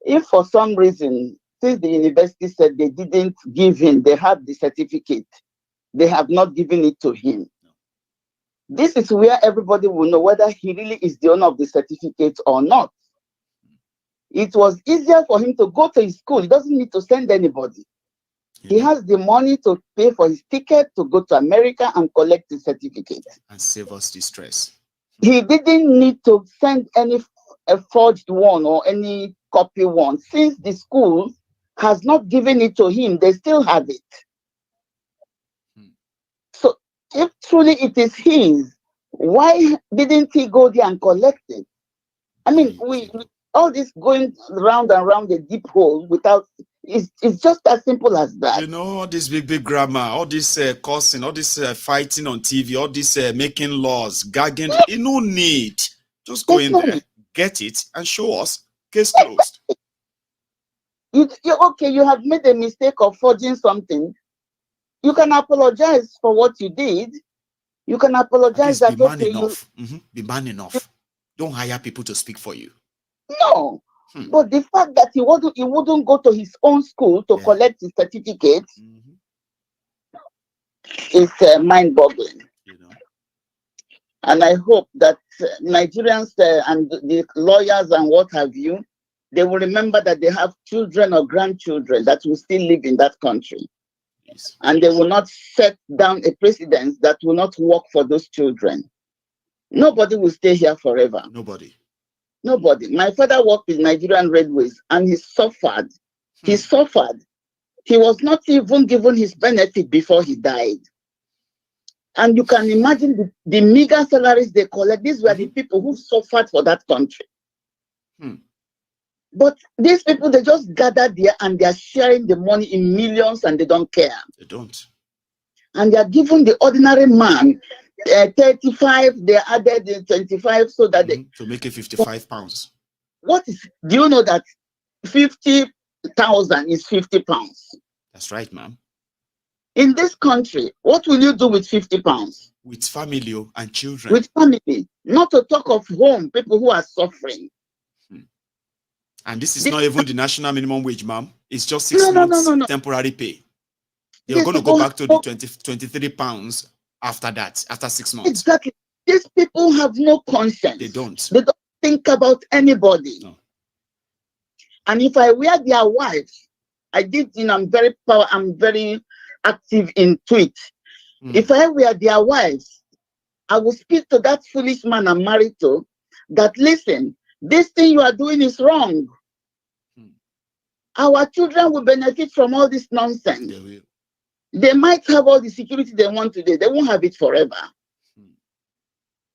If for some reason, since the university said they didn't give him, they have the certificate, they have not given it to him. This is where everybody will know whether he really is the owner of the certificate or not. It was easier for him to go to his school. He doesn't need to send anybody. He has the money to pay for his ticket to go to America and collect the certificate. And save us distress. He didn't need to send a forged one or any copy one. Since the school has not given it to him, they still have it. So if truly it is his, why didn't he go there and collect it? I mean, we all this going round and round the deep hole without, it's just as simple as that. You know, all this big grammar, all this cursing, all this fighting on TV, all this making laws, gagging, no need. Just go in there, get it, and show us. Case closed. Okay, you have made a mistake of forging something. You can apologize for what you did. You can apologize that, be man enough. Be man enough. Don't hire people to speak for you. No. But the fact that he wouldn't go to his own school to collect his certificate, is mind-boggling. And I hope that Nigerians and the lawyers and what have you, they will remember that they have children or grandchildren that will still live in that country. Yes. And they will not set down a precedent that will not work for those children. Nobody will stay here forever. Nobody. Nobody. My father worked with Nigerian Railways and he suffered. He suffered. He was not even given his benefit before he died. And you can imagine the meager salaries they collect. These were the people who suffered for that country. But these people, they just gather there and they are sharing the money in millions and they don't care. They don't. And they are giving the ordinary man 35, they added the 25 so that they... To make it 55 pounds. What is... Do you know that 50,000 is 50 pounds? That's right, ma'am. In this country, what will you do with 50 pounds? With family and children. With family. Not to talk of home, people who are suffering. And this is not even the national minimum wage, ma'am. It's just 6 months temporary pay. You're going to go back to the 23 pounds after that, after 6 months. Exactly. These people have no conscience. They don't. They don't think about anybody. No. And if I were their wives, I did, I'm very active in tweet. If I were their wives, I would speak to that foolish man I'm married to that, listen, this thing you are doing is wrong. Our children will benefit from all this nonsense. They might have all the security they want today. They won't have it forever.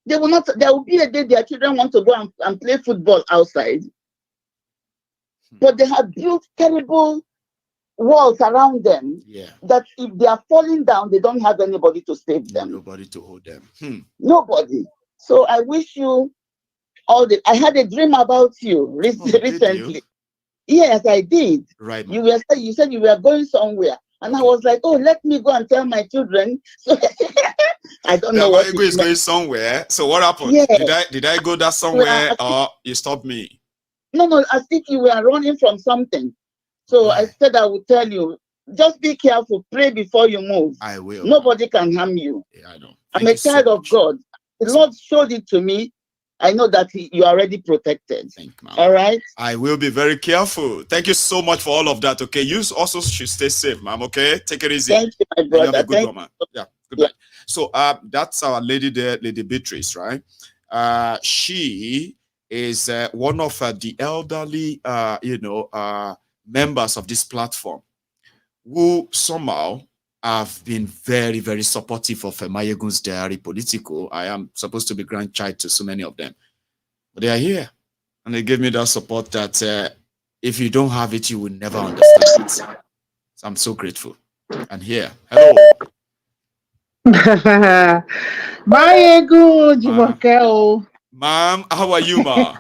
They will not. There will be a day their children want to go and play football outside. But they have built terrible walls around them that if they are falling down, they don't have anybody to save them. Nobody to hold them. Nobody. So I wish you all the... I had a dream about you recently. Yes, I did. Right. You said you were going somewhere. And I was like, oh, let me go and tell my children. So I don't know what is going somewhere. So what happened? Yeah. Did I go there somewhere or you stopped me? No, I think you were running from something. So I said I would tell you, just be careful, pray before you move. I will. Nobody can harm you. Yeah, I know. I'm a child of God. The Lord showed it to me. I know that you are already protected. All right? I will be very careful. Thank you so much for all of that, okay? You also should stay safe, ma'am, okay? Take it easy. Thank you, my brother. You have a good one, man. Yeah, goodbye. So that's our lady there, Lady Beatrice, right? She is one of the elderly, members of this platform who somehow have been very, very supportive of MaiyegunsDiary, Politico. I am supposed to be grandchild to so many of them. But they are here. And they gave me that support that if you don't have it, you will never understand it. So I'm so grateful. And here, hello. Maiyegun, ma'am, how are you, ma?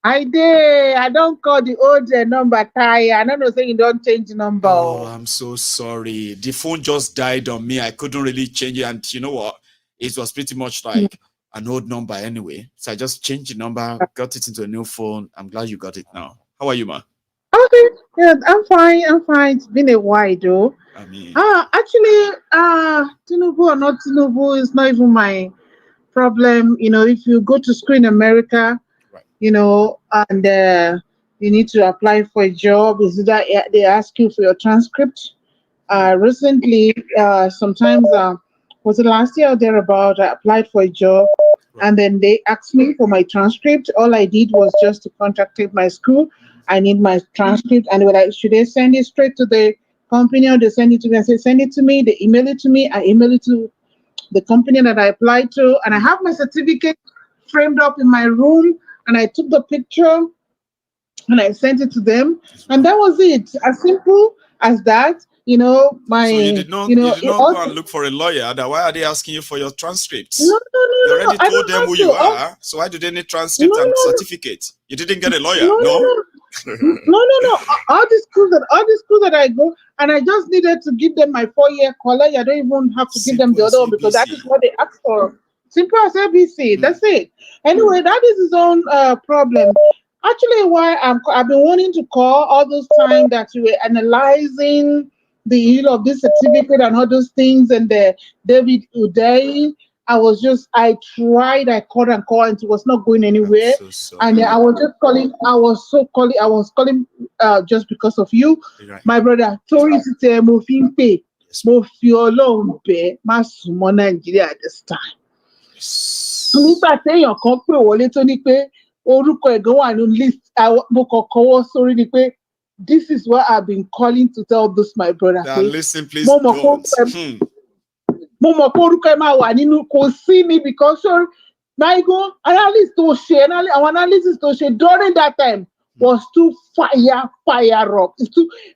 I did. I don't call the old number tie. I don't know saying you don't change the number. Oh, I'm so sorry. The phone just died on me. I couldn't really change it. And you know what? It was pretty much like an old number anyway. So I just changed the number, got it into a new phone. I'm glad you got it now. How are you, ma? Okay. Yeah, I'm fine. It's been a while though. I mean, actually, Tinubu or not Tinubu is not even my problem. If you go to school in America, and you need to apply for a job, is that they ask you for your transcript. Recently, sometimes, was it last year or thereabout, I applied for a job, and then they asked me for my transcript. All I did was just to contact my school. I need my transcript, and they were like, should they send it straight to the company or they send it to me? I said, send it to me. They email it to me. I email it to the company that I applied to, and I have my certificate framed up in my room. And I took the picture and I sent it to them. And that was it. As simple as that. So you did not go and look for a lawyer. Why are they asking you for your transcripts? No. You already told them who you are. So why do they need transcript and certificate? You didn't get a lawyer, no? No. All the schools that I go, and I just needed to give them my 4-year college. I don't even have to give them the other one because that is what they asked for. Simple as ABC. That's it. Anyway, that is his own problem. Actually, why I've been wanting to call all those time that you were analyzing the of this certificate and all those things, and the David Uday. I tried, I called and called, and it was not going anywhere. And I was just calling, I was calling just because of you, my brother. Sorry to say, mo fi Ọlọ́run bẹ̀, má sún mọ́ Nàìjíríà this time. Nígbà téèyàn kan pè wọlé tó ní pé orúkọ ẹ̀gán wà ní list, mo kàn kọwọ́ sórí ni pé this is what I've been calling to tell this my brother. Now listen, please don't. Mo mọ̀ pé orúkọ ẹ máa wà nínú kò sí mi because Maiyegun analysis tó ṣe during that time was too fire up.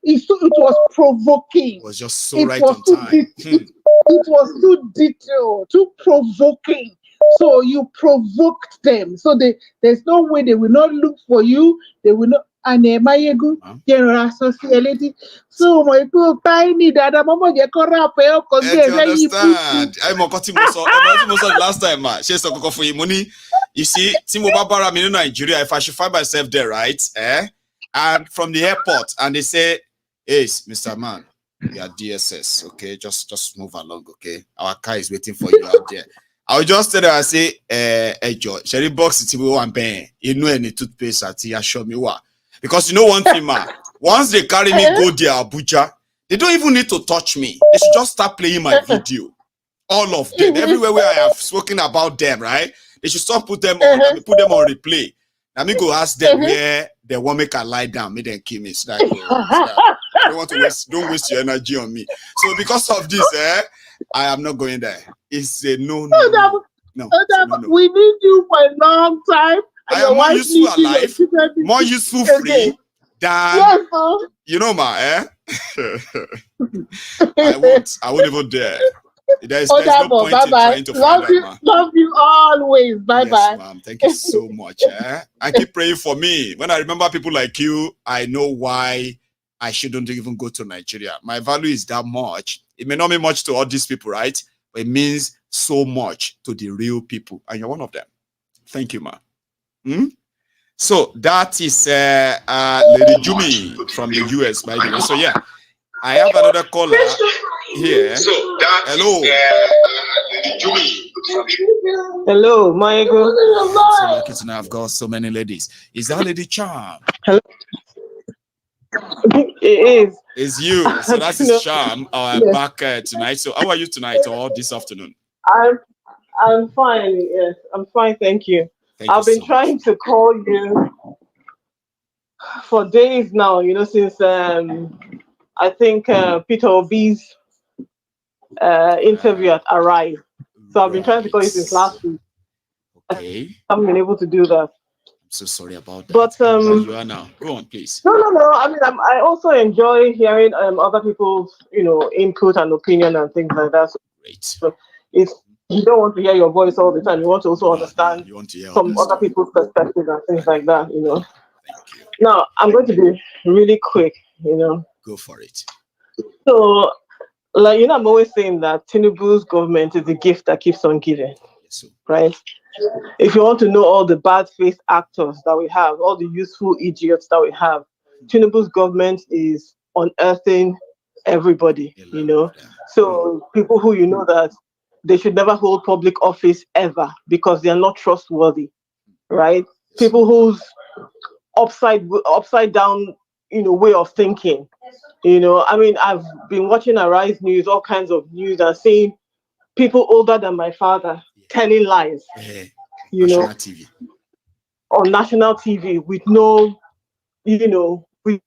It was provoking. It was just so right on time. It was too detailed, too provoking. So you provoked them. So there's no way they will not look for you. They will not. And Maiyegun, general sociality. So my poor tiny dada, mama get corrupt. You understand? I'm a cutting last time, man. She's a cocoa for you money. You see, Timo Babara, in Nigeria, if I should find myself there, right? And from the airport, and they say, hey, Mr. Man, you are DSS, okay? Just move along, okay? Our car is waiting for you out there. I'll just tell them, I say, hey, George, Sherry box, Timo one pen. You know any toothpaste at you show me what. Because you know one thing, man. Once they carry me go there, Abuja, they don't even need to touch me. They should just start playing my video. All of them, everywhere where I have spoken about them, right? They should stop put them on replay. Let me go ask them where they want me to lie down, make them kill me. It's like, I don't waste your energy on me. So because of this, I am not going there. It's a no. We need you for a long time. I am more useful alive, more useful free than you know, I won't even dare. There's no point in trying to find that, man. Love you always. Bye bye. Ma'am. Thank you so much. I keep praying for me. When I remember people like you, I know why I shouldn't even go to Nigeria. My value is that much. It may not mean much to all these people, right? But it means so much to the real people, and you're one of them. Thank you, ma'am. So that is Lady Jumi from the US, by the way. So yeah, I have another caller here. Hello. Hello, Maiyegun. So lucky to know I've got so many ladies. Is that Lady Charm? Hello. It is. It's you. So that's his Charm. Back tonight. So how are you tonight or this afternoon? I'm fine. Yes, I'm fine. Thank you. I've been trying to call you for days now, since I think Peter Obi's interview at arrived. So I've been trying to call you since last week. Okay. I haven't been able to do that. I'm so sorry about that. But you are now. Go on, please. No. I mean, I also enjoy hearing other people's, input and opinion and things like that. Great. So you don't want to hear your voice all the time. You want to also understand some other people's perspectives and things like that, Thank you. Now, I'm going to be really quick, Go for it. So, I'm always saying that Tinubu's government is the gift that keeps on giving, right? If you want to know all the bad-faced actors that we have, all the useful idiots that we have, Tinubu's government is unearthing everybody, So, people who that they should never hold public office ever because they are not trustworthy, right? People whose upside down, way of thinking. I mean, I've been watching Arise News, all kinds of news, and seeing people older than my father telling lies, National TV. On national TV with no, with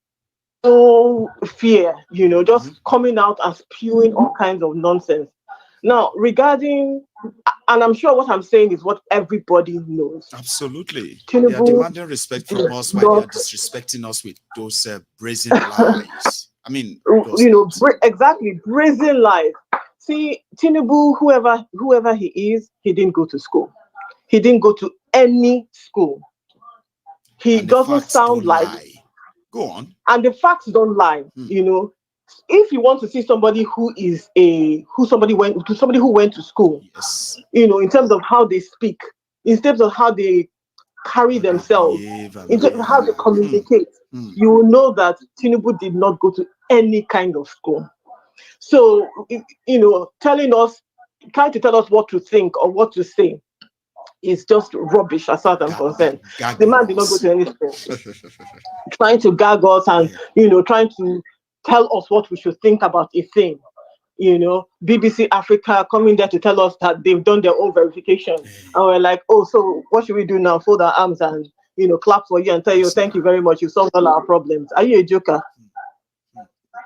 no fear, just coming out and spewing all kinds of nonsense. Now, regarding, and I'm sure what I'm saying is what everybody knows. Absolutely. Tinubu, they are demanding respect from us while they are disrespecting us with those brazen lies. I mean, exactly, brazen lies. See, Tinubu, whoever he is, he didn't go to school. He didn't go to any school. He doesn't sound like. Lie. Go on. And the facts don't lie. If you want to see somebody who went to school, yes, in terms of how they speak, in terms of how they carry themselves, in terms of how they communicate, you will know that Tinubu did not go to any kind of school. So, trying to tell us what to think or what to say is just rubbish as far as I'm concerned. The man did not go to any school. Trying to gag us and, trying to tell us what we should think about a thing. BBC Africa coming there to tell us that they've done their own verification. And we're like, oh, so what should we do now? Fold our arms and, clap for you and tell you, thank you very much. You solved all our problems. Are you a joker?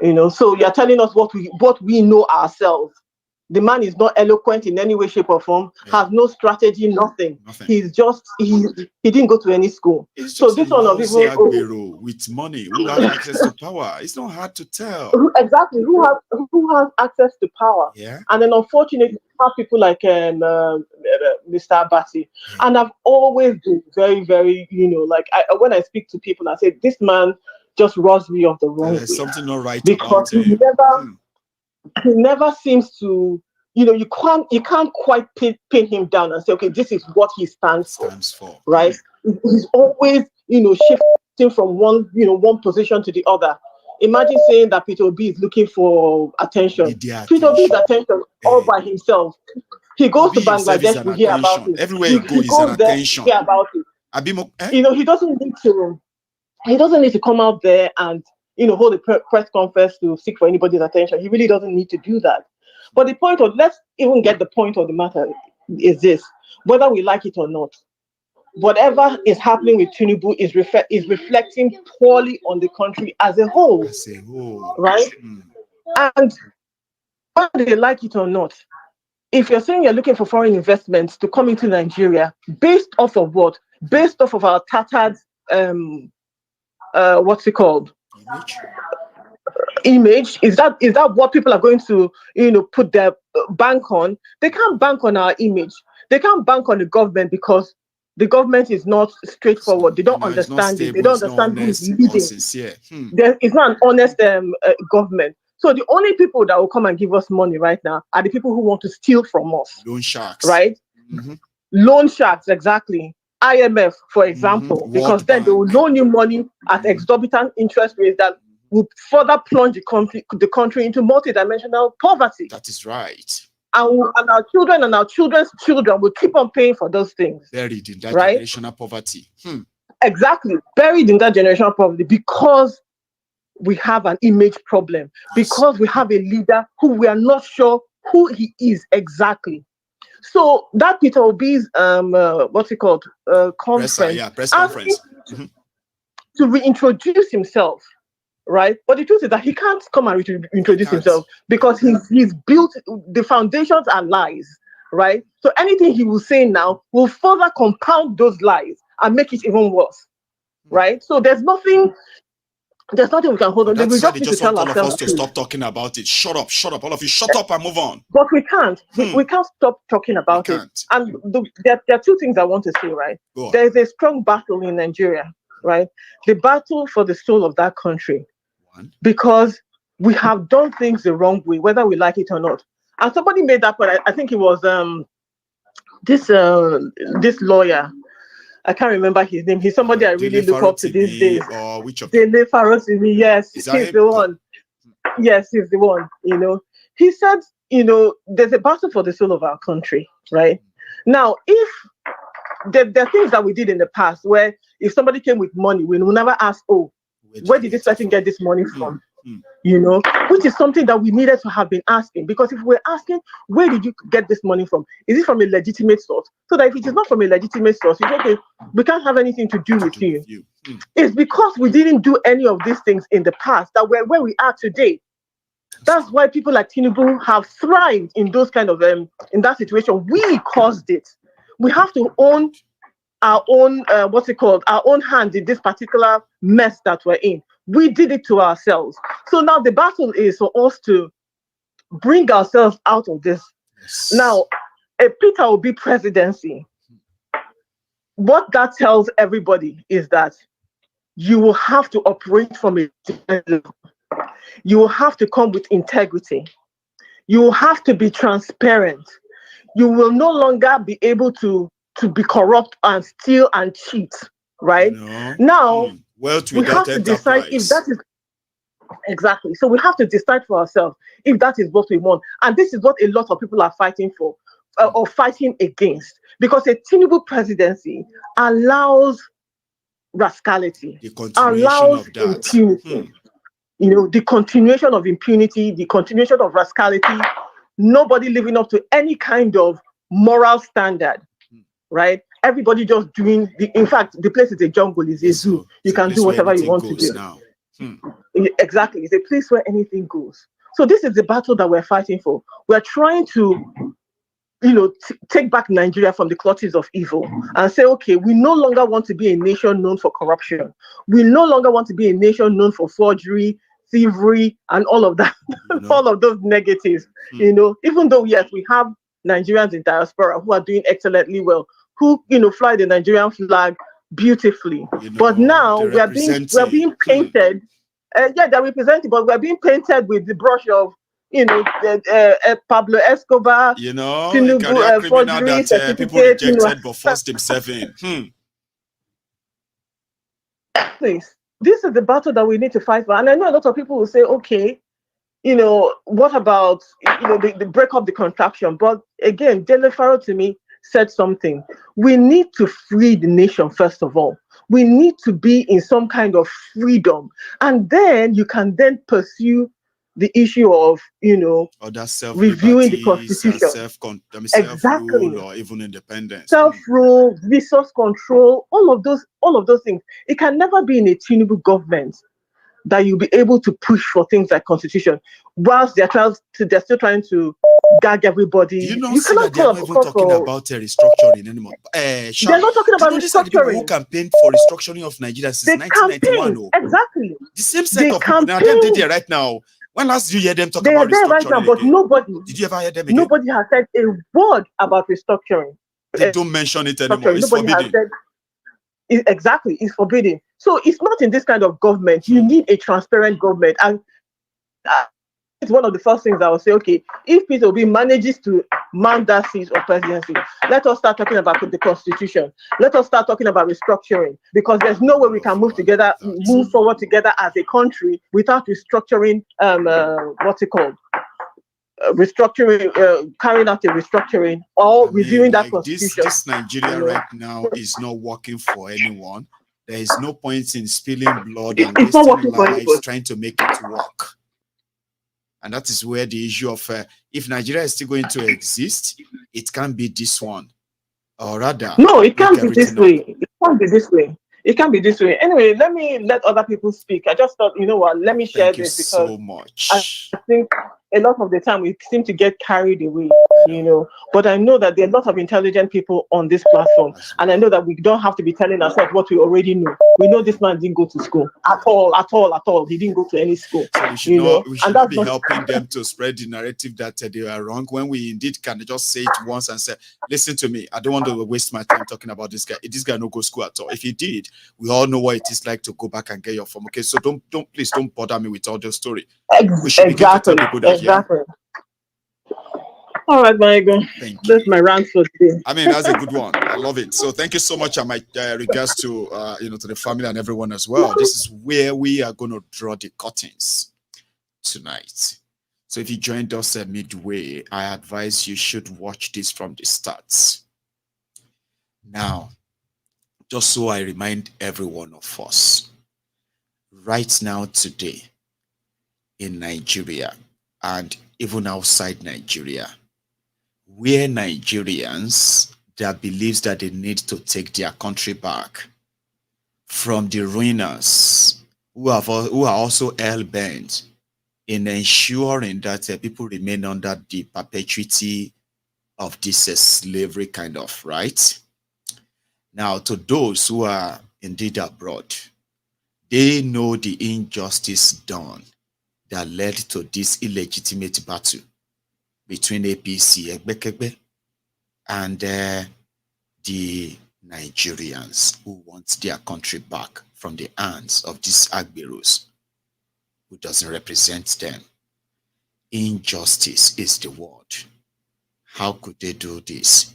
So you're telling us what we know ourselves. The man is not eloquent in any way, shape, or form, has no strategy, nothing. He's just, he didn't go to any school. So this one of people with money, who has access to power. It's not hard to tell. Exactly. Who has access to power. Yeah. And then unfortunately, you have people like Mr. Abati. And I've always been very, very, when I speak to people, I say, this man just rubs me off the wrong way. There's something not right because about him. He never seems to, you can't quite pin him down and say, okay, this is what he stands for. Right? He's always, shifting from one position to the other. Imagine saying that Peter Obi is looking for attention. Peter Obi is attention all by himself. He goes to Bangladesh, we hear about it. Everywhere he goes an attention. Hear about it. He doesn't need to come out there and hold a press conference to seek for anybody's attention. He really doesn't need to do that. But let's even get the point of the matter is this: whether we like it or not, whatever is happening with Tinubu is reflecting poorly on the country as a whole. Right? And whether they like it or not, if you're saying you're looking for foreign investments to come into Nigeria, based off of what? Based off of our tattered what's it called? Image. Is that what people are going to put their bank on? They can't bank on our image. They can't bank on the government because the government is not straightforward. They don't understand it. They don't understand who's leading. It's not an honest government. So the only people that will come and give us money right now are the people who want to steal from us. Loan sharks. Right? Loan sharks, exactly. IMF, for example, because then they will loan you money at exorbitant interest rates that will further plunge the country into multidimensional poverty. That is right. And our children and our children's children will keep on paying for those things. Buried in that right? generational poverty. Exactly. Buried in that generational poverty because we have an image problem. Because we have a leader who we are not sure who he is exactly. So that Peter Obi's conference, press conference, to reintroduce himself, right? But the truth is that he can't come and introduce himself because he's built, the foundations are lies, right? So anything he will say now will further compound those lies and make it even worse, right? So there's nothing we can hold on. That's why they just want all of us to stop talking about it. Shut up, all of you, shut up and move on. But we can't. We can't stop talking about it. And there are two things I want to say, right? There is a strong battle in Nigeria, right? The battle for the soul of that country. Because we have done things the wrong way, whether we like it or not. And somebody made that point. I think it was this lawyer. I can't remember his name. He's somebody I really look up to these days. Or which of them? Dele Farosimi, yes. He's the one. Yes, he's the one. He said, there's a battle for the soul of our country, right? Now, if there are things that we did in the past where if somebody came with money, we will never ask, oh, where did this person get this money from? Which is something that we needed to have been asking. Because if we're asking, where did you get this money from? Is it from a legitimate source? So that if it is not from a legitimate source, it's okay, we can't have anything to do with you. It's because we didn't do any of these things in the past that we're where we are today. That's why people like Tinubu have thrived in those kind of in that situation. We caused it. We have to own our own our own hand in this particular mess that we're in. We did it to ourselves. So now the battle is for us to bring ourselves out of this. Now, a Peter Obi presidency, what that tells everybody is that you will have to operate from a different level. You will have to come with integrity. You will have to be transparent. You will no longer be able to be corrupt and steal and cheat, right? Now, we have to decide if that is Exactly. So we have to decide for ourselves if that is what we want. And this is what a lot of people are fighting for or fighting against. Because a Tinubu presidency allows rascality, The continuation allows of that. impunity. You know, the continuation of impunity, the continuation of rascality, nobody living up to any kind of moral standard, right? Everybody just doing in fact, the place is a jungle, is a zoo. You can do whatever you want to do. Now. Exactly. It's a place where anything goes. So this is the battle that we're fighting for. We're trying to, take back Nigeria from the clutches of evil and say, okay, we no longer want to be a nation known for corruption. We no longer want to be a nation known for forgery, thievery, and all of that, all of those negatives. Even though, yes, we have Nigerians in diaspora who are doing excellently well, who, fly the Nigerian flag beautifully. But now we're being painted. They're representing, but we're being painted with the brush of, Pablo Escobar, Tinubu, forgery, that people rejected but forced himself in. Please, this is the battle that we need to fight for. And I know a lot of people will say, okay, what about, the break up the contraction? But again, Dele Farrow to me said something. We need to free the nation, first of all. We need to be in some kind of freedom. And then you can then pursue the issue of, reviewing the constitution. Self-rule or even independence. Self-rule, resource control, all of those things. It can never be in a Tinubu government that you'll be able to push for things like constitution, whilst they're still trying to gag everybody. You cannot they're not even talking about restructuring anymore. They're not talking about restructuring. Who campaigned for restructuring of Nigeria since 1991? Exactly. The same set of people. Now they're there right now. When last did you hear them talk about restructuring? They're there right now, but nobody. Did you ever hear them again? Nobody has said a word about restructuring. They don't mention it anymore. It's forbidden. Exactly, it's forbidden. So it's not in this kind of government. You need a transparent government. And it's one of the first things I will say, okay, if Peter Obi manages to mount that seat of presidency, let us start talking about the constitution. Let us start talking about restructuring, because there's no way we can move forward together as a country without restructuring, restructuring, carrying out a restructuring or reviewing that constitution. This Nigeria right now is not working for anyone. There is no point in spilling blood and wasting lives trying to make it work. And that is where the issue of if Nigeria is still going to exist, it can't be this one. Or rather, no, it can't be this way. It can't be this way. It can't be this way. Anyway, let other people speak. I just thought, let me share this because so much. I think a lot of the time we seem to get carried away, But I know that there are a lot of intelligent people on this platform, and I know that we don't have to be telling ourselves what we already know. We know this man didn't go to school at all. He didn't go to any school. So we should not be helping them to spread the narrative that they are wrong when we indeed can just say it once and say, listen to me, I don't want to waste my time talking about this guy. This guy no go school at all. If he did, we all know what it is like to go back and get your form. Okay, so please don't bother me with all the story. We should begin to tell people that. Exactly. All right, Maiyegun. That's my rant for today. I mean, that's a good one. I love it. So thank you so much. And my regards to to the family and everyone as well. This is where we are going to draw the curtains tonight. So if you joined us midway, I advise you should watch this from the start. Now, just so I remind every one of us, right now today in Nigeria and even outside Nigeria, where Nigerians that believes that they need to take their country back from the ruiners who are also hell-bent in ensuring that people remain under the perpetuity of this slavery kind of, right? Now, to those who are indeed abroad, they know the injustice done that led to this illegitimate battle between APC and the Nigerians who want their country back from the hands of these Agberos who doesn't represent them. Injustice is the word. How could they do this?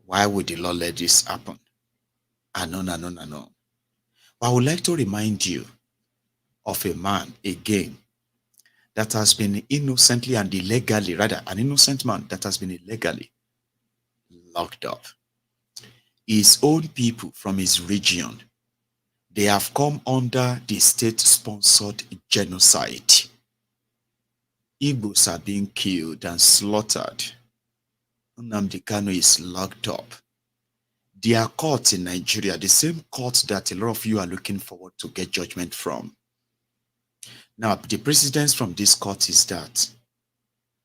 Why would the law let this happen? No. But I would like to remind you of a man again that has been innocently and illegally, rather, an innocent man that has been illegally locked up. His own people from his region, they have come under the state-sponsored genocide. Igbos are being killed and slaughtered. Nnamdi Kanu is locked up. Their court in Nigeria, the same court that a lot of you are looking forward to get judgment from. Now, the precedence from this court is that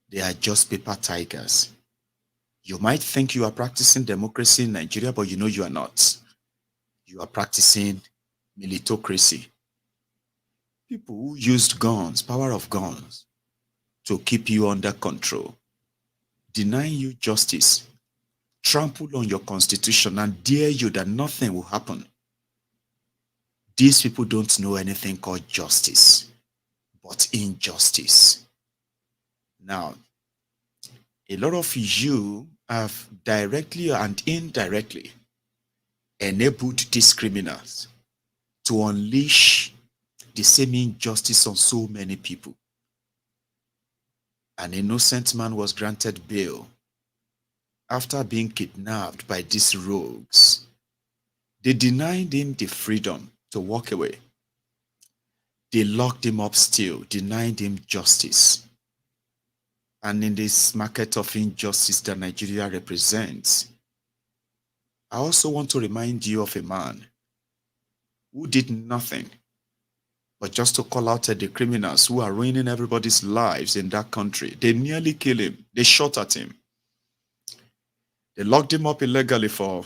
they are just paper tigers. You might think you are practicing democracy in Nigeria, but you know you are not. You are practicing militocracy. People who used guns, power of guns, to keep you under control, deny you justice, trample on your constitution, and dare you that nothing will happen. These people don't know anything called justice, but injustice. Now, a lot of you have directly and indirectly enabled these criminals to unleash the same injustice on so many people. An innocent man was granted bail after being kidnapped by these rogues. They denied him the freedom to walk away. They locked him up still, denied him justice. And in this market of injustice that Nigeria represents, I also want to remind you of a man who did nothing but just to call out at the criminals who are ruining everybody's lives in that country. They nearly killed him. They shot at him. They locked him up illegally for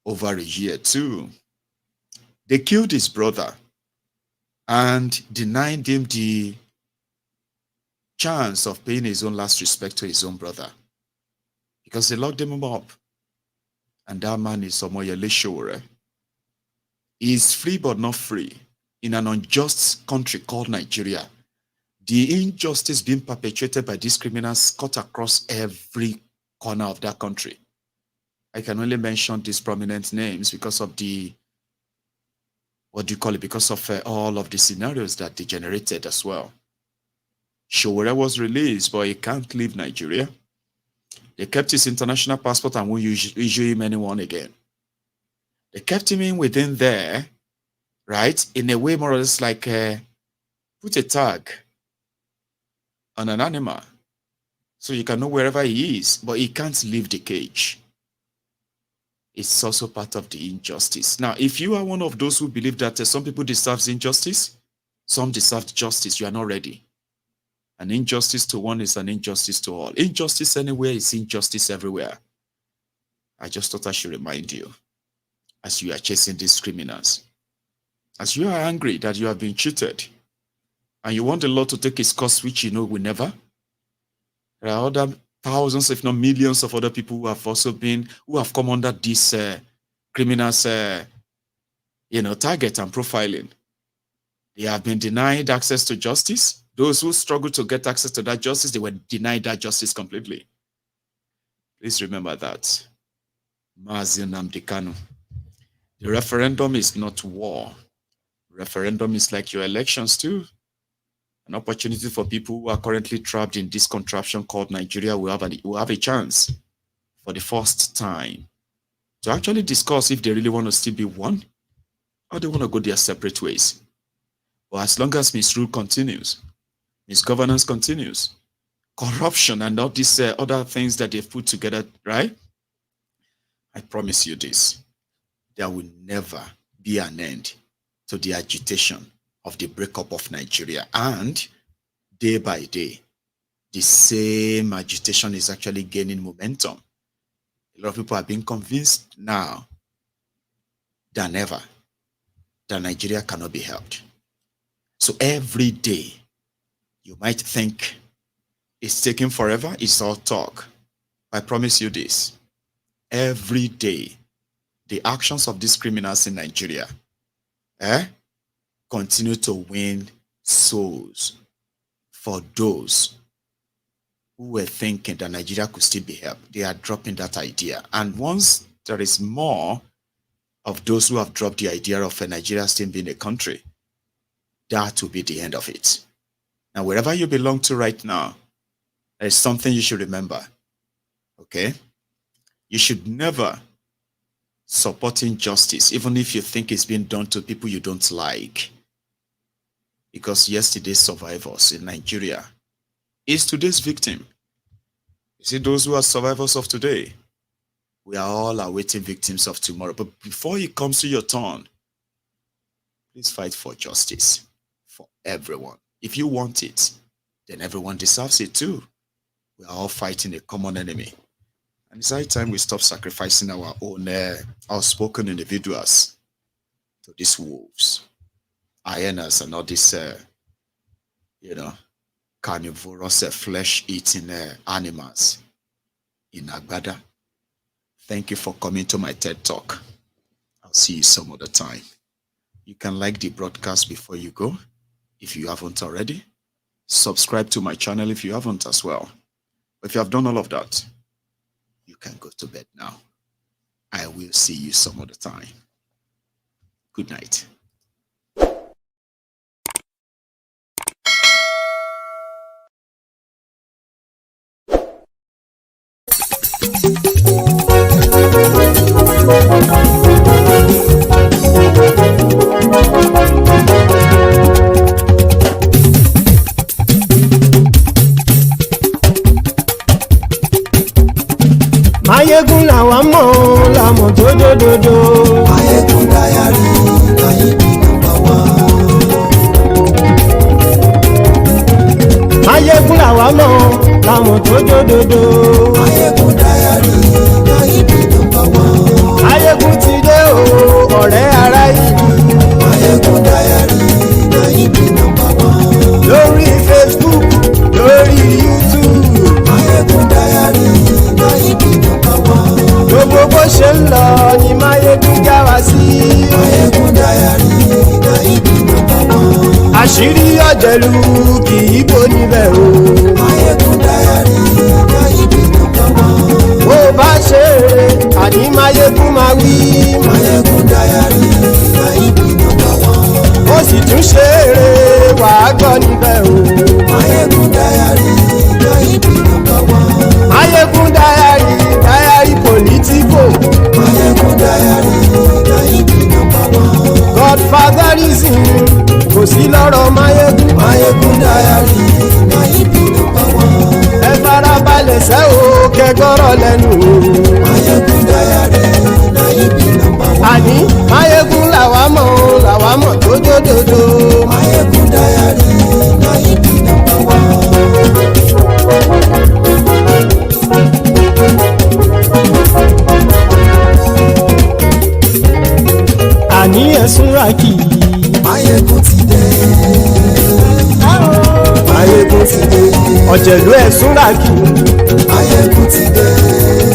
over a year too. They killed his brother and denied him the chance of paying his own last respect to his own brother because they locked him up. And that man is Omoyele Sowore. He is free but not free in an unjust country called Nigeria. The injustice being perpetrated by these criminals cut across every corner of that country. I can only mention these prominent names because of the, because of all of the scenarios that they generated as well. Sowore was released, but he can't leave Nigeria. They kept his international passport and won't issue him anyone again. They kept him in within there, right? In a way more or less like put a tag on an animal so you can know wherever he is, but he can't leave the cage. It's also part of the injustice. Now, if you are one of those who believe that some people deserve injustice, some deserve justice, you are not ready. An injustice to one is an injustice to all. Injustice anywhere is injustice everywhere. I just thought I should remind you as you are chasing these criminals, as you are angry that you have been cheated and you want the law to take its course, which you know will never. There are other thousands, if not millions of other people who have also been, who have come under these criminals, target and profiling. They have been denied access to justice. Those who struggle to get access to that justice, they were denied that justice completely. Please remember that. Nnamdi Kanu. The referendum is not war. Referendum is like your elections too. An opportunity for people who are currently trapped in this contraption called Nigeria will have a chance for the first time to actually discuss if they really want to still be one or they want to go their separate ways. But as long as misrule continues, misgovernance continues, corruption and all these other things that they've put together, right? I promise you this, there will never be an end to the agitation of the breakup of Nigeria. And day by day, the same agitation is actually gaining momentum. A lot of people are being convinced now than ever that Nigeria cannot be helped. So every day, you might think it's taking forever, it's all talk. I promise you this, every day, the actions of these criminals in Nigeria continue to win souls for those who were thinking that Nigeria could still be helped. They are dropping that idea. And once there is more of those who have dropped the idea of Nigeria still being a country, that will be the end of it. Now, wherever you belong to right now, there is something you should remember. Okay? You should never support injustice, even if you think it's being done to people you don't like. Because yesterday's survivors in Nigeria is today's victim. You see, those who are survivors of today, we are all awaiting victims of tomorrow. But before it comes to your turn, please fight for justice for everyone. If you want it, then everyone deserves it too. We are all fighting a common enemy. And it's high time we stop sacrificing our own outspoken individuals to these wolves, hyenas, and all these, carnivorous flesh-eating animals in Agbada. Thank you for coming to my TED Talk. I'll see you some other time. You can like the broadcast before you go, if you haven't already. Subscribe to my channel if you haven't as well. If you have done all of that, you can go to bed now. I will see you some other time. Good night. Maiyegun làwa mọ̀ làmọ̀ tó dòdòdò. Maiyegun Diary Maiyegun #1. Maiyegun làwa mọ̀ làmọ̀ tó dòdòdò. Maiyegun Diary Maiyegun #1. Maiyegun ti dé o ọ̀rẹ́ ara yìí. Maiyegun Diary Maiyegun #1. Lórí Facebook lórí YouTube. Maiyegun Diary Maiyegun #1. Gbogbo bó ṣe ń lọ ni Maiyegun já wa sí. Maiyegun Diary Maiyegun #1. Àṣírí ọ̀jẹ̀lú kì í bò níbẹ̀ o. Maiyegun Diary Maiyegun #1. Bó bá ṣe eré àní Maiyegun máa wí. Maiyegun Diary Maiyegun #1. Ó sì tún ṣe eré wàá gbọ́ níbẹ̀ o. Maiyegun Diary Maiyegun #1. Maiyegun Diary Politico. Maiyegun Diary Maiyegun #1. Godfatherism kò sí lọ́rọ̀ Maiyegun. Maiyegun Diary Maiyegun #1. Ẹ farabalẹ̀ sẹ́ o kẹgọ́rọ̀ lẹ́nu o. Maiyegun Diary Maiyegun #1. Àní Maiyegun làwa mọ̀ tó dòdòdò. Maiyegun Diary Maiyegun #1. Àní ẹ̀sùn rákì. Maiyegun ti dé. Maiyegun ti dé. Ọ̀jẹ̀lú ẹ̀sùn rákì. Maiyegun ti dé.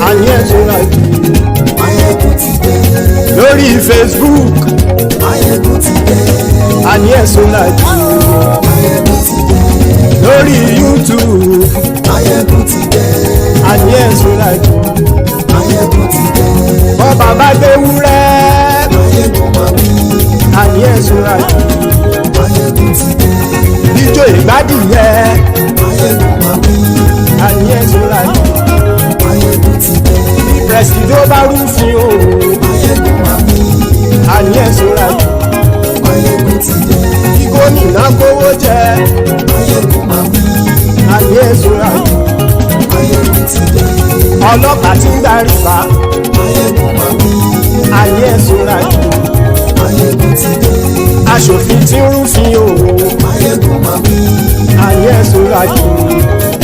Àní ẹ̀sùn rákì. Maiyegun ti dé. Lórí Facebook. Maiyegun ti dé. Àní ẹ̀sùn rákì. Maiyegun ti dé. Lórí YouTube. Maiyegun ti dé. Àní ẹ̀sùn rákì. Maiyegun ti dé. Ọba bá gbé wúrẹ́. Maiyegun máa wí. Àní ẹ̀sùn rákì. Maiyegun ti dé. Ijó ìgbádìyẹ. Maiyegun máa wí. Àní ẹ̀sùn rákì. Maiyegun ti dé. Pẹ̀sìdó bá rúfin o. Maiyegun máa wí. Àní ẹ̀sùn rákì. Maiyegun ti dé. Kí gómìnà kówó jẹ. Maiyegun máa wí. Àní ẹ̀sùn rákì. Maiyegun ti dé. Ọlọ́pàá tí ń darí bá. Maiyegun máa wí. Àní ẹ̀sùn rákì. Maiyegun ti dé. Aṣòfin tí ń rúfin o. Maiyegun máa wí. Àní ẹ̀sùn rákì.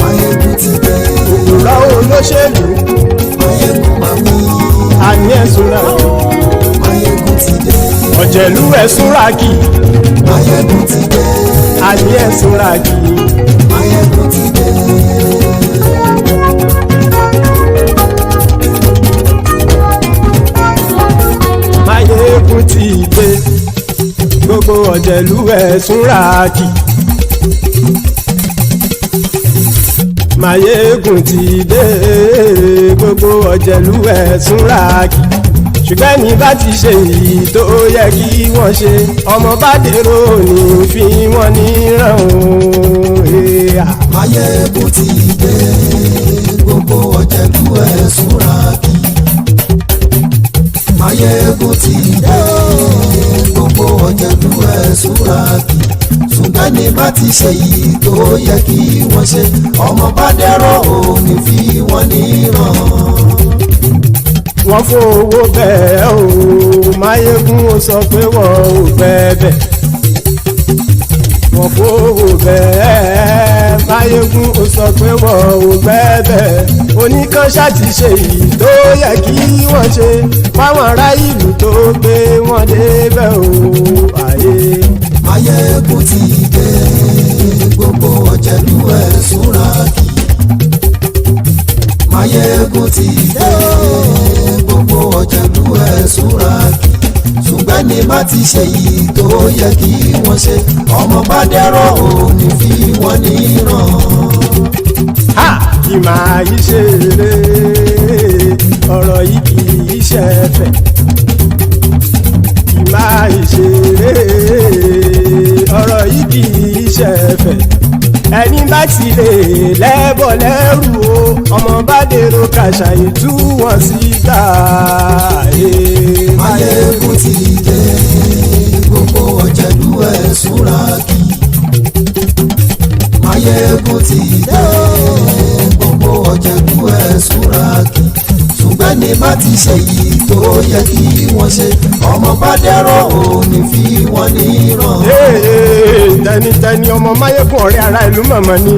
Maiyegun ti dé. Òpùrọ́ olóṣèlú. Maiyegun máa wí. Àní ẹ̀sùn rákì. Maiyegun ti dé. Ọ̀jẹ̀lú ẹ̀sùn rákì. Maiyegun ti dé. Àní ẹ̀sùn rákì. Maiyegun ti dé. Maiyegun ti dé. Gbogbo ọ̀jẹ̀lú ẹ̀sùn rákì. Maiyegun ti dé. Gbogbo ọ̀jẹ̀lú ẹ̀sùn rákì. ṣùgbọ́n ní bá ti ṣe èyí tó yẹ kí wọ́n ṣe ọmọ bá dèrò ní fi wọ́n níran o. Maiyegun ti dé gbogbo ọ̀jẹ̀lú ẹ̀ súnra kí. Maiyegun ti dé gbogbo ọ̀jẹ̀lú ẹ̀ súnra kí. ṣùgbọ́n ní bá ti ṣe yìí tó yẹ kí wọ́n ṣe ọmọ bá dẹ́rọ̀ ò ní fi wọ́n níran. Wọ́n fowó bẹ́ẹ̀ o Maiyegun ó sọ pé wọ́n ò fẹ́ bẹ́ẹ̀. Wọ́n fowó bẹ́ẹ̀ Maiyegun ó sọ pé wọ́n ò fẹ́ bẹ́ẹ̀. Oníkanṣá ti ṣe yìí tó yẹ kí wọ́n ṣe fáwọn ará ìlú tó gbé wọn débẹ̀ o. Maiyegun ti dé gbogbo ọ̀jẹ̀lú ẹ̀ súnra kí. Maiyegun ti dé gbogbo ọ̀jẹ̀lú ẹ̀ súnra kí. ṣùgbọ́n ní bá ti ṣe yìí tó yẹ kí wọ́n ṣe ọmọ bá dẹ́rọ̀ ò ní fi wọ́n níran. Kì máa yí ṣe eré ọ̀rọ̀ yìí kì í ṣe ẹ̀fẹ̀. Kì máa yí ṣe eré ọ̀rọ̀ yìí kì í ṣe ẹ̀fẹ̀. Ẹni bá ti lè lẹ́bọ̀ lẹ́rù o ọmọ bá dèrò kàṣàyè tú wọn síta. Maiyegun ti dé gbogbo ọ̀jẹ̀lú ẹ̀ súnra kí. Maiyegun ti dé gbogbo ọ̀jẹ̀lú ẹ̀ súnra kí. ṣùgbọ́n ní bá ti ṣe yìí tó yẹ kí wọ́n ṣe ọmọ bá dẹ́rọ̀ ò ní fi wọ́n níran. Tẹnitẹni ọmọ Maiyegun ọ̀rẹ́ ara ìlú mọ̀mọ́ ni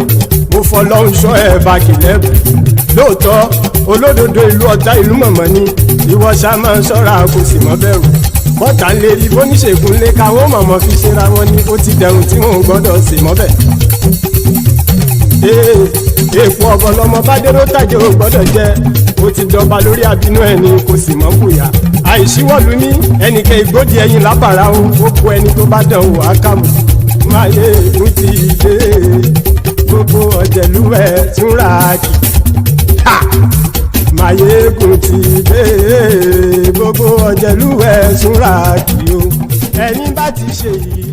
mo fọlọ́run ṣọ́ ẹ̀ bá kìlẹ́bù. Lóòótọ́ olódodo ìlú ọ̀tá ìlú mọ̀mọ́ ni ìwọ ṣá máa ń ṣọ́ra kò sì mọ́ bẹ̀rù. Bọ́tà ń lè rí bóníṣègùn lé káwọn mọ̀mọ́ fi ṣera wọn ni ó ti dẹrùn tí wọn ò gbọ́dọ̀ sè mọ́bẹ̀. Èèpo ọ̀bọ̀ lọmọ bá dérò tàjẹ́ ò gbọ́dọ̀ jẹ́ ó ti dọba lórí àbínú ẹni kò sì mọ́ bùyà. Àìsíwọ́lu ní ẹnìkẹ́ ìgbódì ẹyin lábàrá o ó kó ẹni tó bá dán o àkàmù. Maiyegun ti dé gbogbo ọ̀jẹ̀lú ẹ̀ túnra kì. Maiyegun ti dé gbogbo ọ̀jẹ̀lú ẹ̀ túnra kì o. Ẹni bá ti ṣe yìí